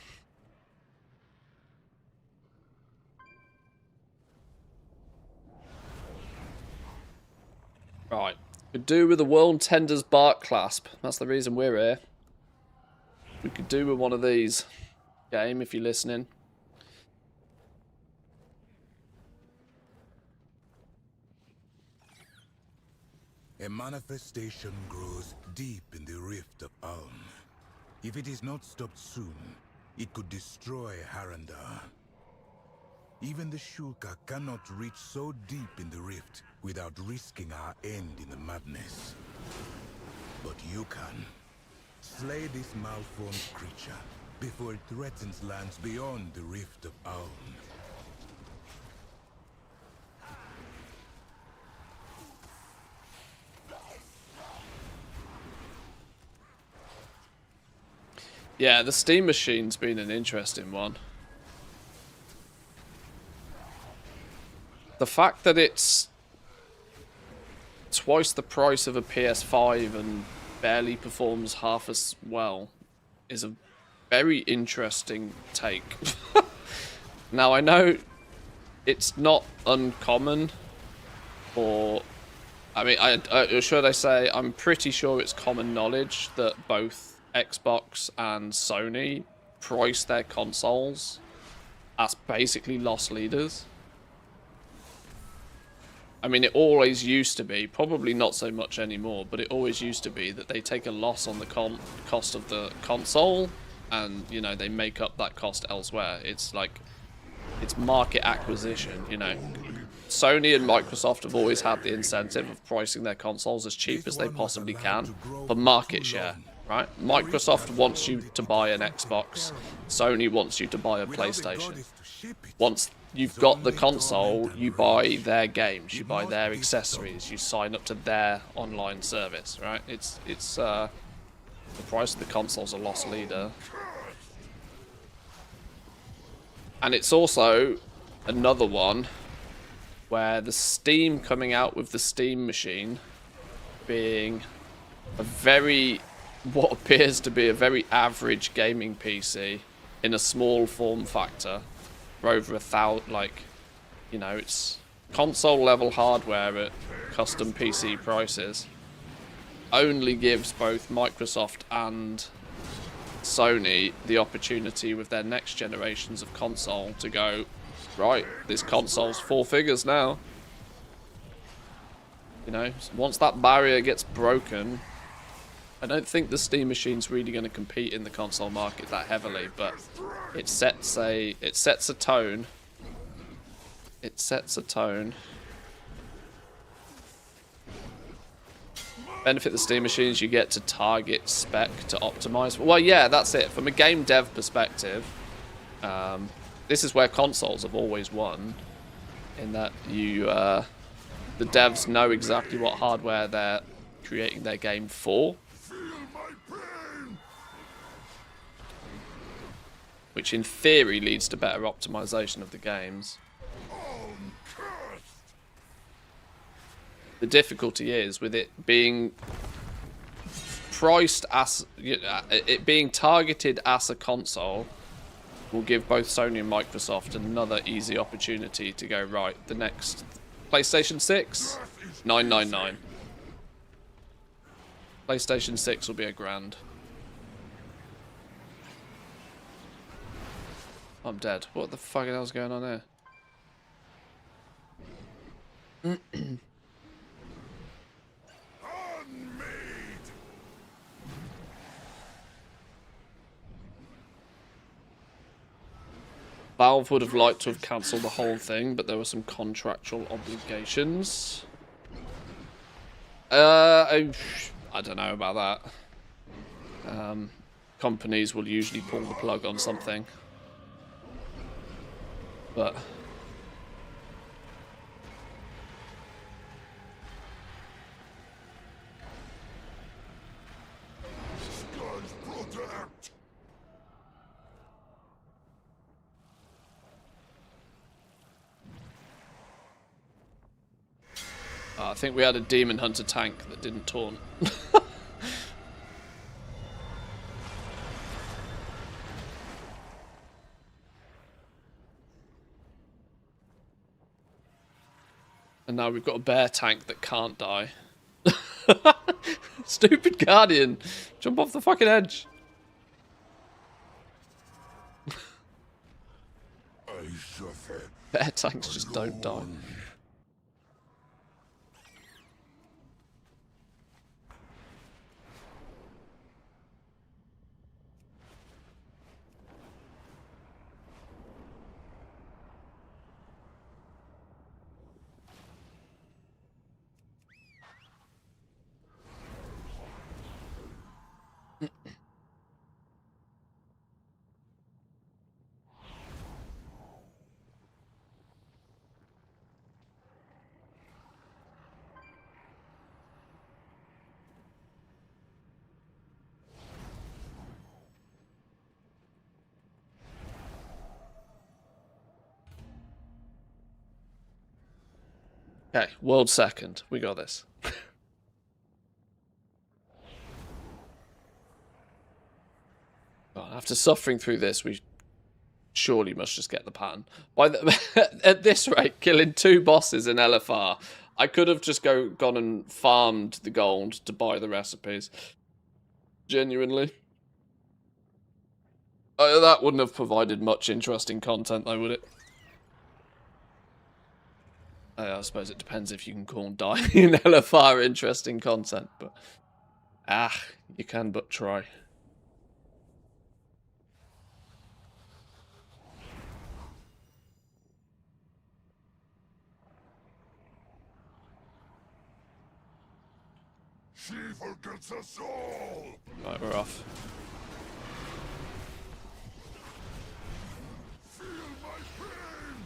Right. Could do with a World Tender's Bark Clasp. That's the reason we're here. We could do with one of these. Game, if you're listening. A manifestation grows deep in the rift of Ulm. If it is not stopped soon, it could destroy Harandar. Even the Shulka cannot reach so deep in the rift without risking our end in the madness. But you can. Slay this malformed creature before it threatens lands beyond the rift of Ulm. Yeah, the steam machine's been an interesting one. The fact that it's twice the price of a PS5 and barely performs half as well is a very interesting take. Now, I know it's not uncommon or I mean, should I say, I'm pretty sure it's common knowledge that both Xbox and Sony price their consoles as basically loss leaders. I mean, it always used to be, probably not so much anymore, but it always used to be that they take a loss on the cost of the console, and, you know, they make up that cost elsewhere. It's like, it's market acquisition, you know. Sony and Microsoft have always had the incentive of pricing their consoles as cheap as they possibly can for market share, right? Microsoft wants you to buy an Xbox. Sony wants you to buy a PlayStation. Once you've got the console, you buy their games, you buy their accessories, you sign up to their online service, right? It's the price of the console's a loss leader. And it's also another one where the Steam coming out with the Steam machine being a very, what appears to be a very average gaming PC in a small form factor for over 1,000, like, you know, it's console level hardware at custom PC prices, only gives both Microsoft and Sony the opportunity with their next generations of console to go, right, this console's 4 figures now. You know, once that barrier gets broken, I don't think the Steam machine's really going to compete in the console market that heavily, but it sets a tone. It sets a tone. Benefit the Steam machines, you get to target spec to optimize. Well, yeah, that's it. From a game dev perspective, this is where consoles have always won, in that the devs know exactly what hardware they're creating their game for, which in theory leads to better optimization of the games. The difficulty is with it being priced as, it being targeted as a console will give both Sony and Microsoft another easy opportunity to go, right, the next PlayStation 6, $999. PlayStation 6 will be $1,000. I'm dead. What the fuck else is going on here? Valve would have liked to have cancelled the whole thing, but there were some contractual obligations. I don't know about that. Companies will usually pull the plug on something. But I think we had a Demon Hunter tank that didn't taunt. And now we've got a bear tank that can't die. Stupid Guardian! Jump off the fucking edge! Bear tanks just don't die. Okay, world second. We got this. Well, after suffering through this, we surely must just get the pattern. At this rate, killing 2 bosses in LFR, I could have just gone and farmed the gold to buy the recipes. Genuinely. That wouldn't have provided much interesting content, though, would it? I suppose it depends if you can call dying in LFR interesting content, but... you can but try. She forgets us all! Right, we're off. Feel my pain!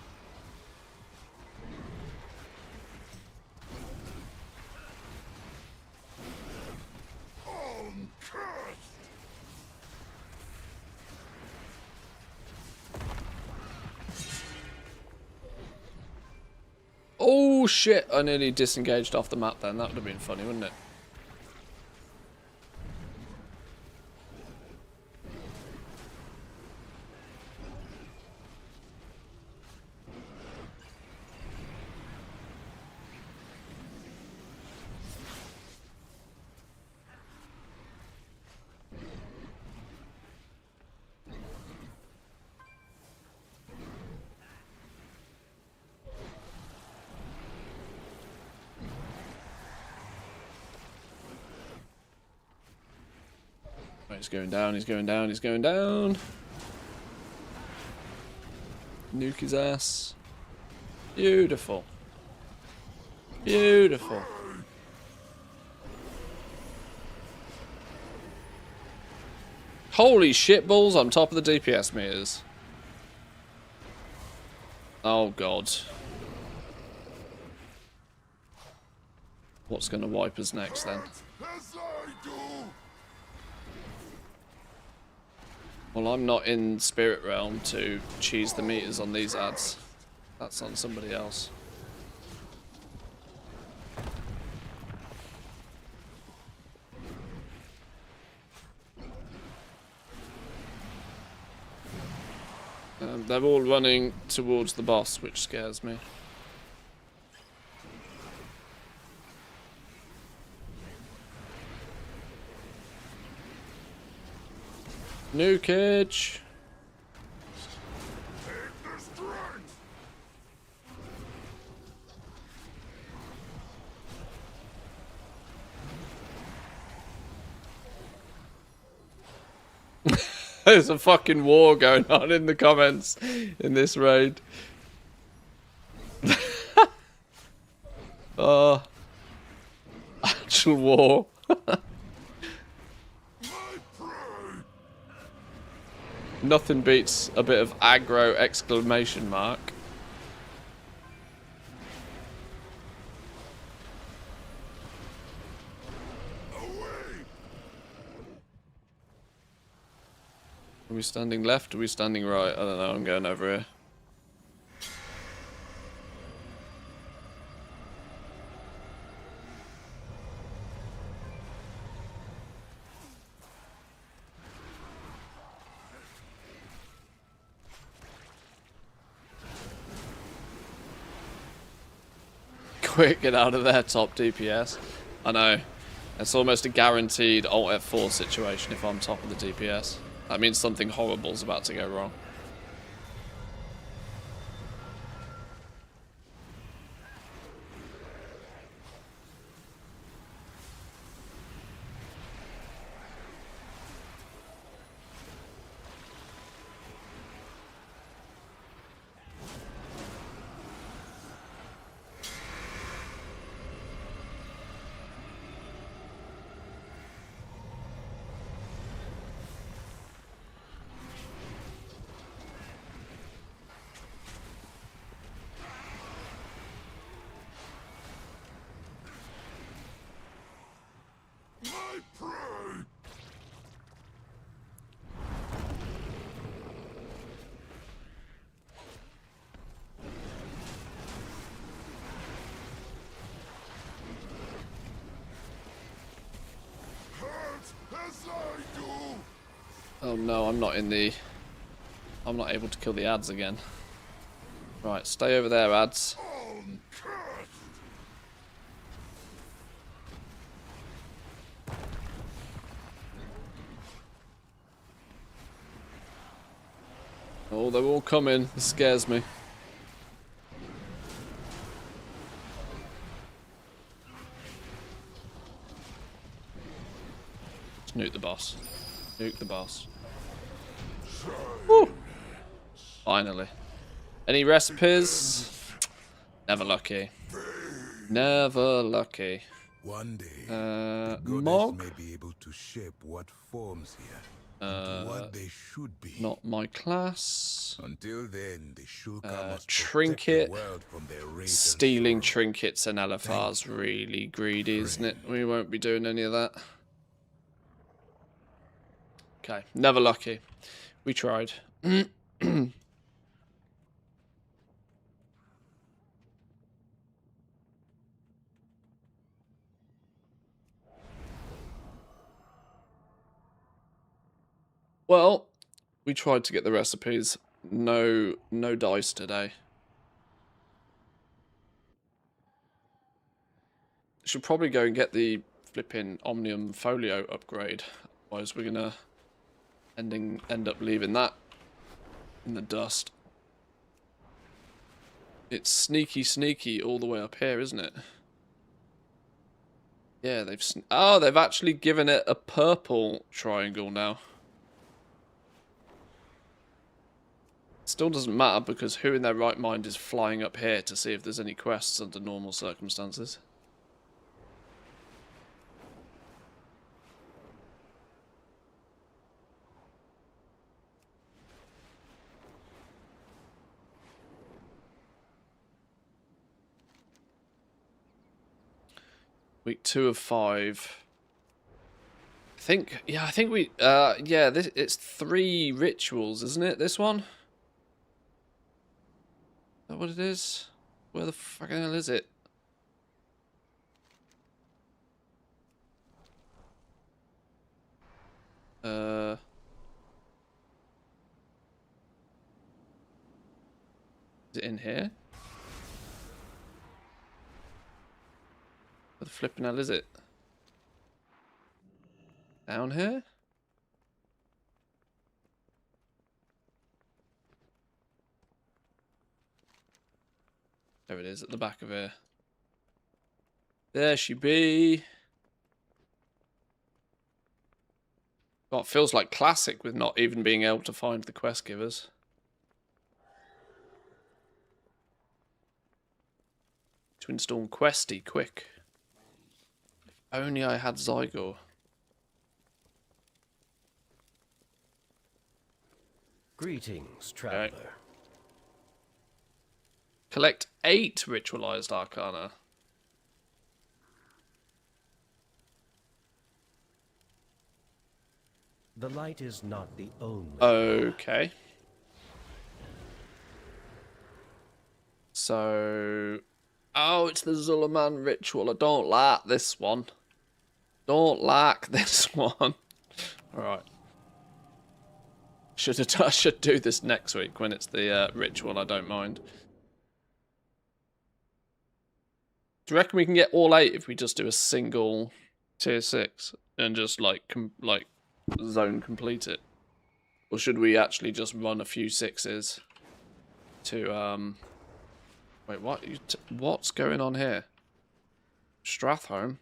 Cursed! Oh shit, I nearly disengaged off the map then. That would have been funny, wouldn't it? He's going down, he's going down, he's going down. Nuke his ass. Beautiful. Beautiful. Holy shit balls on top of the DPS meters. Oh god. What's going to wipe us next then? As I do! Well, I'm not in Spirit Realm to cheese the meters on these ads. That's on somebody else. They're all running towards the boss, which scares me. Nukage! Take the strength! There's a fucking war going on in the comments in this raid. Oh. Actual war. Nothing beats a bit of aggro exclamation mark. Are we standing left? Are we standing right? I don't know, I'm going over here. Quick, get out of there, top DPS. I know. It's almost a guaranteed Alt F4 situation if I'm top of the DPS. That means something horrible's about to go wrong. My prey! Hurt as I do! Oh no, I'm not able to kill the ads again. Right, stay over there, ads. Cursed! Oh, they're all coming. This scares me. Let's nuke the boss. Nuke the boss. Woo! Finally. Any recipes? Never lucky. Never lucky. One day, the goddess Mog? may be able to shape what forms here into what they should be. Not my class. Until then, the Shulka must Trinket. protect the world from their rage and Stealing sorrow. trinkets and LFR's really greedy, isn't it? We won't be doing any of that. Okay, never lucky. We tried. Well, we tried to get the recipes. No dice today. Should probably go and get the flipping Omnium Folio upgrade. Otherwise we're gonna end up leaving that in the dust. It's sneaky all the way up here, isn't it? Yeah, they've actually given it a purple triangle now. Still doesn't matter because who in their right mind is flying up here to see if there's any quests under normal circumstances? Week 2 of 5. I think we, it's 3 rituals, isn't it, this one? Is that what it is? Where the fucking hell is it? Is it in here? Where the flipping hell is it? Down here? There it is, at the back of here. There she be. God, it feels like classic with not even being able to find the quest givers. To install Questy, quick. If only I had Zygo. Greetings, traveler. Okay. Collect 8 ritualized arcana. The light is not the only. Okay. So... Oh, it's the Zulaman ritual. I don't like this one. Don't like this one. Alright. I should do this next week when it's the ritual. I don't mind. Do you reckon we can get all 8 if we just do a single tier 6 and just like zone complete it? Or should we actually just run a few 6s to wait, what? What's going on here? Strathholm?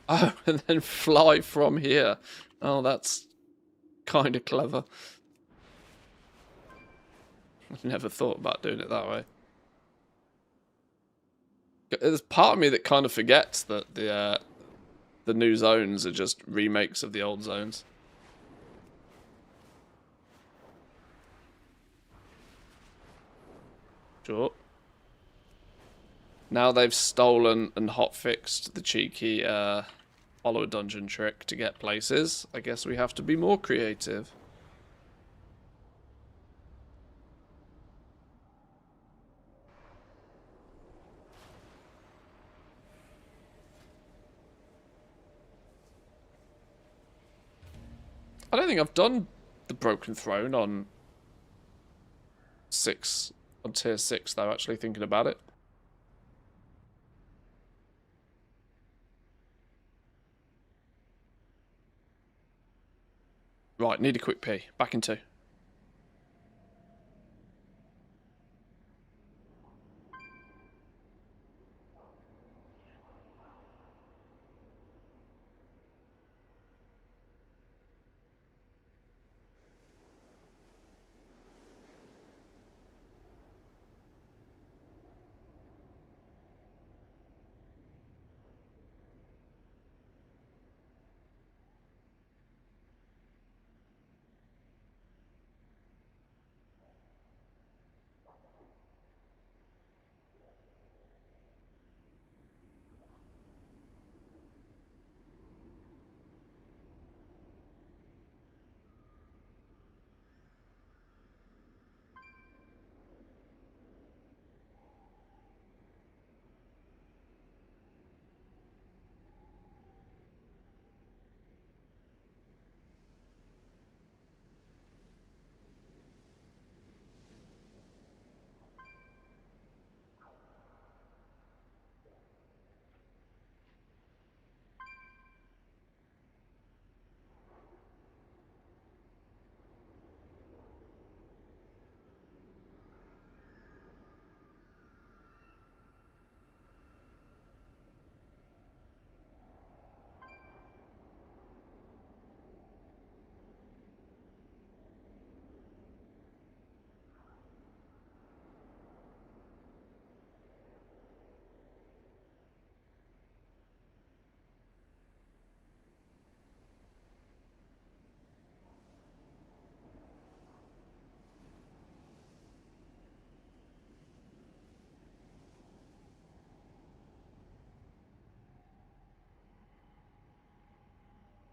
Oh, and then fly from here. Oh, that's kind of clever. I've never thought about doing it that way. There's part of me that kind of forgets that the new zones are just remakes of the old zones. Sure. Now they've stolen and hotfixed the cheeky follow a dungeon trick to get places. I guess we have to be more creative. I don't think I've done the Broken Throne on 6 on tier 6 though, actually thinking about it. Right, need a quick pee. Back in 2.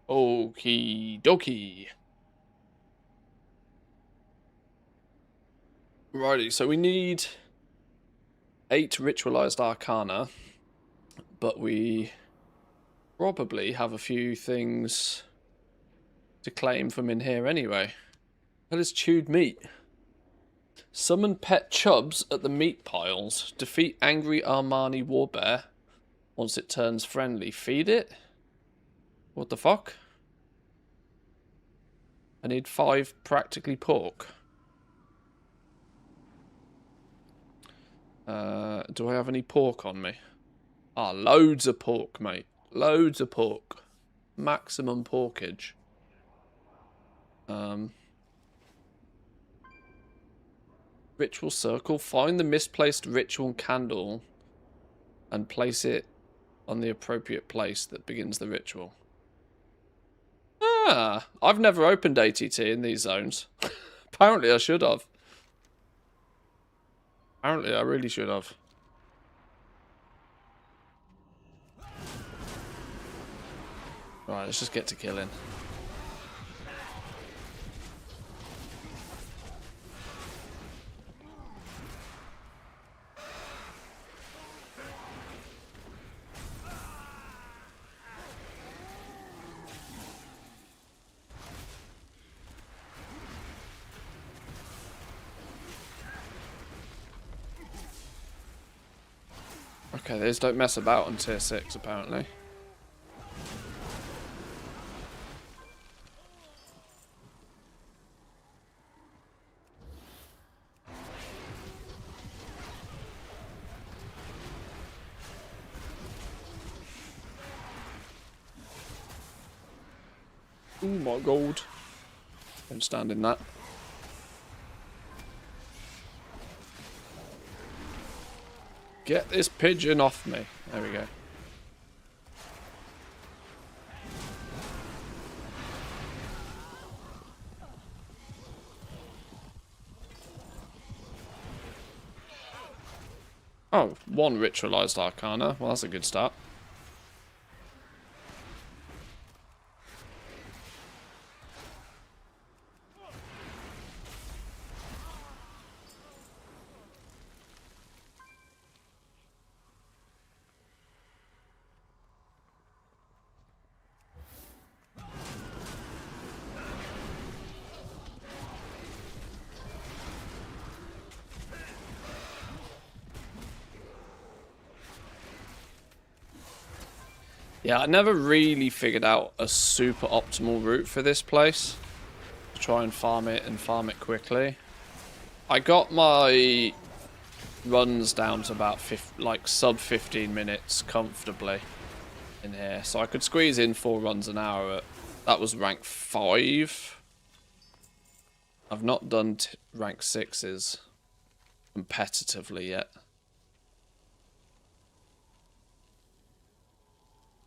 Okie dokie. Righty, so we need 8 ritualized arcana, but we probably have a few things to claim from in here anyway. That is chewed meat. Summon pet chubs at the meat piles. Defeat angry Armani warbear. Once it turns friendly, feed it? What the fuck? I need 5 practically pork. Do I have any pork on me? Ah, loads of pork, mate. Loads of pork. Maximum porkage. Ritual circle. Find the misplaced ritual candle and place it on the appropriate place that begins the ritual. Ah, I've never opened ATT in these zones. Apparently I should have. Apparently I really should have. Right, let's just get to killing. Okay, these don't mess about on tier 6 apparently. Oh my god. Don't stand in that. Get this pigeon off me. There we go. Oh, 1 ritualized arcana. Well, that's a good start. Yeah, I never really figured out a super optimal route for this place. To try and farm it quickly. I got my runs down to about sub 15 minutes comfortably in here. So I could squeeze in 4 runs an hour. That was rank 5. I've not done rank 6s competitively yet.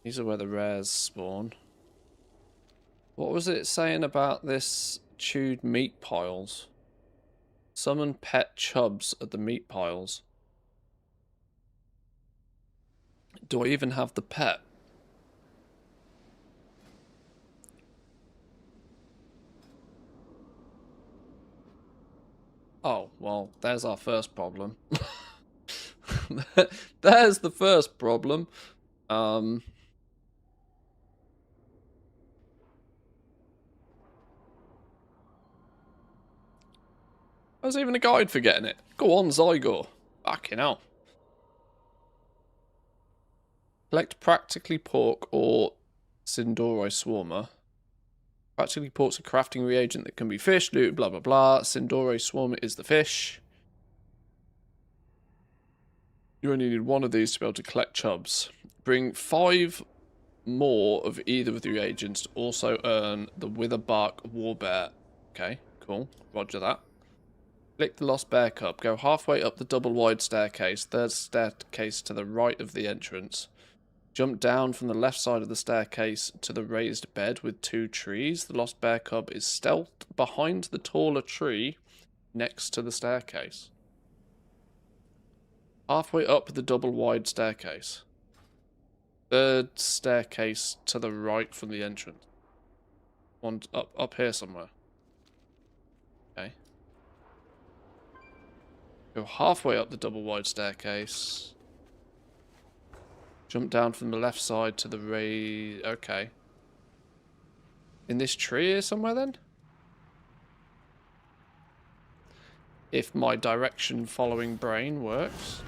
These are where the rares spawn. What was it saying about this chewed meat piles? Summon pet chubs at the meat piles. Do I even have the pet? Oh, well, there's our first problem. There's the first problem. There's even a guide for getting it. Go on, Zygor. Fucking hell. Collect practically pork or Sindoroi Swarmer. Practically pork's a crafting reagent that can be fished, loot, blah blah blah. Sindoroi Swarmer is the fish. You only need 1 of these to be able to collect chubs. Bring 5 more of either of the reagents to also earn the Witherbark Warbear. Okay, cool. Roger that. Click the Lost Bear Cub. Go halfway up the double-wide staircase, 3rd staircase to the right of the entrance. Jump down from the left side of the staircase to the raised bed with 2 trees. The Lost Bear Cub is stealthed behind the taller tree next to the staircase. Halfway up the double-wide staircase. 3rd staircase to the right from the entrance. One up here somewhere. Okay. Go halfway up the double-wide staircase. Jump down from the left side to the okay. In this tree here somewhere then? If my direction following brain works.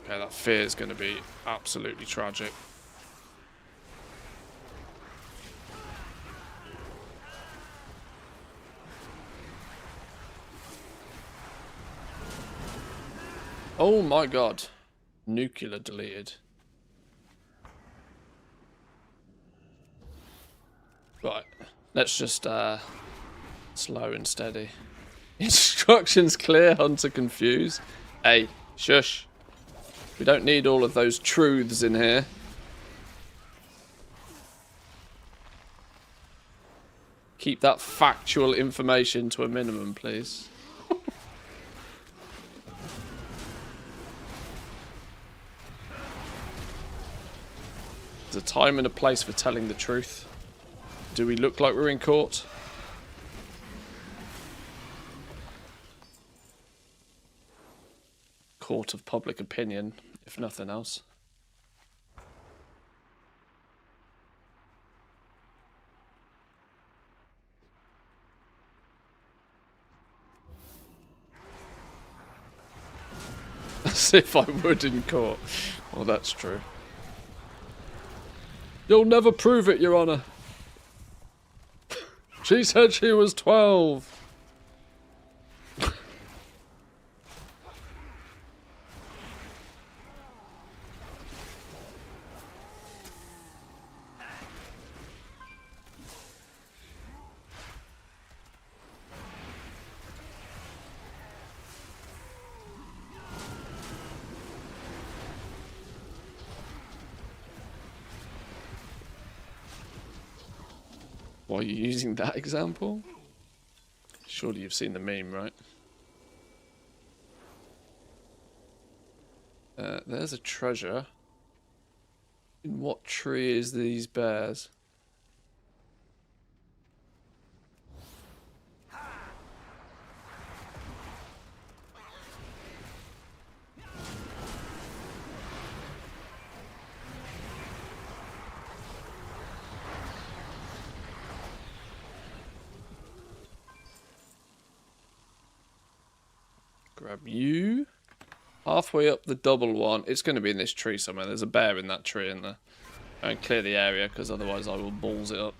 Okay, that fear is going to be absolutely tragic. Oh my god. Nuclear deleted. Right. Let's just slow and steady. Instructions clear, hunter confused. Hey, shush. We don't need all of those truths in here. Keep that factual information to a minimum, please. There's a time and a place for telling the truth. Do we look like we're in court? Court of public opinion, if nothing else. As if I would in court. Well, that's true. You'll never prove it, Your Honor. She said she was 12. Why are you using that example? Surely you've seen the meme, right? There's a treasure. In what tree is these bears? grab you. Halfway up the double one. It's going to be in this tree somewhere. There's a bear in that tree in there. Don't clear the area because otherwise I will balls it up.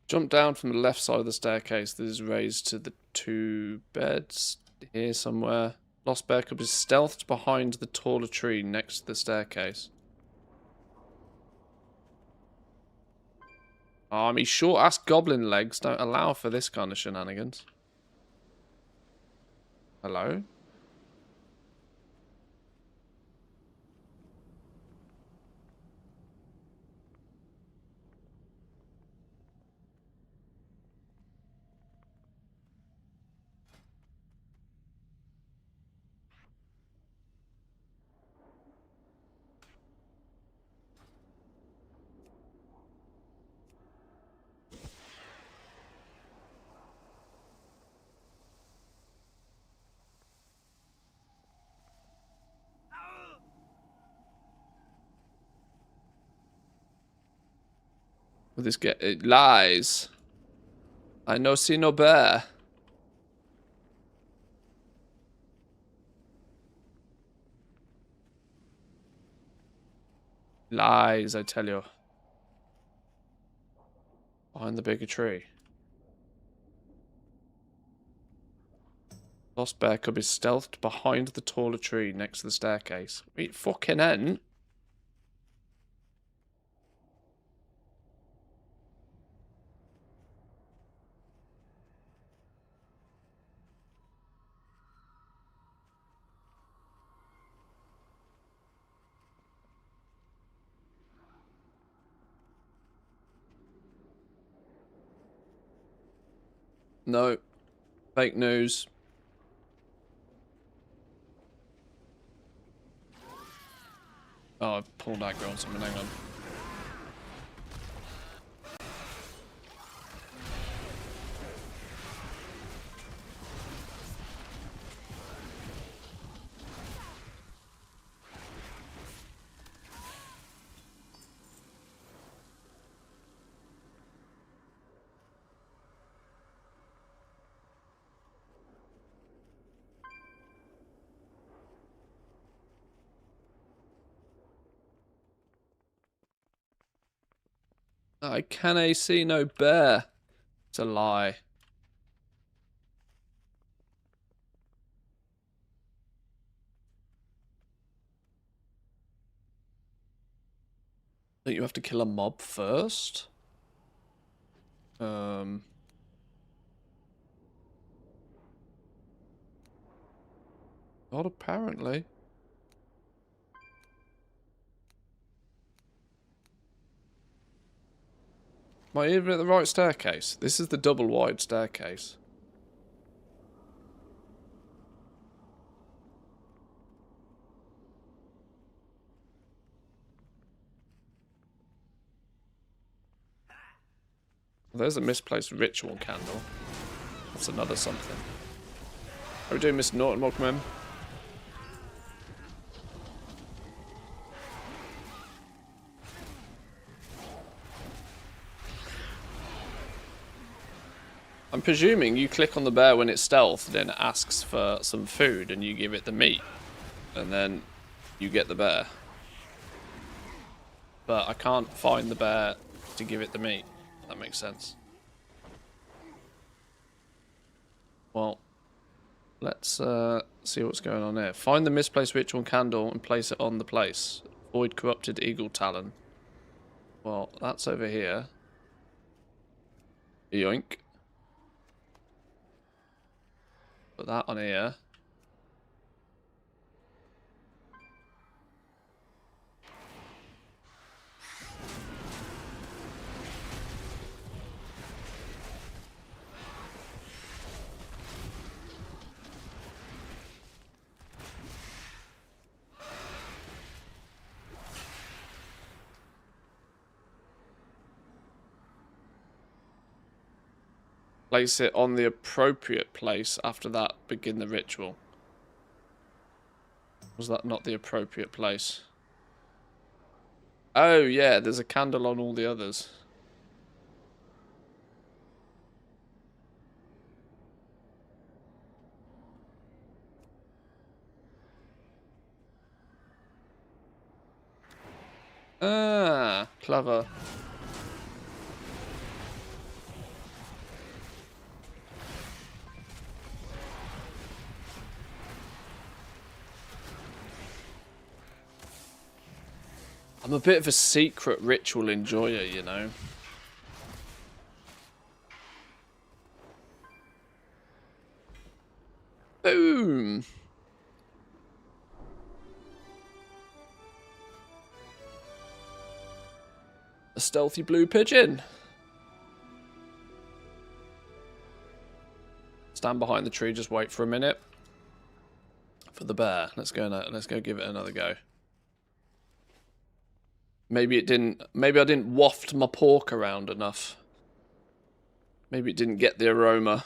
Jump down from the left side of the staircase that is raised to the 2 beds here somewhere. Lost bear cub is stealthed behind the taller tree next to the staircase. These short-ass goblin legs don't allow for this kind of shenanigans. Hello? Will this get... It lies. I no see no bear. Lies, I tell you. Behind the bigger tree. Lost bear cub is stealthed behind the taller tree next to the staircase. Wait, fucking end. No. Fake news. Oh, I pulled aggro on something. Hang on. I can see no bear. It's a lie. Don't you have to kill a mob first? Not apparently. Am I even at the right staircase? This is the double wide staircase. There's a misplaced ritual candle. That's another something. How are we doing, Mr. Norton? Welcome in. I'm presuming you click on the bear when it's stealth, then it asks for some food and you give it the meat. And then you get the bear. But I can't find the bear to give it the meat. That makes sense. Well, let's see what's going on here. Find the misplaced ritual candle and place it on the place. Avoid corrupted eagle talon. Well, that's over here. Yoink. Put that on here. Place it on the appropriate place. After that, begin the ritual. Was that not the appropriate place? Oh, yeah, there's a candle on all the others. Ah, clever. I'm a bit of a secret ritual enjoyer, you know. Boom! A stealthy blue pigeon. Stand behind the tree, just wait for a minute. For the bear. Let's go give it another go. Maybe I didn't waft my pork around enough. Maybe it didn't get the aroma.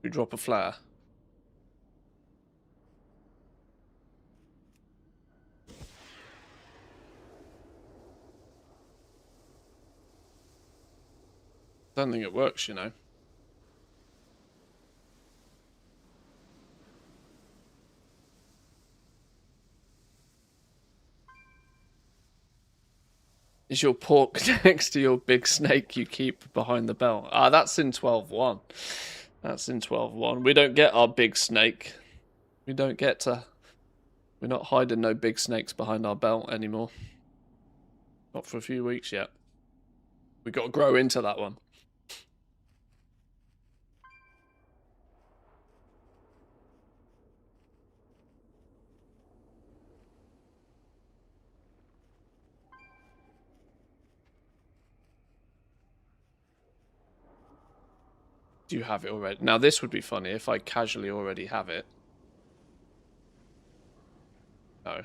You drop a flare. Don't think it works, you know. Is your pork next to your big snake you keep behind the belt? Ah, that's in 12.1. That's in 12.1. We don't get our big snake. We don't get to... We're not hiding no big snakes behind our belt anymore. Not for a few weeks yet. We got to grow into that one. Do you have it already? Now this would be funny if I casually already have it. No.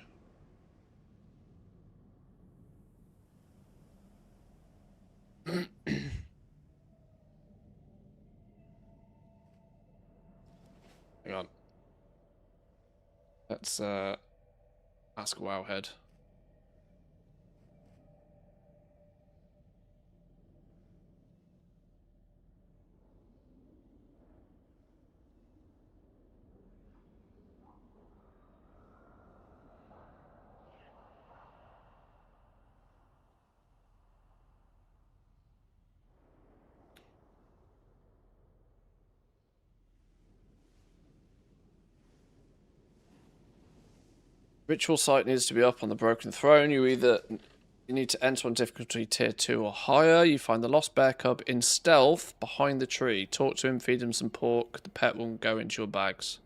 Hang on. Let's ask Wowhead. Ritual site needs to be up on the broken throne. You need to enter on difficulty tier 2 or higher. You find the lost bear cub in stealth behind the tree. Talk to him, feed him some pork. The pet will go into your bags.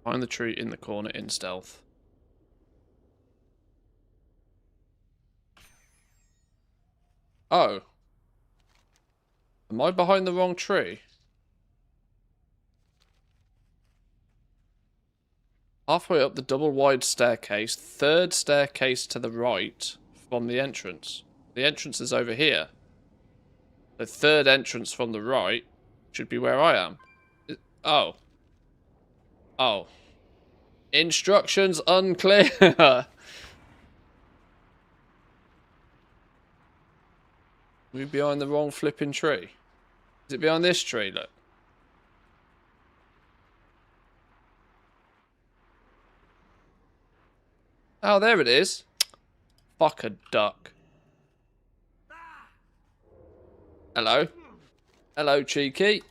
Behind the tree in the corner in stealth. Oh. Am I behind the wrong tree? Halfway up the double wide staircase, third staircase to the right from the entrance. The entrance is over here. The third entrance from the right should be where I am. Oh. Oh. Instructions unclear. We behind the wrong flipping tree. Is it behind this tree? Look. Oh, there it is. Fuck a duck. Hello. Hello, cheeky.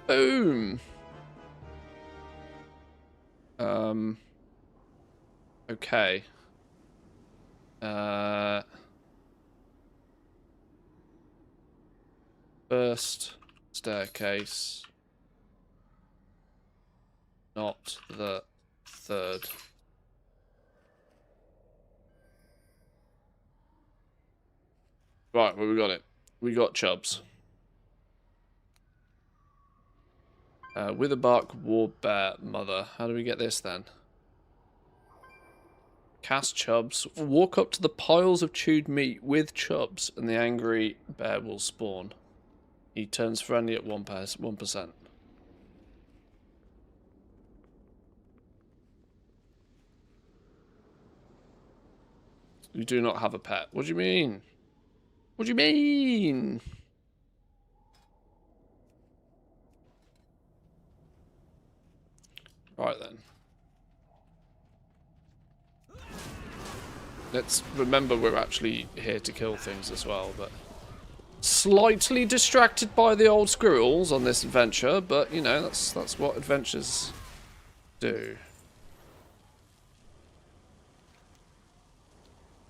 Boom. Okay. First staircase. Not the 3rd. Right, well, we got it. We got Chubs. Witherbark Warbear Mother. How do we get this then? Cast Chubs. Walk up to the piles of chewed meat with Chubs, and the angry bear will spawn. He turns friendly at 1%. You do not have a pet. What do you mean? What do you mean? Right then. Let's remember we're actually here to kill things as well, but slightly distracted by the old squirrels on this adventure, but you know, that's what adventures do.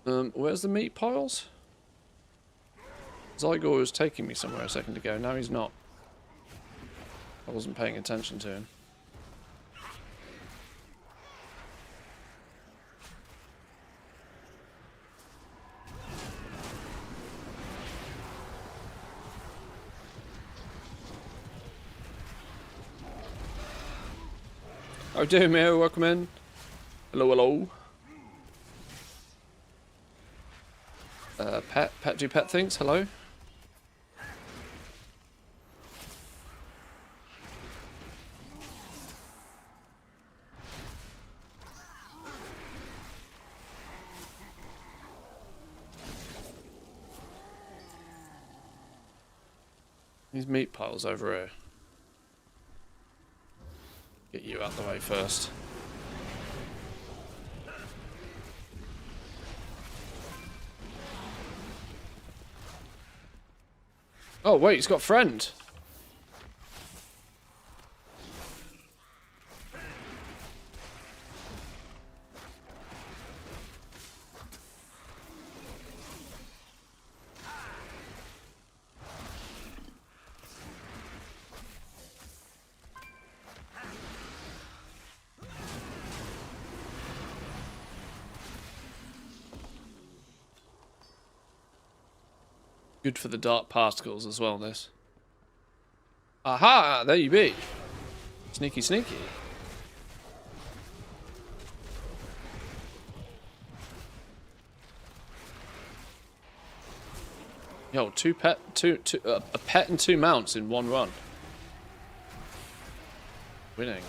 Where's the meat piles? Zygor was taking me somewhere a second ago. Now he's not. I wasn't paying attention to him. How do you, Mayor? Welcome in. Hello, hello. Pet do pet things. Hello. These meat piles over here. Get you out the way first. Oh wait, he's got a friend. Good for the dark particles as well, this. Aha! There you be. Sneaky, sneaky. Yo, a pet and 2 mounts in one run. Winning.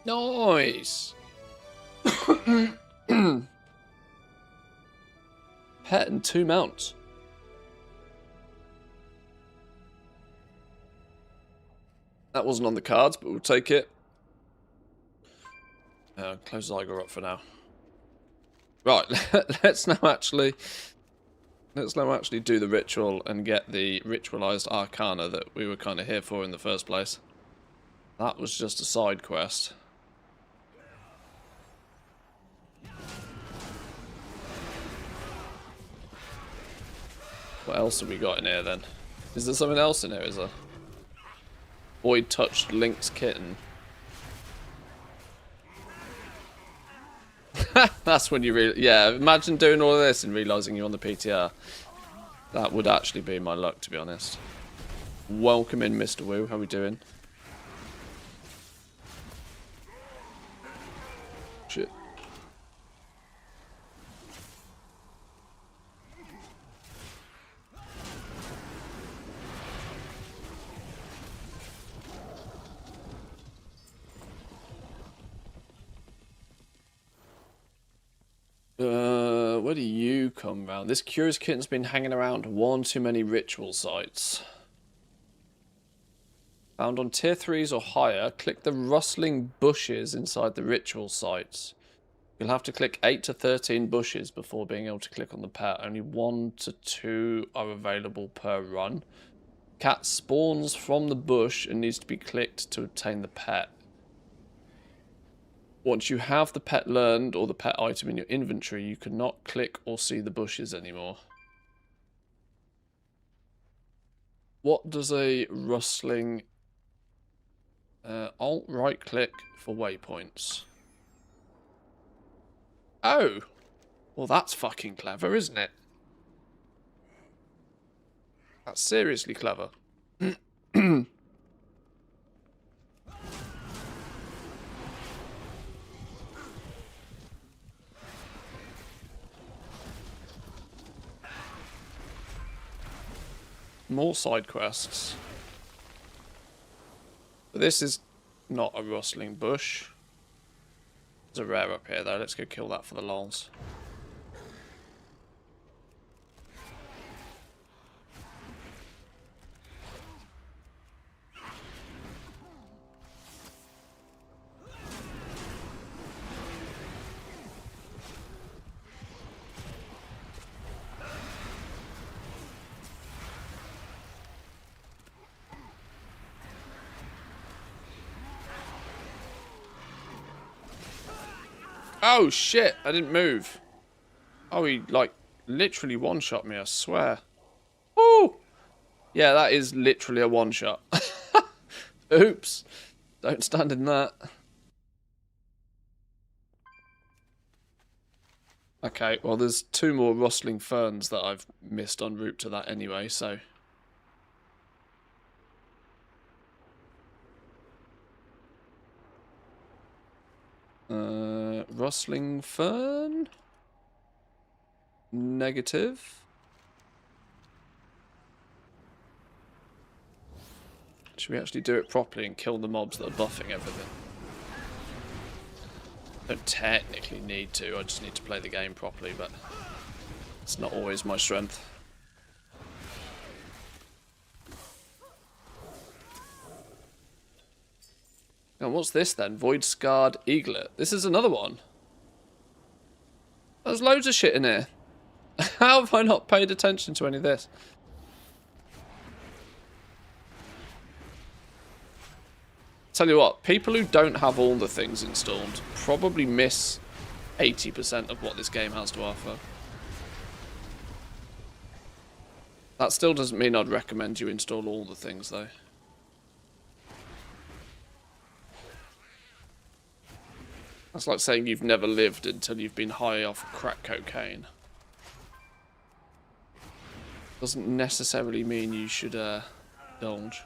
Nice. Pet and 2 mounts. That wasn't on the cards, but we'll take it. Close Zyger up for now. Right, let's now actually do the ritual and get the ritualized arcana that we were kind of here for in the first place. That was just a side quest. What else have we got in here then? Is there something else in here, is there? Boyd touched Link's kitten. That's when you really... Yeah, imagine doing all of this and realising you're on the PTR. That would actually be my luck, to be honest. Welcome in, Mr. Wu. How we doing? Shit. Where do you come round? This curious kitten's been hanging around one too many ritual sites. Found on tier 3s or higher, click the rustling bushes inside the ritual sites. You'll have to click 8 to 13 bushes before being able to click on the pet. Only 1 to 2 are available per run. Cat spawns from the bush and needs to be clicked to obtain the pet. Once you have the pet learned or the pet item in your inventory, you cannot click or see the bushes anymore. What does a rustling... Alt right click for waypoints. Oh! Well, that's fucking clever, isn't it? That's seriously clever. More side quests. But this is not a rustling bush. There's a rare up here though. Let's go kill that for the lols. Oh shit, I didn't move. Oh, he like literally one-shot me, I swear. Woo! Yeah, that is literally a one-shot. Oops. Don't stand in that. Okay, well there's 2 more rustling ferns that I've missed en route to that anyway, so... Rustling fern? Negative. Should we actually do it properly and kill the mobs that are buffing everything? Don't technically need to, I just need to play the game properly, but it's not always my strength. And what's this then? Void Scarred Eaglet. This is another one. There's loads of shit in here. How have I not paid attention to any of this? Tell you what, people who don't have all the things installed probably miss 80% of what this game has to offer. That still doesn't mean I'd recommend you install all the things though. That's like saying you've never lived until you've been high off crack cocaine. Doesn't necessarily mean you should indulge.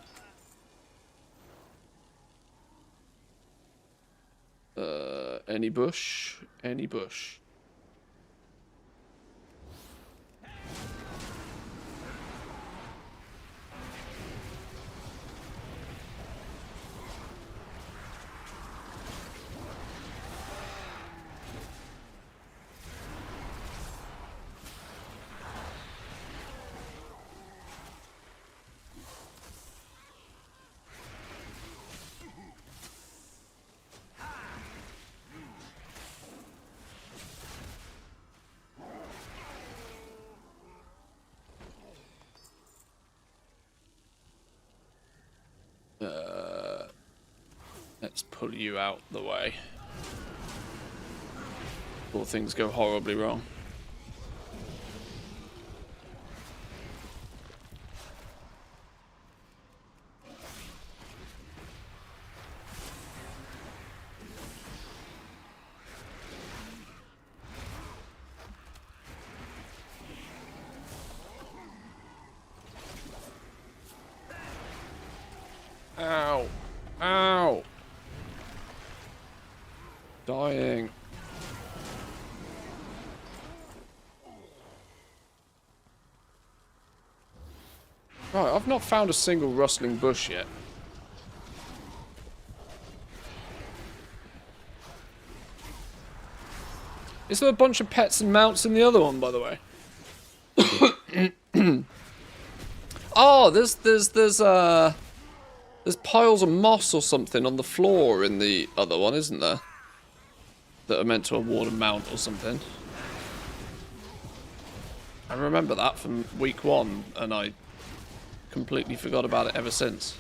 Any bush? Any bush? Let's pull you out the way before things go horribly wrong. Ow! Ow! Dying. Right, I've not found a single rustling bush yet. Is there a bunch of pets and mounts in the other one, by the way? Oh, there's piles of moss or something on the floor in the other one, isn't there? That are meant to award a mount or something. I remember that from week 1, and I completely forgot about it ever since.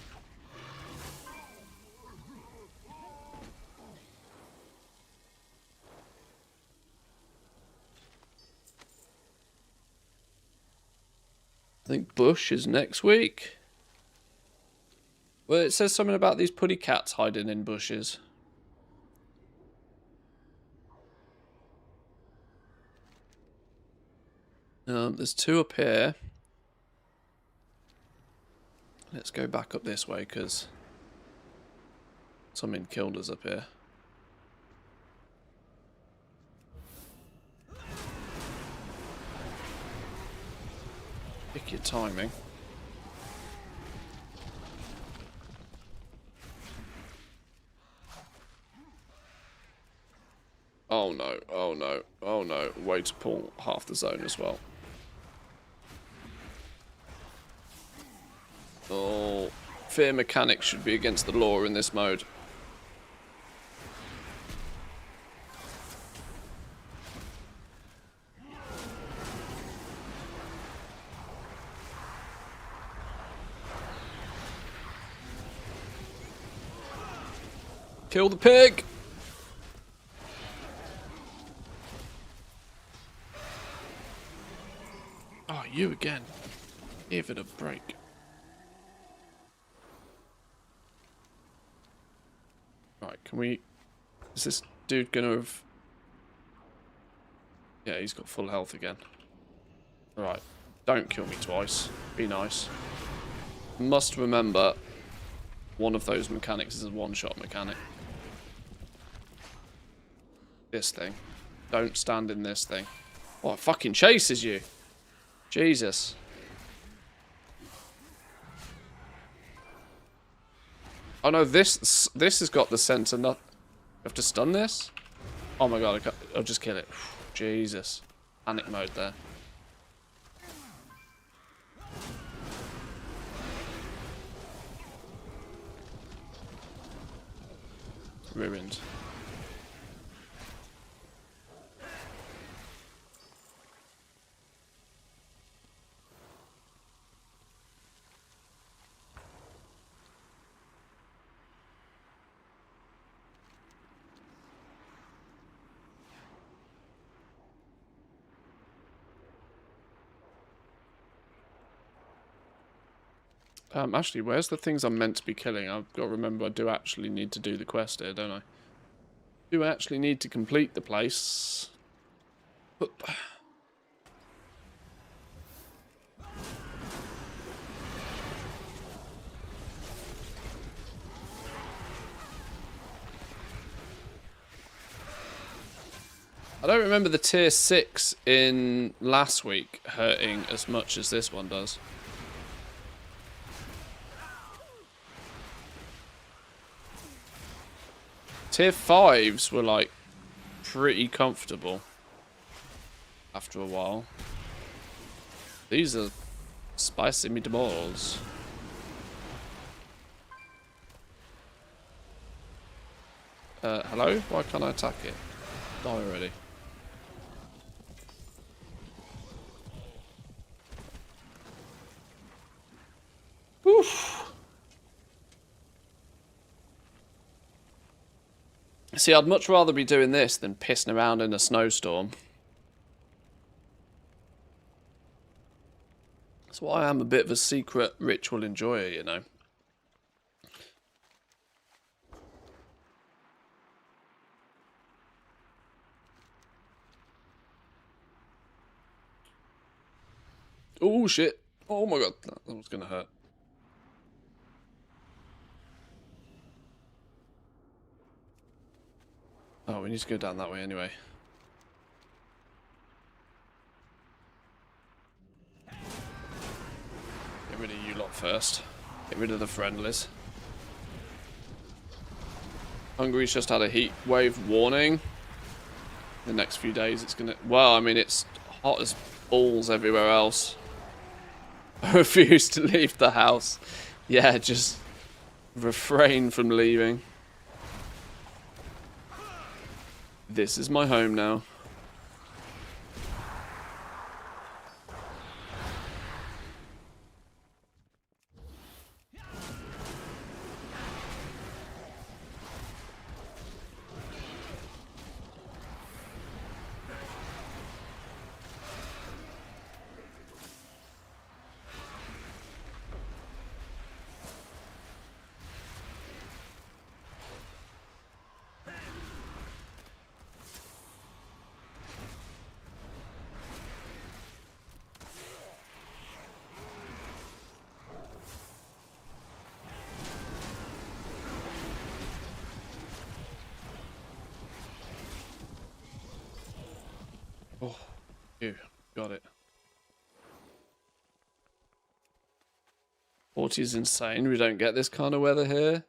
think Bush is next week. Well, it says something about these putty cats hiding in bushes. There's 2 up here. Let's go back up this way because something killed us up here. Pick your timing. Oh no, oh no, oh no. Way to pull half the zone as well. Oh, fear mechanics should be against the law in this mode. Kill the pig! Oh, you again. Give it a break. Right, can we... Is this dude gonna have... Yeah, he's got full health again. Alright, don't kill me twice. Be nice. Must remember, one of those mechanics is a one-shot mechanic. This thing. Don't stand in this thing. Oh, it fucking chases you. Jesus. Oh no, this has got the center nut. I have to stun this? Oh my god, I'll just kill it. Jesus. Panic mode there. Ruined. Actually, where's the things I'm meant to be killing? I've got to remember I do actually need to do the quest here, don't I? Do actually need to complete the place. Oop. I don't remember the tier 6 in last week hurting as much as this one does. Tier 5s were like pretty comfortable after a while. These are spicy meatballs. Hello? Why can't I attack it? Die already. Oof. See, I'd much rather be doing this than pissing around in a snowstorm. That's why I am a bit of a secret ritual enjoyer, you know. Oh shit. Oh my god, that was gonna hurt. Oh, we need to go down that way anyway. Get rid of you lot first. Get rid of the friendlies. Hungary's just had a heat wave warning. The next few days it's gonna... Well, I mean, it's hot as balls everywhere else. I refuse to leave the house. Yeah, just refrain from leaving. This is my home now. You got it. 40 is insane. We don't get this kind of weather here.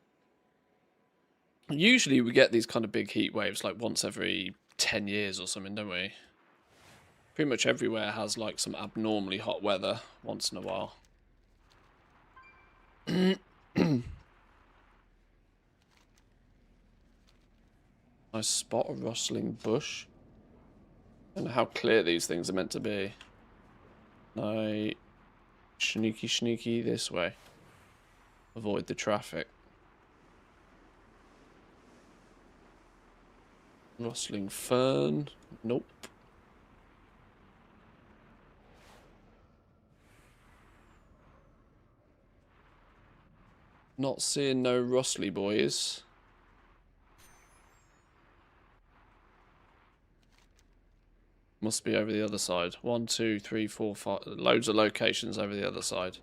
Usually we get these kind of big heat waves like once every 10 years or something, don't we? Pretty much everywhere has like some abnormally hot weather once in a while. Nice spot, a rustling bush. I don't know how clear these things are meant to be. No, sneaky this way. Avoid the traffic. Rustling fern. Nope. Not seeing no rustly boys. Must be over the other side. 1, 2, 3, 4, 5. Loads of locations over the other side.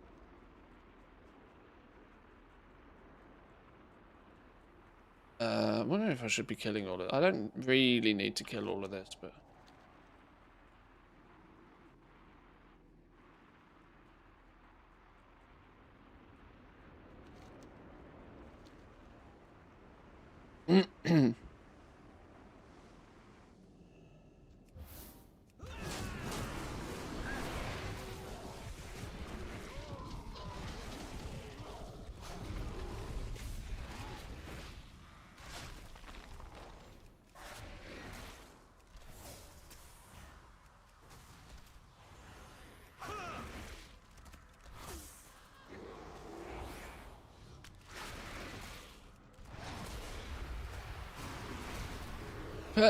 I wonder if I should be killing all of it. I don't really need to kill all of this, but...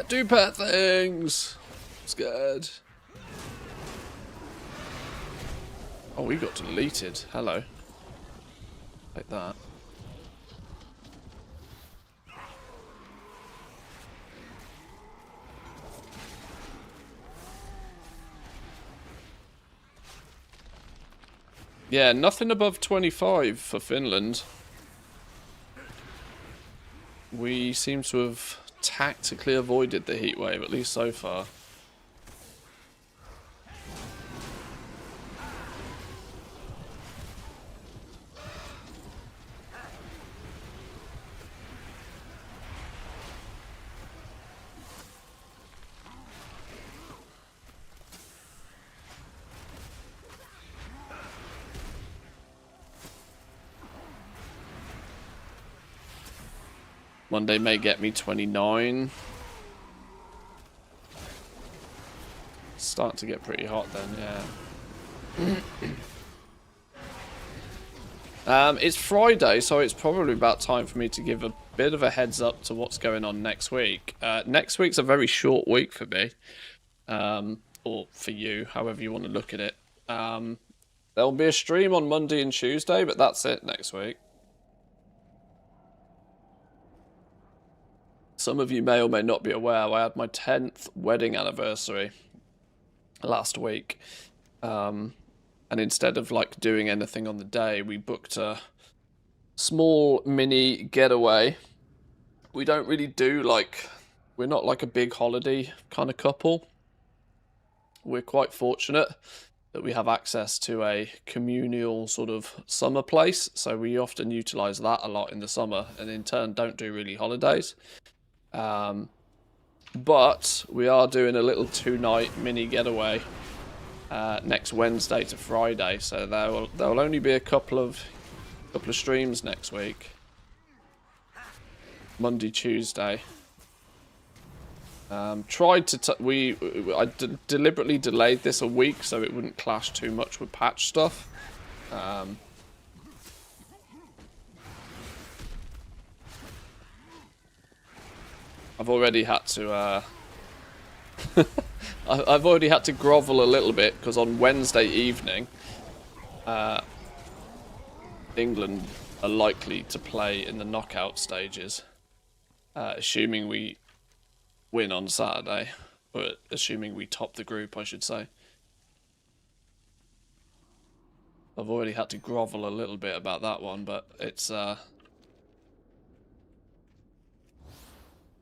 do pet things. Scared. Oh, we got deleted. Hello. Like that. Yeah, nothing above 25 for Finland. We seem to have tactically avoided the heat wave, at least so far. Monday may get me 29. Starting to get pretty hot then, yeah. It's Friday, so it's probably about time for me to give a bit of a heads up to what's going on next week. Next week's a very short week for me, or for you, however you want to look at it. There'll be a stream on Monday and Tuesday, but that's it next week. Some of you may or may not be aware, I had my 10th wedding anniversary last week. And instead of like doing anything on the day, we booked a small mini getaway. We don't really do like, we're not like a big holiday kind of couple. We're quite fortunate that we have access to a communal sort of summer place. So we often utilize that a lot in the summer and in turn don't do really holidays. But we are doing a little 2-night mini getaway next Wednesday to Friday, so there will only be a couple of streams next week. Monday, Tuesday. Tried to I deliberately delayed this a week so it wouldn't clash too much with patch stuff. I've already had to I've already had to grovel a little bit because on Wednesday evening England are likely to play in the knockout stages, assuming we win on Saturday, or assuming we top the group, I should say. I've already had to grovel a little bit about that one, but it's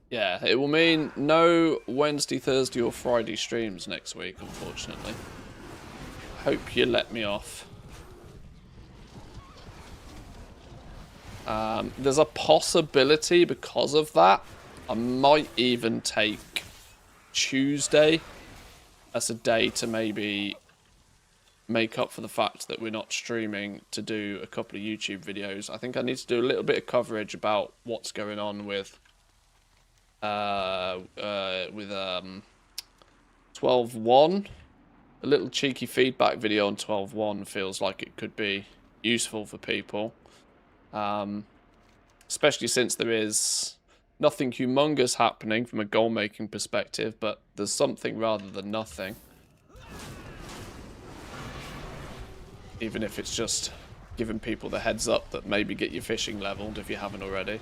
Yeah, it will mean no Wednesday, Thursday, or Friday streams next week, unfortunately. Hope you let me off. There's a possibility because of that. I might even take Tuesday as a day to maybe make up for the fact that we're not streaming to do a couple of YouTube videos. I think I need to do a little bit of coverage about what's going on with 12.1. A little cheeky feedback video on 12.1 feels like it could be useful for people. Especially since there is nothing humongous happening from a goal-making perspective, but there's something rather than nothing. Even if it's just giving people the heads up that maybe get your fishing leveled if you haven't already.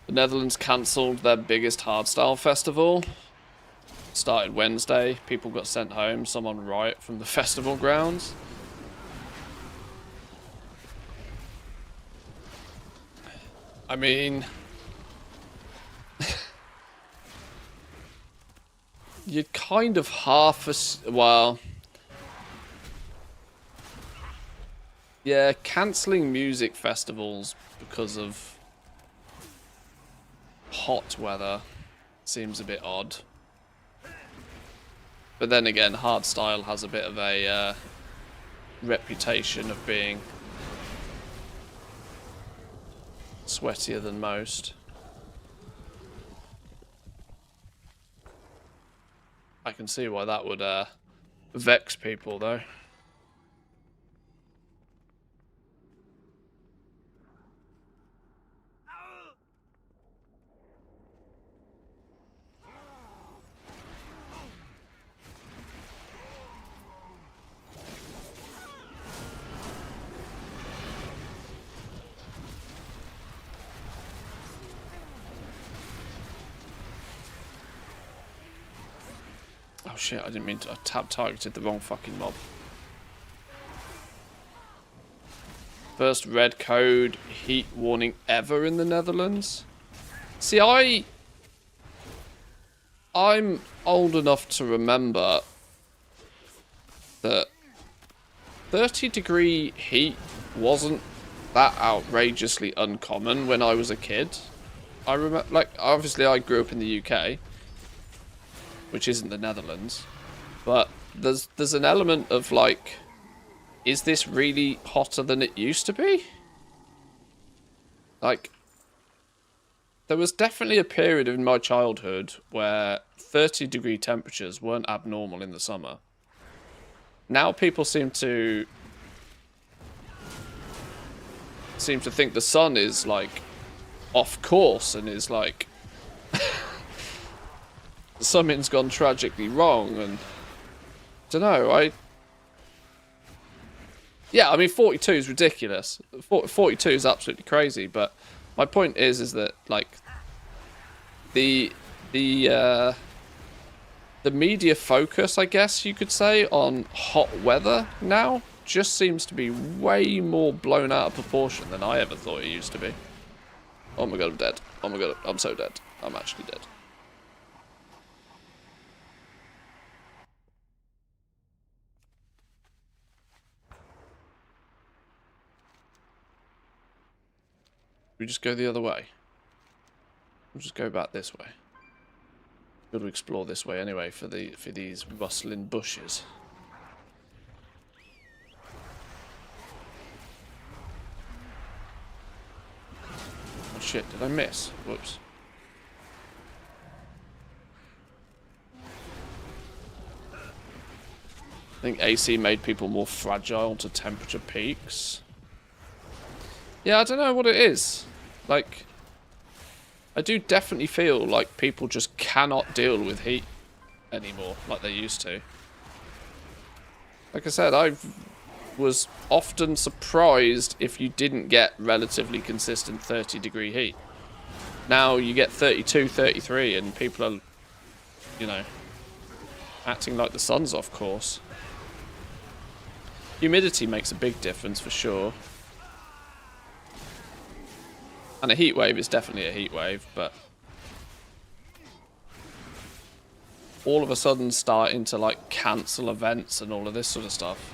The Netherlands cancelled their biggest hardstyle festival. Started Wednesday. People got sent home. Some on riot from the festival grounds. I mean, you're kind of well, yeah, cancelling music festivals because of hot weather seems a bit odd. But then again, hardstyle has a bit of a reputation of being sweatier than most. I can see why that would vex people, though. Oh shit, I didn't mean to. I targeted the wrong fucking mob. First red code heat warning ever in the Netherlands. See, I'm old enough to remember that 30-degree heat wasn't that outrageously uncommon when I was a kid. I remember, like, obviously I grew up in the UK, which isn't the Netherlands, but there's an element of like, is this really hotter than it used to be? Like, there was definitely a period in my childhood where 30-degree temperatures weren't abnormal in the summer. Now people seem to think the sun is like off course and is like something's gone tragically wrong, and I don't know. Yeah, I mean 42 is ridiculous. 42 is absolutely crazy, but my point is that like the media focus, I guess you could say, on hot weather now just seems to be way more blown out of proportion than I ever thought it used to be. Oh my god, I'm dead. Oh my god, I'm so dead. I'm actually dead. We just go the other way. We'll just go back this way. Got to explore this way anyway for these rustling bushes. Oh shit, did I miss? Whoops. I think AC made people more fragile to temperature peaks. Yeah, I don't know what it is. Like, I do definitely feel like people just cannot deal with heat anymore like they used to. Like I said, was often surprised if you didn't get relatively consistent 30-degree heat. Now you get 32, 33, and people are, you know, acting like the sun's off course. Humidity makes a big difference for sure. And a heat wave is definitely a heat wave, but all of a sudden starting to like cancel events and all of this sort of stuff.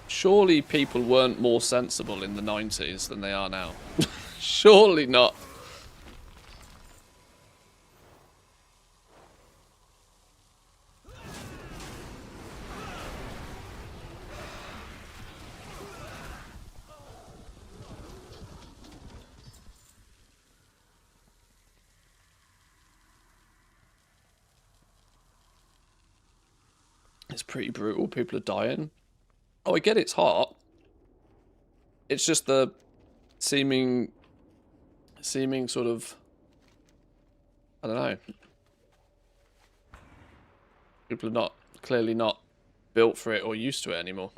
Surely people weren't more sensible in the 90s than they are now. Surely not. It's pretty brutal. People are dying. Oh, I get it's hot. It's just the seeming sort of, I don't know. People are clearly not built for it or used to it anymore.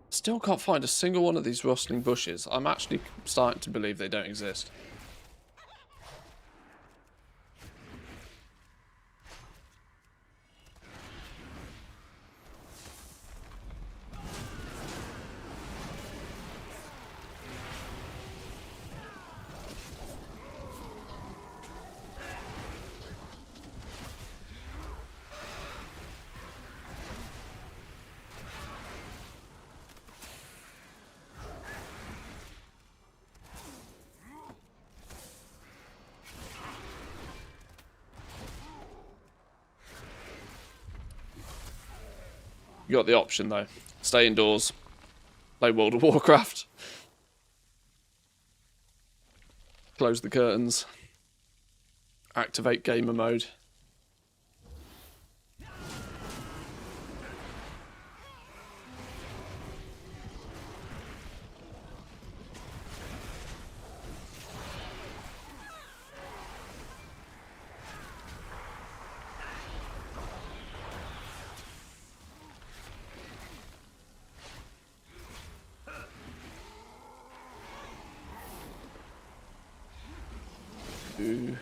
Still can't find a single one of these rustling bushes. I'm actually starting to believe they don't exist. You got the option though. Stay indoors. Play World of Warcraft. Close the curtains. Activate gamer mode. Ooh.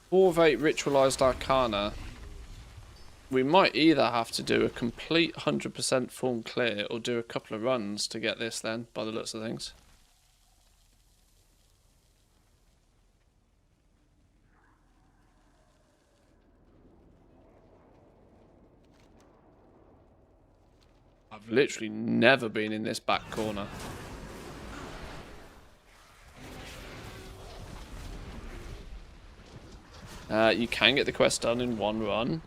Four of 8 ritualized arcana. We might either have to do a complete 100% full clear or do a couple of runs to get this then, by the looks of things. I've literally never been in this back corner. You can get the quest done in one run.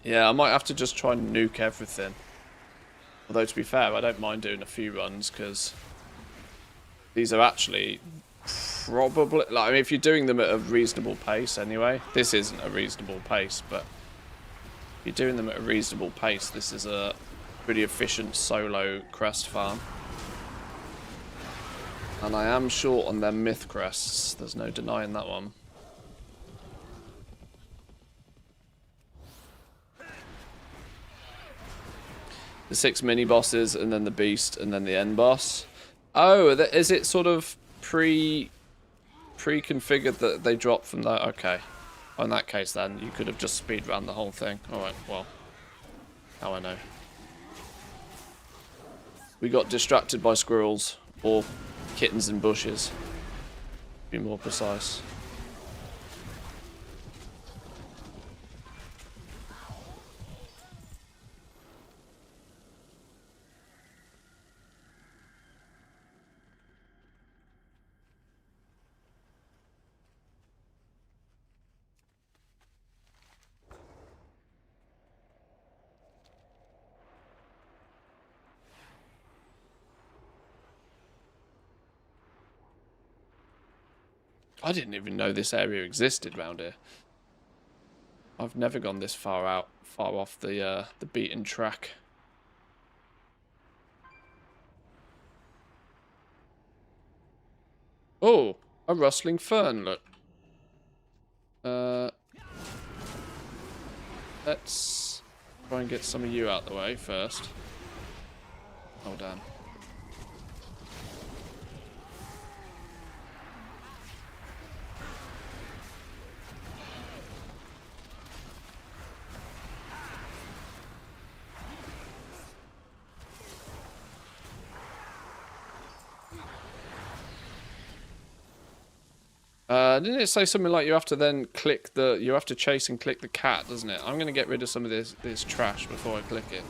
Yeah, I might have to just try and nuke everything. Although, to be fair, I don't mind doing a few runs, because these are actually probably... Like, I mean, if you're doing them at a reasonable pace anyway. This isn't a reasonable pace, but if you're doing them at a reasonable pace, this is a pretty efficient solo crest farm. And I am short on their myth crests. There's no denying that one. The 6 mini bosses, and then the beast, and then the end boss. Oh, is it sort of pre-configured that they drop from that? Okay. In that case, then you could have just speed run the whole thing. All right. Well, now I know. We got distracted by squirrels or kittens in bushes. Be more precise. I didn't even know this area existed round here. I've never gone this far off the beaten track. Oh, a rustling fern, look. Let's try and get some of you out the way first. Oh, damn. Didn't it say something like you have to then click the... You have to chase and click the cat, doesn't it? I'm going to get rid of some of this trash before I click it.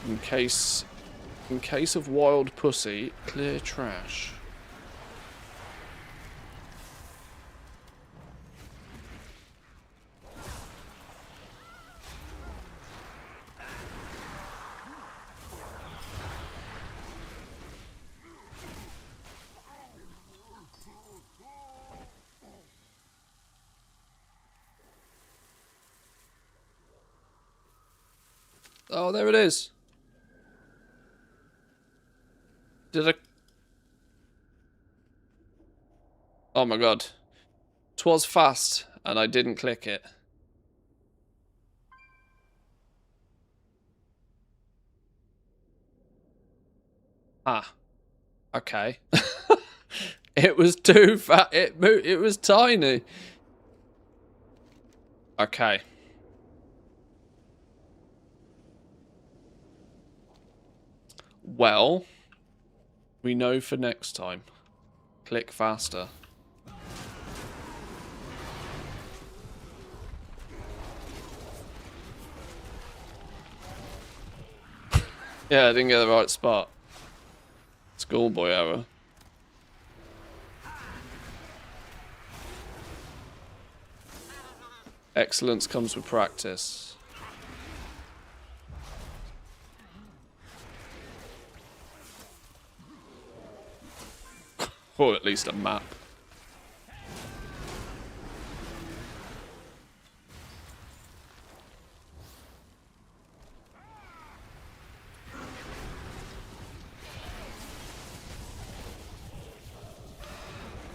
In case of wild pussy, clear trash. Oh, there it is. Did I... Oh my god. 'Twas fast, and I didn't click it. Ah. Okay. It was too fat. It was tiny. Okay. Well, we know for next time. Click faster. Yeah, I didn't get the right spot. Schoolboy error. Excellence comes with practice. Or at least a map.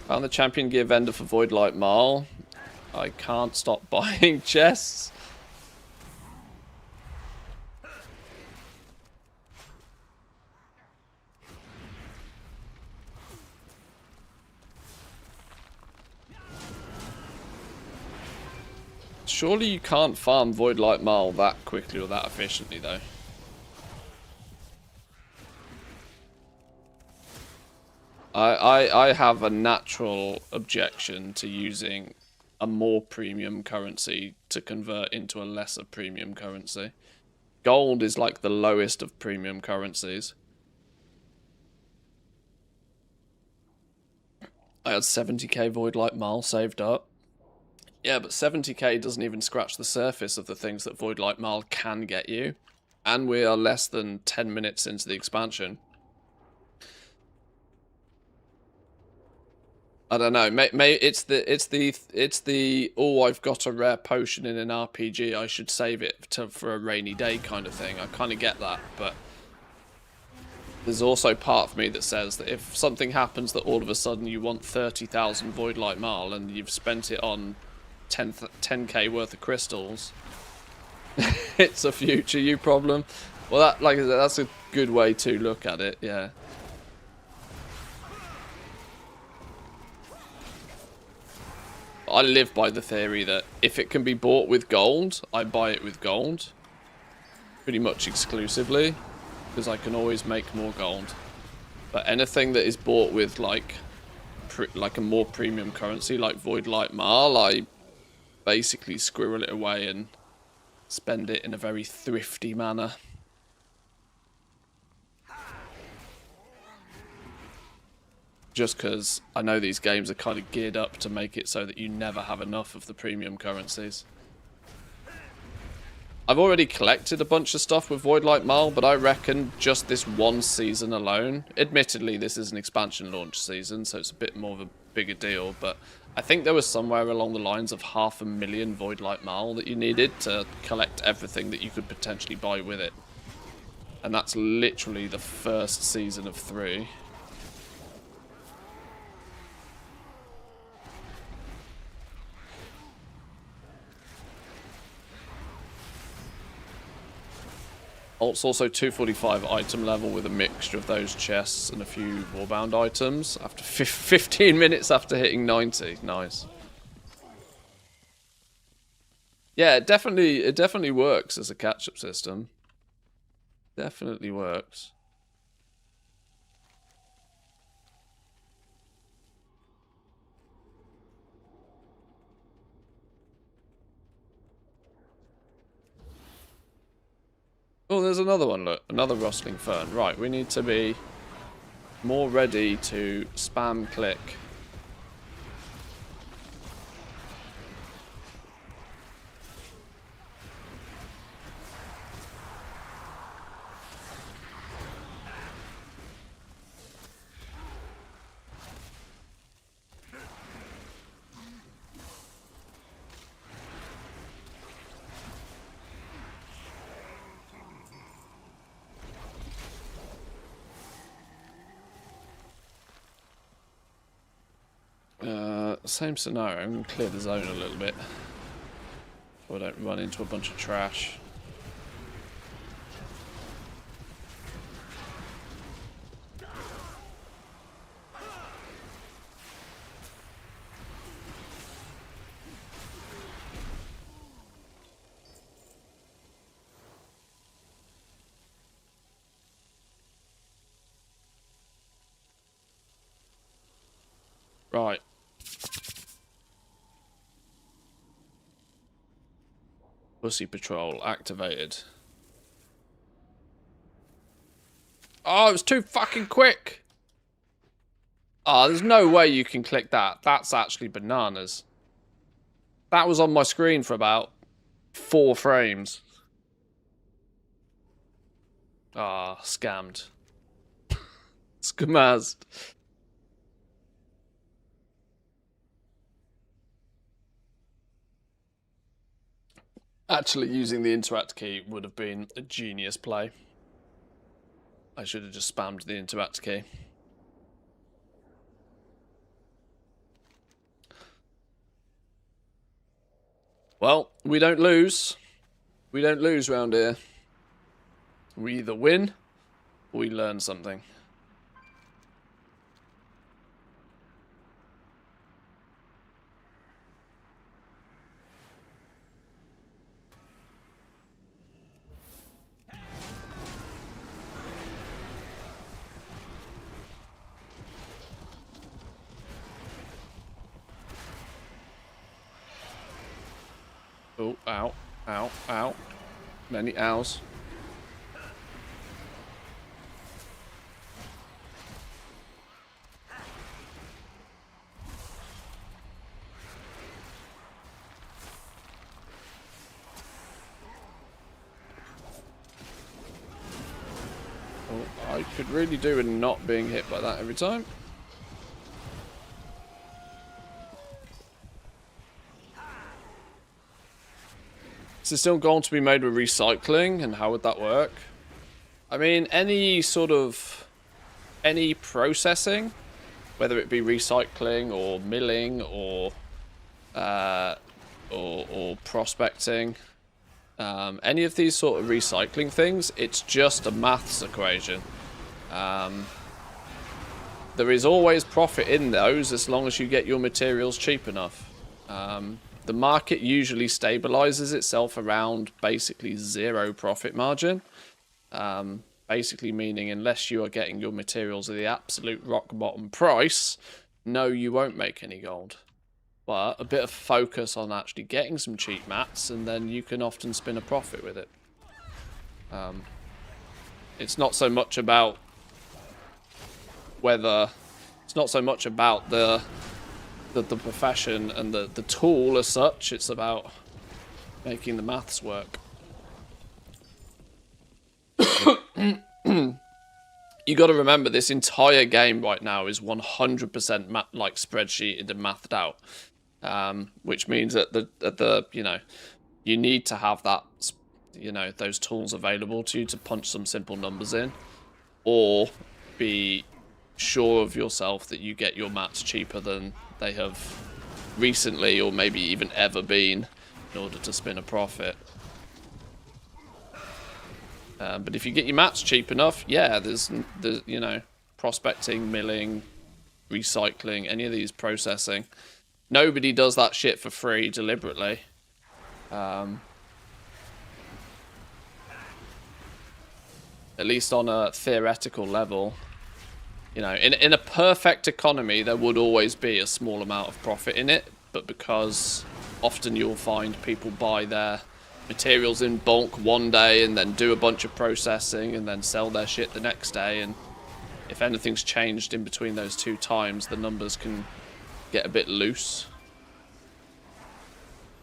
Found the champion gear vendor for Void Light Marl. I can't stop buying chests. Surely you can't farm Void Light Marl that quickly or that efficiently, though. I have a natural objection to using a more premium currency to convert into a lesser premium currency. Gold is like the lowest of premium currencies. I had 70k Void Light Marl saved up. Yeah, but 70k doesn't even scratch the surface of the things that Void Light Marl can get you. And we are less than 10 minutes into the expansion. I don't know. It's the oh, I've got a rare potion in an RPG. I should save it for a rainy day kind of thing. I kind of get that, but there's also part of me that says that if something happens that all of a sudden you want 30,000 Void Light Marl and you've spent it on 10k worth of crystals, it's a future you problem. Well, that, like I said, that's a good way to look at it. Yeah. I live by the theory that if it can be bought with gold, I buy it with gold. Pretty much exclusively. Because I can always make more gold. But anything that is bought with like a more premium currency, like Void Light Marl, I basically squirrel it away and spend it in a very thrifty manner. Just because I know these games are kind of geared up to make it so that you never have enough of the premium currencies. I've already collected a bunch of stuff with Voidlight Mile, but I reckon just this one season alone, admittedly this is an expansion launch season, so it's a bit more of a bigger deal, but I think there was somewhere along the lines of 500,000 Voidlight Mile that you needed to collect everything that you could potentially buy with it. And that's literally the first season of 3. It's also 245 item level with a mixture of those chests and a few warbound items after 15 minutes after hitting 90. Nice. Yeah, it definitely works as a catch-up system. Definitely works. Oh, there's another one, look. Another rustling fern. Right, we need to be more ready to spam click. Same scenario. I'm going to clear the zone a little bit so I don't run into a bunch of trash. Right. Pussy Patrol activated. Oh, it was too fucking quick. Oh, there's no way you can click that. That's actually bananas. That was on my screen for about 4 frames. Ah, scammed. Scamazed. Actually, using the interact key would have been a genius play. I should have just spammed the interact key. Well, we don't lose. We don't lose round here. We either win or we learn something. Oh, ow, ow, ow. Many ows. Oh, I could really do with not being hit by that every time. Is it still going to be made with recycling, and how would that work? I mean, any processing, whether it be recycling or milling or prospecting, any of these sort of recycling things, it's just a maths equation. There is always profit in those as long as you get your materials cheap enough. The market usually stabilizes itself around basically 0 profit margin. Basically meaning unless you are getting your materials at the absolute rock bottom price, no, you won't make any gold. But a bit of focus on actually getting some cheap mats, and then you can often spin a profit with it. It's not so much about whether... It's not so much about the profession and the tool as such. It's about making the maths work. You got to remember, this entire game right now is 100% like spreadsheeted and mathed out, which means that the you need to have that, those tools available to you to punch some simple numbers in, or be sure of yourself that you get your mats cheaper than they have recently or maybe even ever been in order to spin a profit. But if you get your mats cheap enough, yeah, there's prospecting, milling, recycling, any of these processing. Nobody does that shit for free deliberately. At least on a theoretical level. In a perfect economy, there would always be a small amount of profit in it, but because often you'll find people buy their materials in bulk one day and then do a bunch of processing and then sell their shit the next day, and if anything's changed in between those two times, the numbers can get a bit loose.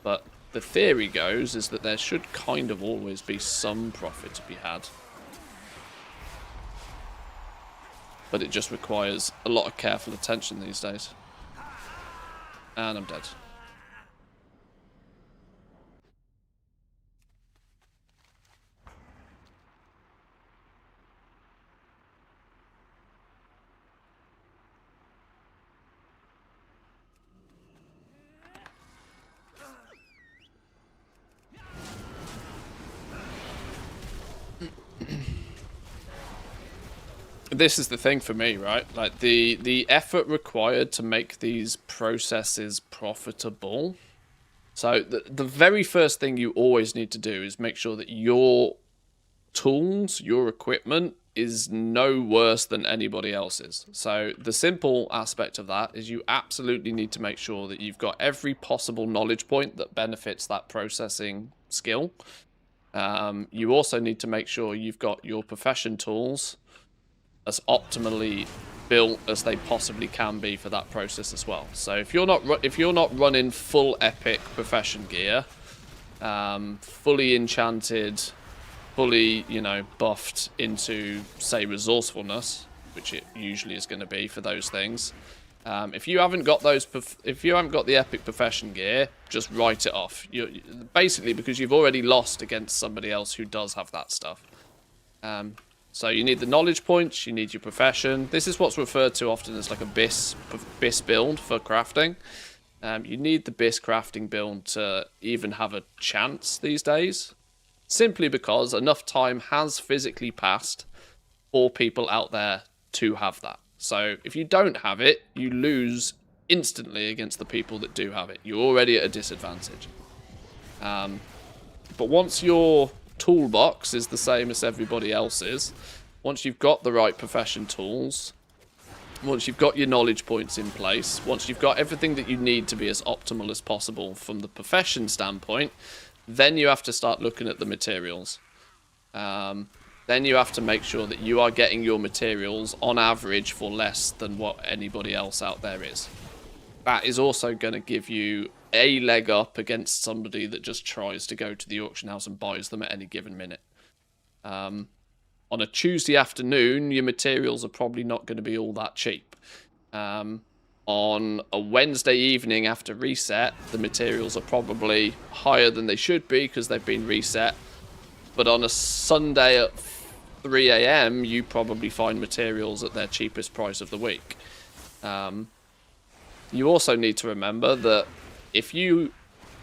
But the theory goes is that there should kind of always be some profit to be had. But it just requires a lot of careful attention these days. And I'm dead. This is the thing for me, right? Like the effort required to make these processes profitable. So the very first thing you always need to do is make sure that your tools, your equipment is no worse than anybody else's. So the simple aspect of that is you absolutely need to make sure that you've got every possible knowledge point that benefits that processing skill. You also need to make sure you've got your profession tools as optimally built as they possibly can be for that process as well. So if you're not running full epic profession gear, fully enchanted, fully buffed into say resourcefulness, which it usually is going to be for those things. If you haven't got the epic profession gear, just write it off. Basically because you've already lost against somebody else who does have that stuff. So you need the knowledge points, you need your profession. This is what's referred to often as like a BIS build for crafting. You need the BIS crafting build to even have a chance these days. Simply because enough time has physically passed for people out there to have that. So if you don't have it, you lose instantly against the people that do have it. You're already at a disadvantage. But once your toolbox is the same as everybody else's, once you've got the right profession tools, once you've got your knowledge points in place, once you've got everything that you need to be as optimal as possible from the profession standpoint, then you have to start looking at the materials. Then you have to make sure that you are getting your materials on average for less than what anybody else out there is. That is also going to give you a leg up against somebody that just tries to go to the auction house and buys them at any given minute. On a Tuesday afternoon, your materials are probably not going to be all that cheap. On a Wednesday evening after reset, the materials are probably higher than they should be because they've been reset. But on a Sunday at 3 AM, you probably find materials at their cheapest price of the week. You also need to remember that if you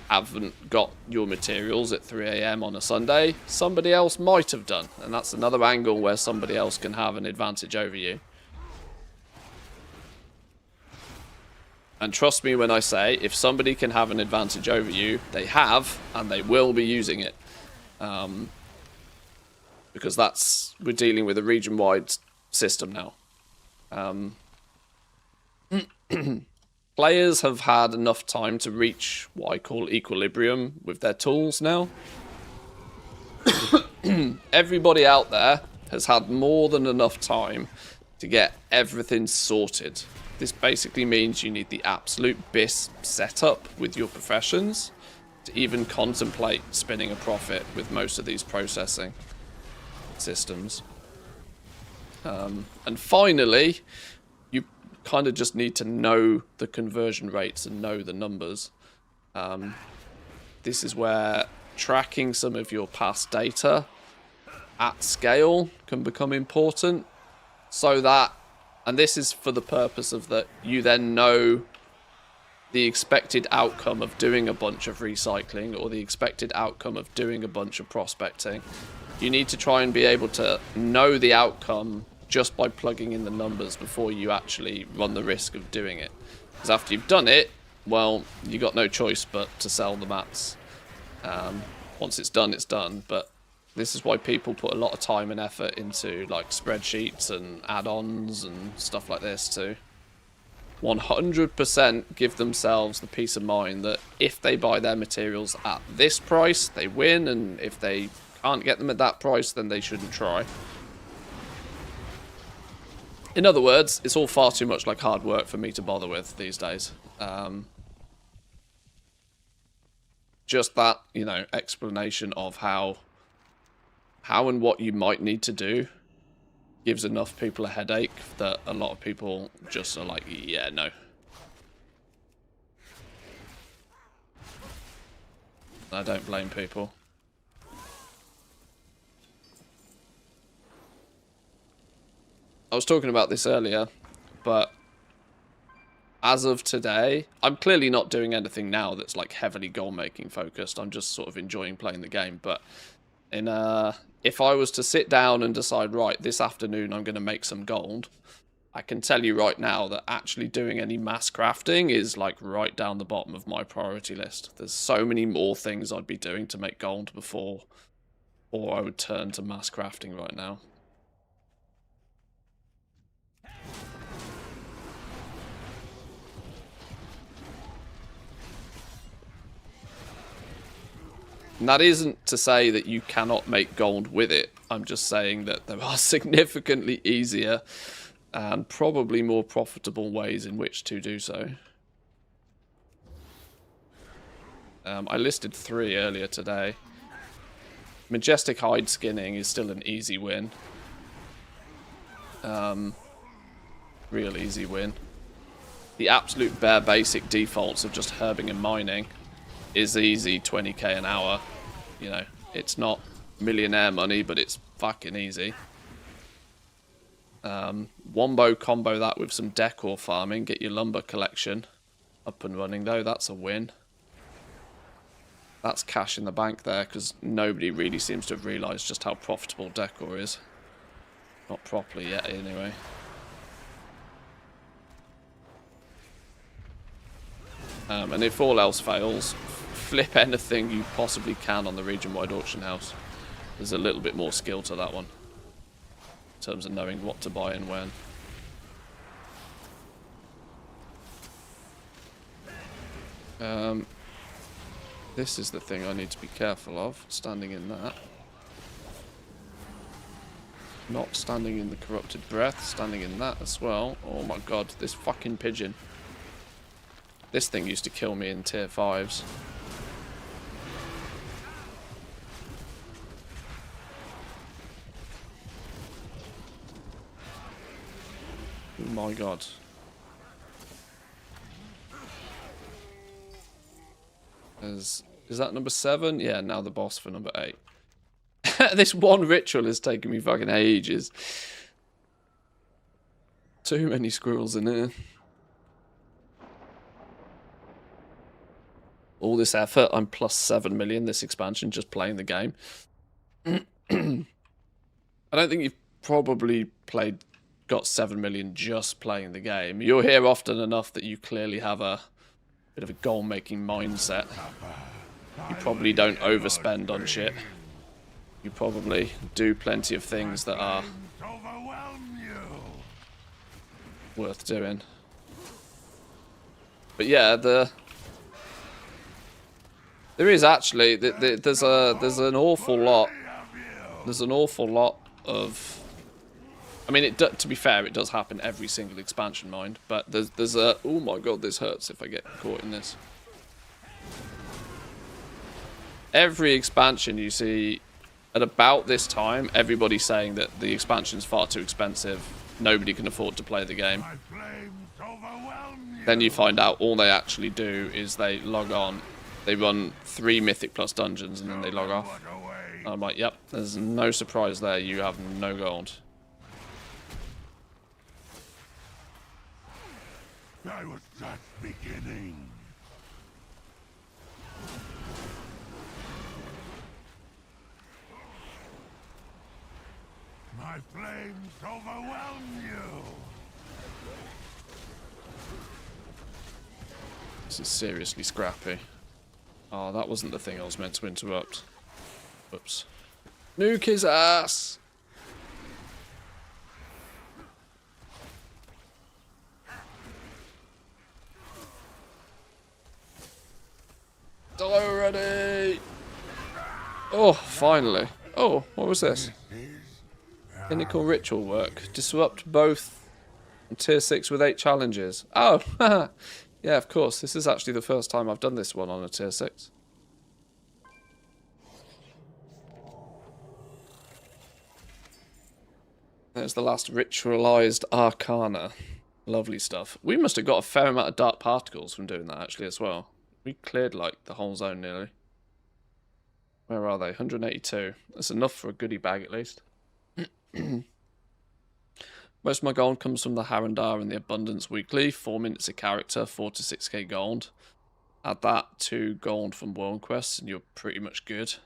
haven't got your materials at 3 AM on a Sunday, somebody else might have done. And that's another angle where somebody else can have an advantage over you. And trust me when I say, if somebody can have an advantage over you, they have, and they will be using it. Because we're dealing with a region-wide system now. Players have had enough time to reach what I call equilibrium with their tools now. Everybody out there has had more than enough time to get everything sorted. This basically means you need the absolute BIS setup with your professions to even contemplate spinning a profit with most of these processing systems. And finally, you kind of just need to know the conversion rates and know the numbers. This is where tracking some of your past data at scale can become important, so that, and this is for the purpose of that you then know the expected outcome of doing a bunch of recycling or the expected outcome of doing a bunch of prospecting. You need to try and be able to know the outcome just by plugging in the numbers before you actually run the risk of doing it. Because after you've done it, well, you got no choice but to sell the maps. Once it's done, it's done. But this is why people put a lot of time and effort into like spreadsheets and add-ons and stuff like this to 100% give themselves the peace of mind that if they buy their materials at this price, they win, and if they can't get them at that price, then they shouldn't try. In other words, it's all far too much like hard work for me to bother with these days. Just that, you know, explanation of how and what you might need to do gives enough people a headache that a lot of people just are like, yeah, no. I don't blame people. I was talking about this earlier, but as of today, I'm clearly not doing anything now that's like heavily goal-making focused. I'm just sort of enjoying playing the game. But if I was to sit down and decide, right, this afternoon I'm going to make some gold, I can tell you right now that actually doing any mass crafting is like right down the bottom of my priority list. There's so many more things I'd be doing to make gold before I would turn to mass crafting right now. And that isn't to say that you cannot make gold with it. I'm just saying that there are significantly easier and probably more profitable ways in which to do so. I listed 3 earlier today. Majestic hide skinning is still an easy win. Real easy win. The absolute bare basic defaults of just herbing and mining is easy 20k an hour. You know, it's not millionaire money, but it's fucking easy. Wombo combo that with some decor farming, get your lumber collection up and running though, that's a win. That's cash in the bank there, because nobody really seems to have realised just how profitable decor is. Not properly yet anyway. And if all else fails, flip anything you possibly can on the region-wide auction house. There's a little bit more skill to that one, in terms of knowing what to buy and when. This is the thing I need to be careful of, standing in that. Not standing in the corrupted breath, standing in that as well. Oh my god, this fucking pigeon. This thing used to kill me in tier 5s. Oh my god. Is that number 7? Yeah, now the boss for number 8. This one ritual is taking me fucking ages. Too many squirrels in here. All this effort, I'm plus 7 million this expansion just playing the game. I don't think you've probably got 7 million just playing the game. You're here often enough that you clearly have a bit of a goal-making mindset. You probably don't overspend on shit. You probably do plenty of things that are worth doing. But yeah, there is actually there's an awful lot. There's an awful lot of. I mean, to be fair, it does happen every single expansion, mind. But there's a. Oh my god, this hurts if I get caught in this. Every expansion, you see at about this time, everybody's saying that the expansion's far too expensive. Nobody can afford to play the game. Then you find out all they actually do is they log on, they run 3 Mythic Plus dungeons, and then they log off. And I'm like, yep, there's no surprise there. You have no gold. I was just beginning. My flames overwhelm you. This is seriously scrappy. Oh, that wasn't the thing I was meant to interrupt. Whoops. Nuke his ass! Die already! Oh, finally. Oh, what was this? Clinical ritual work. Disrupt both tier 6 with 8 challenges. Oh, yeah, of course. This is actually the first time I've done this one on a tier 6. There's the last ritualized arcana. Lovely stuff. We must have got a fair amount of dark particles from doing that actually as well. We cleared like the whole zone nearly. Where are they? 182. That's enough for a goodie bag at least. Most of my gold comes from the Harandar and the Abundance Weekly. 4 minutes a character, 4 to 6k gold. Add that to gold from World Quests and you're pretty much good.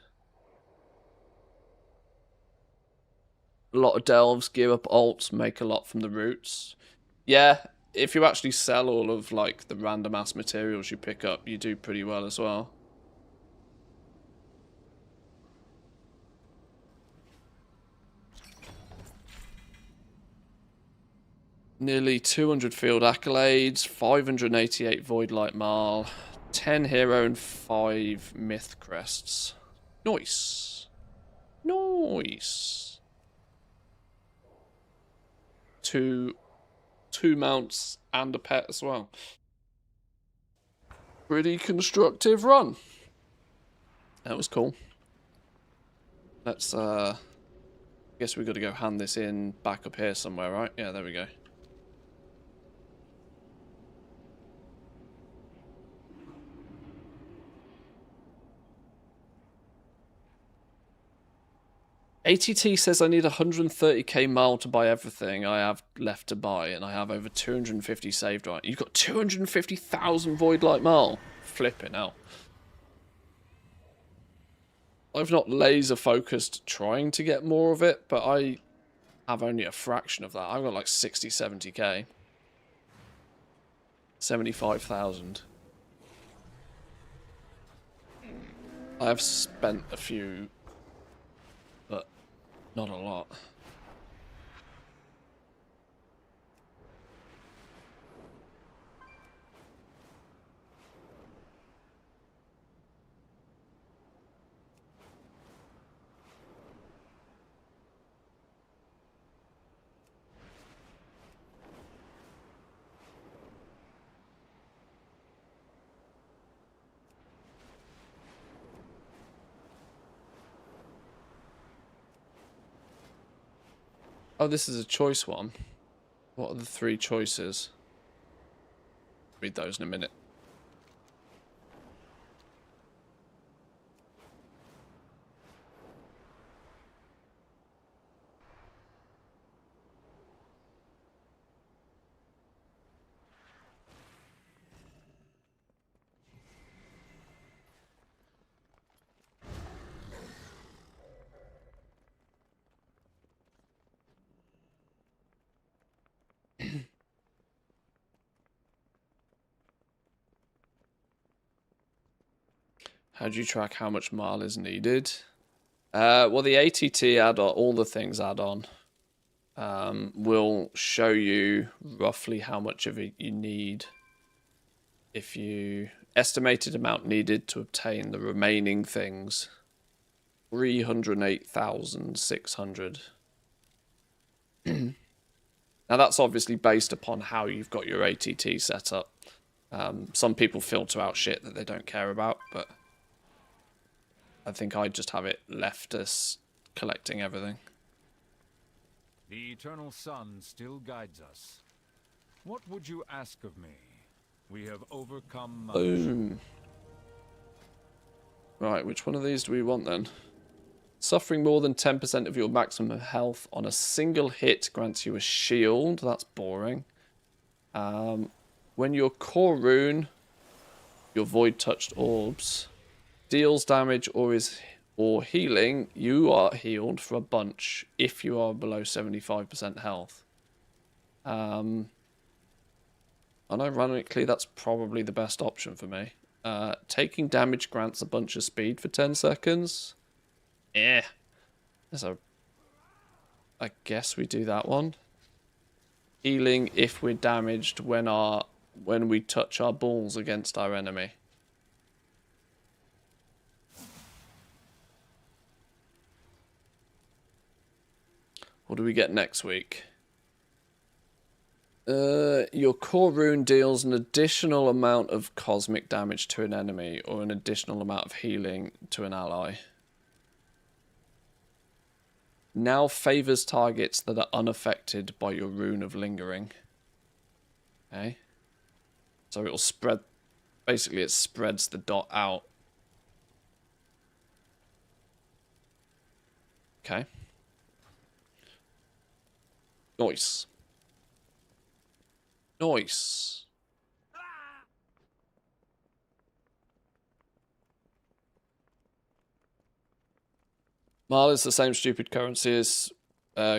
A lot of delves, gear up alts, make a lot from the roots. Yeah, if you actually sell all of like the random ass materials you pick up, you do pretty well as well. Nearly 200 field accolades, 588 Void Light Marl, 10 hero and 5 myth crests. Nice. Nice. Two mounts and a pet as well. Pretty constructive run. That was cool. Let's guess we got to go hand this in back up here somewhere, right? Yeah, there we go. ATT says I need 130k mile to buy everything I have left to buy, and I have over 250 saved right. You've got 250,000 Void Light Marl. Flipping hell. I've not laser focused trying to get more of it, but I have only a fraction of that. I've got like 60, 70k. 75,000. I have spent a few, but not a lot. Oh, this is a choice one. What are the 3 choices? Read those in a minute. How do you track how much mile is needed? Well, the ATT add-on, all the things add-on, will show you roughly how much of it you need. If you estimated amount needed to obtain the remaining things, 308,600. Now that's obviously based upon how you've got your ATT set up. Some people filter out shit that they don't care about, but I think I just have it left as collecting everything. The eternal sun still guides us. What would you ask of me? We have overcome much. Boom. Right, which one of these do we want then? Suffering more than 10% of your maximum health on a single hit grants you a shield. That's boring. When your core rune, your void touched orbs, deals damage or healing, you are healed for a bunch if you are below 75% health. Unironically, that's probably the best option for me. Taking damage grants a bunch of speed for 10 seconds. I guess we do that one. Healing if we're damaged when we touch our balls against our enemy. What do we get next week? Your core rune deals an additional amount of cosmic damage to an enemy or an additional amount of healing to an ally. Now favors targets that are unaffected by your rune of lingering. Okay. So it'll spread, basically it spreads the dot out. Okay. Nice. Nice. Marl is the same stupid currency as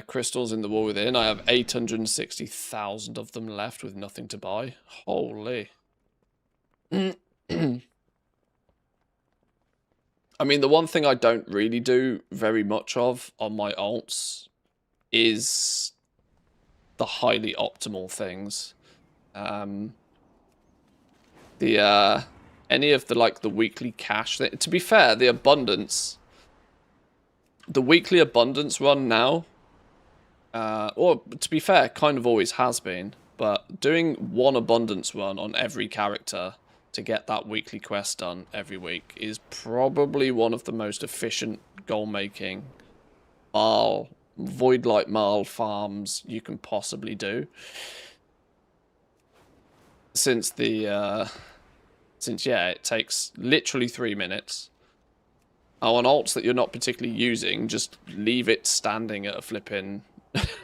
crystals in the War Within. I have 860,000 of them left with nothing to buy. Holy. I mean, the one thing I don't really do very much of on my alts is the highly optimal things. Any of the weekly cash. To be fair, the weekly abundance run now, or to be fair, kind of always has been, but doing one abundance run on every character to get that weekly quest done every week is probably one of the most efficient goal-making Void-like Marl farms you can possibly do. Since it takes literally 3 minutes. On alts that you're not particularly using, just leave it standing at a flipping...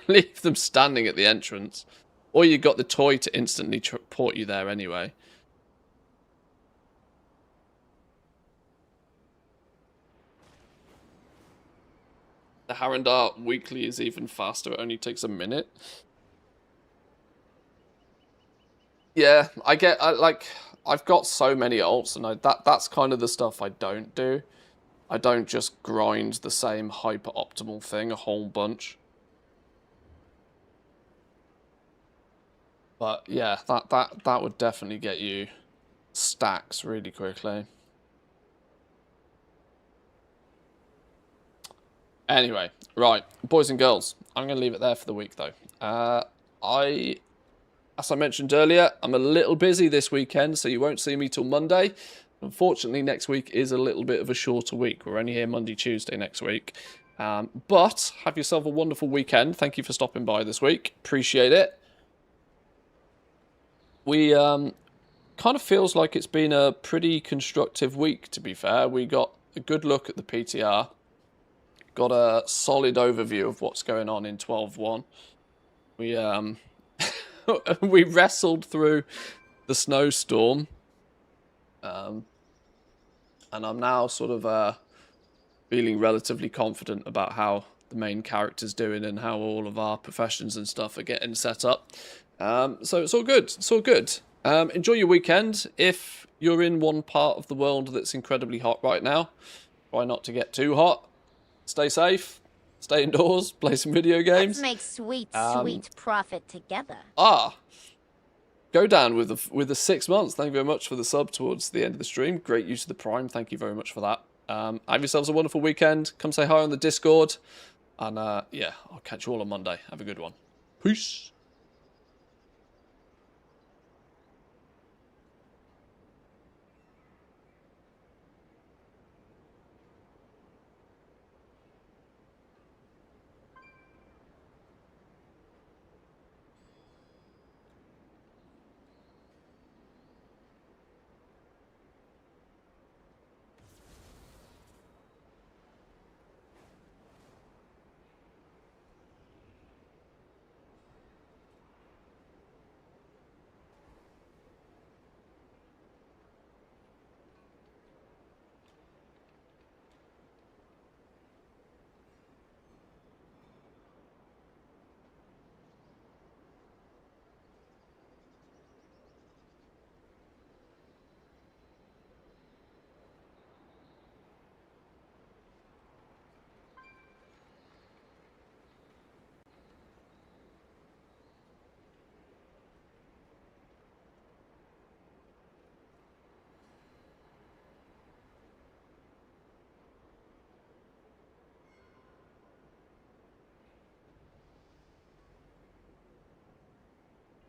leave them standing at the entrance. Or you got the toy to instantly port you there anyway. The Harandar weekly is even faster. It only takes a minute. Yeah, I've got so many alts, and that's kind of the stuff I don't do. I don't just grind the same hyper optimal thing a whole bunch. But yeah, that would definitely get you stacks really quickly. Anyway, right, boys and girls, I'm going to leave it there for the week though. As I mentioned earlier, I'm a little busy this weekend, so you won't see me till Monday. Unfortunately, next week is a little bit of a shorter week. We're only here Monday, Tuesday next week. But have yourself a wonderful weekend. Thank you for stopping by this week. Appreciate it. We kind of feels like it's been a pretty constructive week, to be fair. We got a good look at the PTR. Got a solid overview of what's going on in 12.1. We we wrestled through the snowstorm, and I'm now sort of feeling relatively confident about how the main character's doing and how all of our professions and stuff are getting set up. So it's all good. It's all good. Enjoy your weekend. If you're in one part of the world that's incredibly hot right now, try not to get too hot. Stay safe. Stay indoors. Play some video games. Let's make sweet profit together. Go down with the 6 months. Thank you very much for the sub towards the end of the stream. Great use of the Prime. Thank you very much for that. Have yourselves a wonderful weekend. Come say hi on the Discord. And yeah, I'll catch you all on Monday. Have a good one. Peace.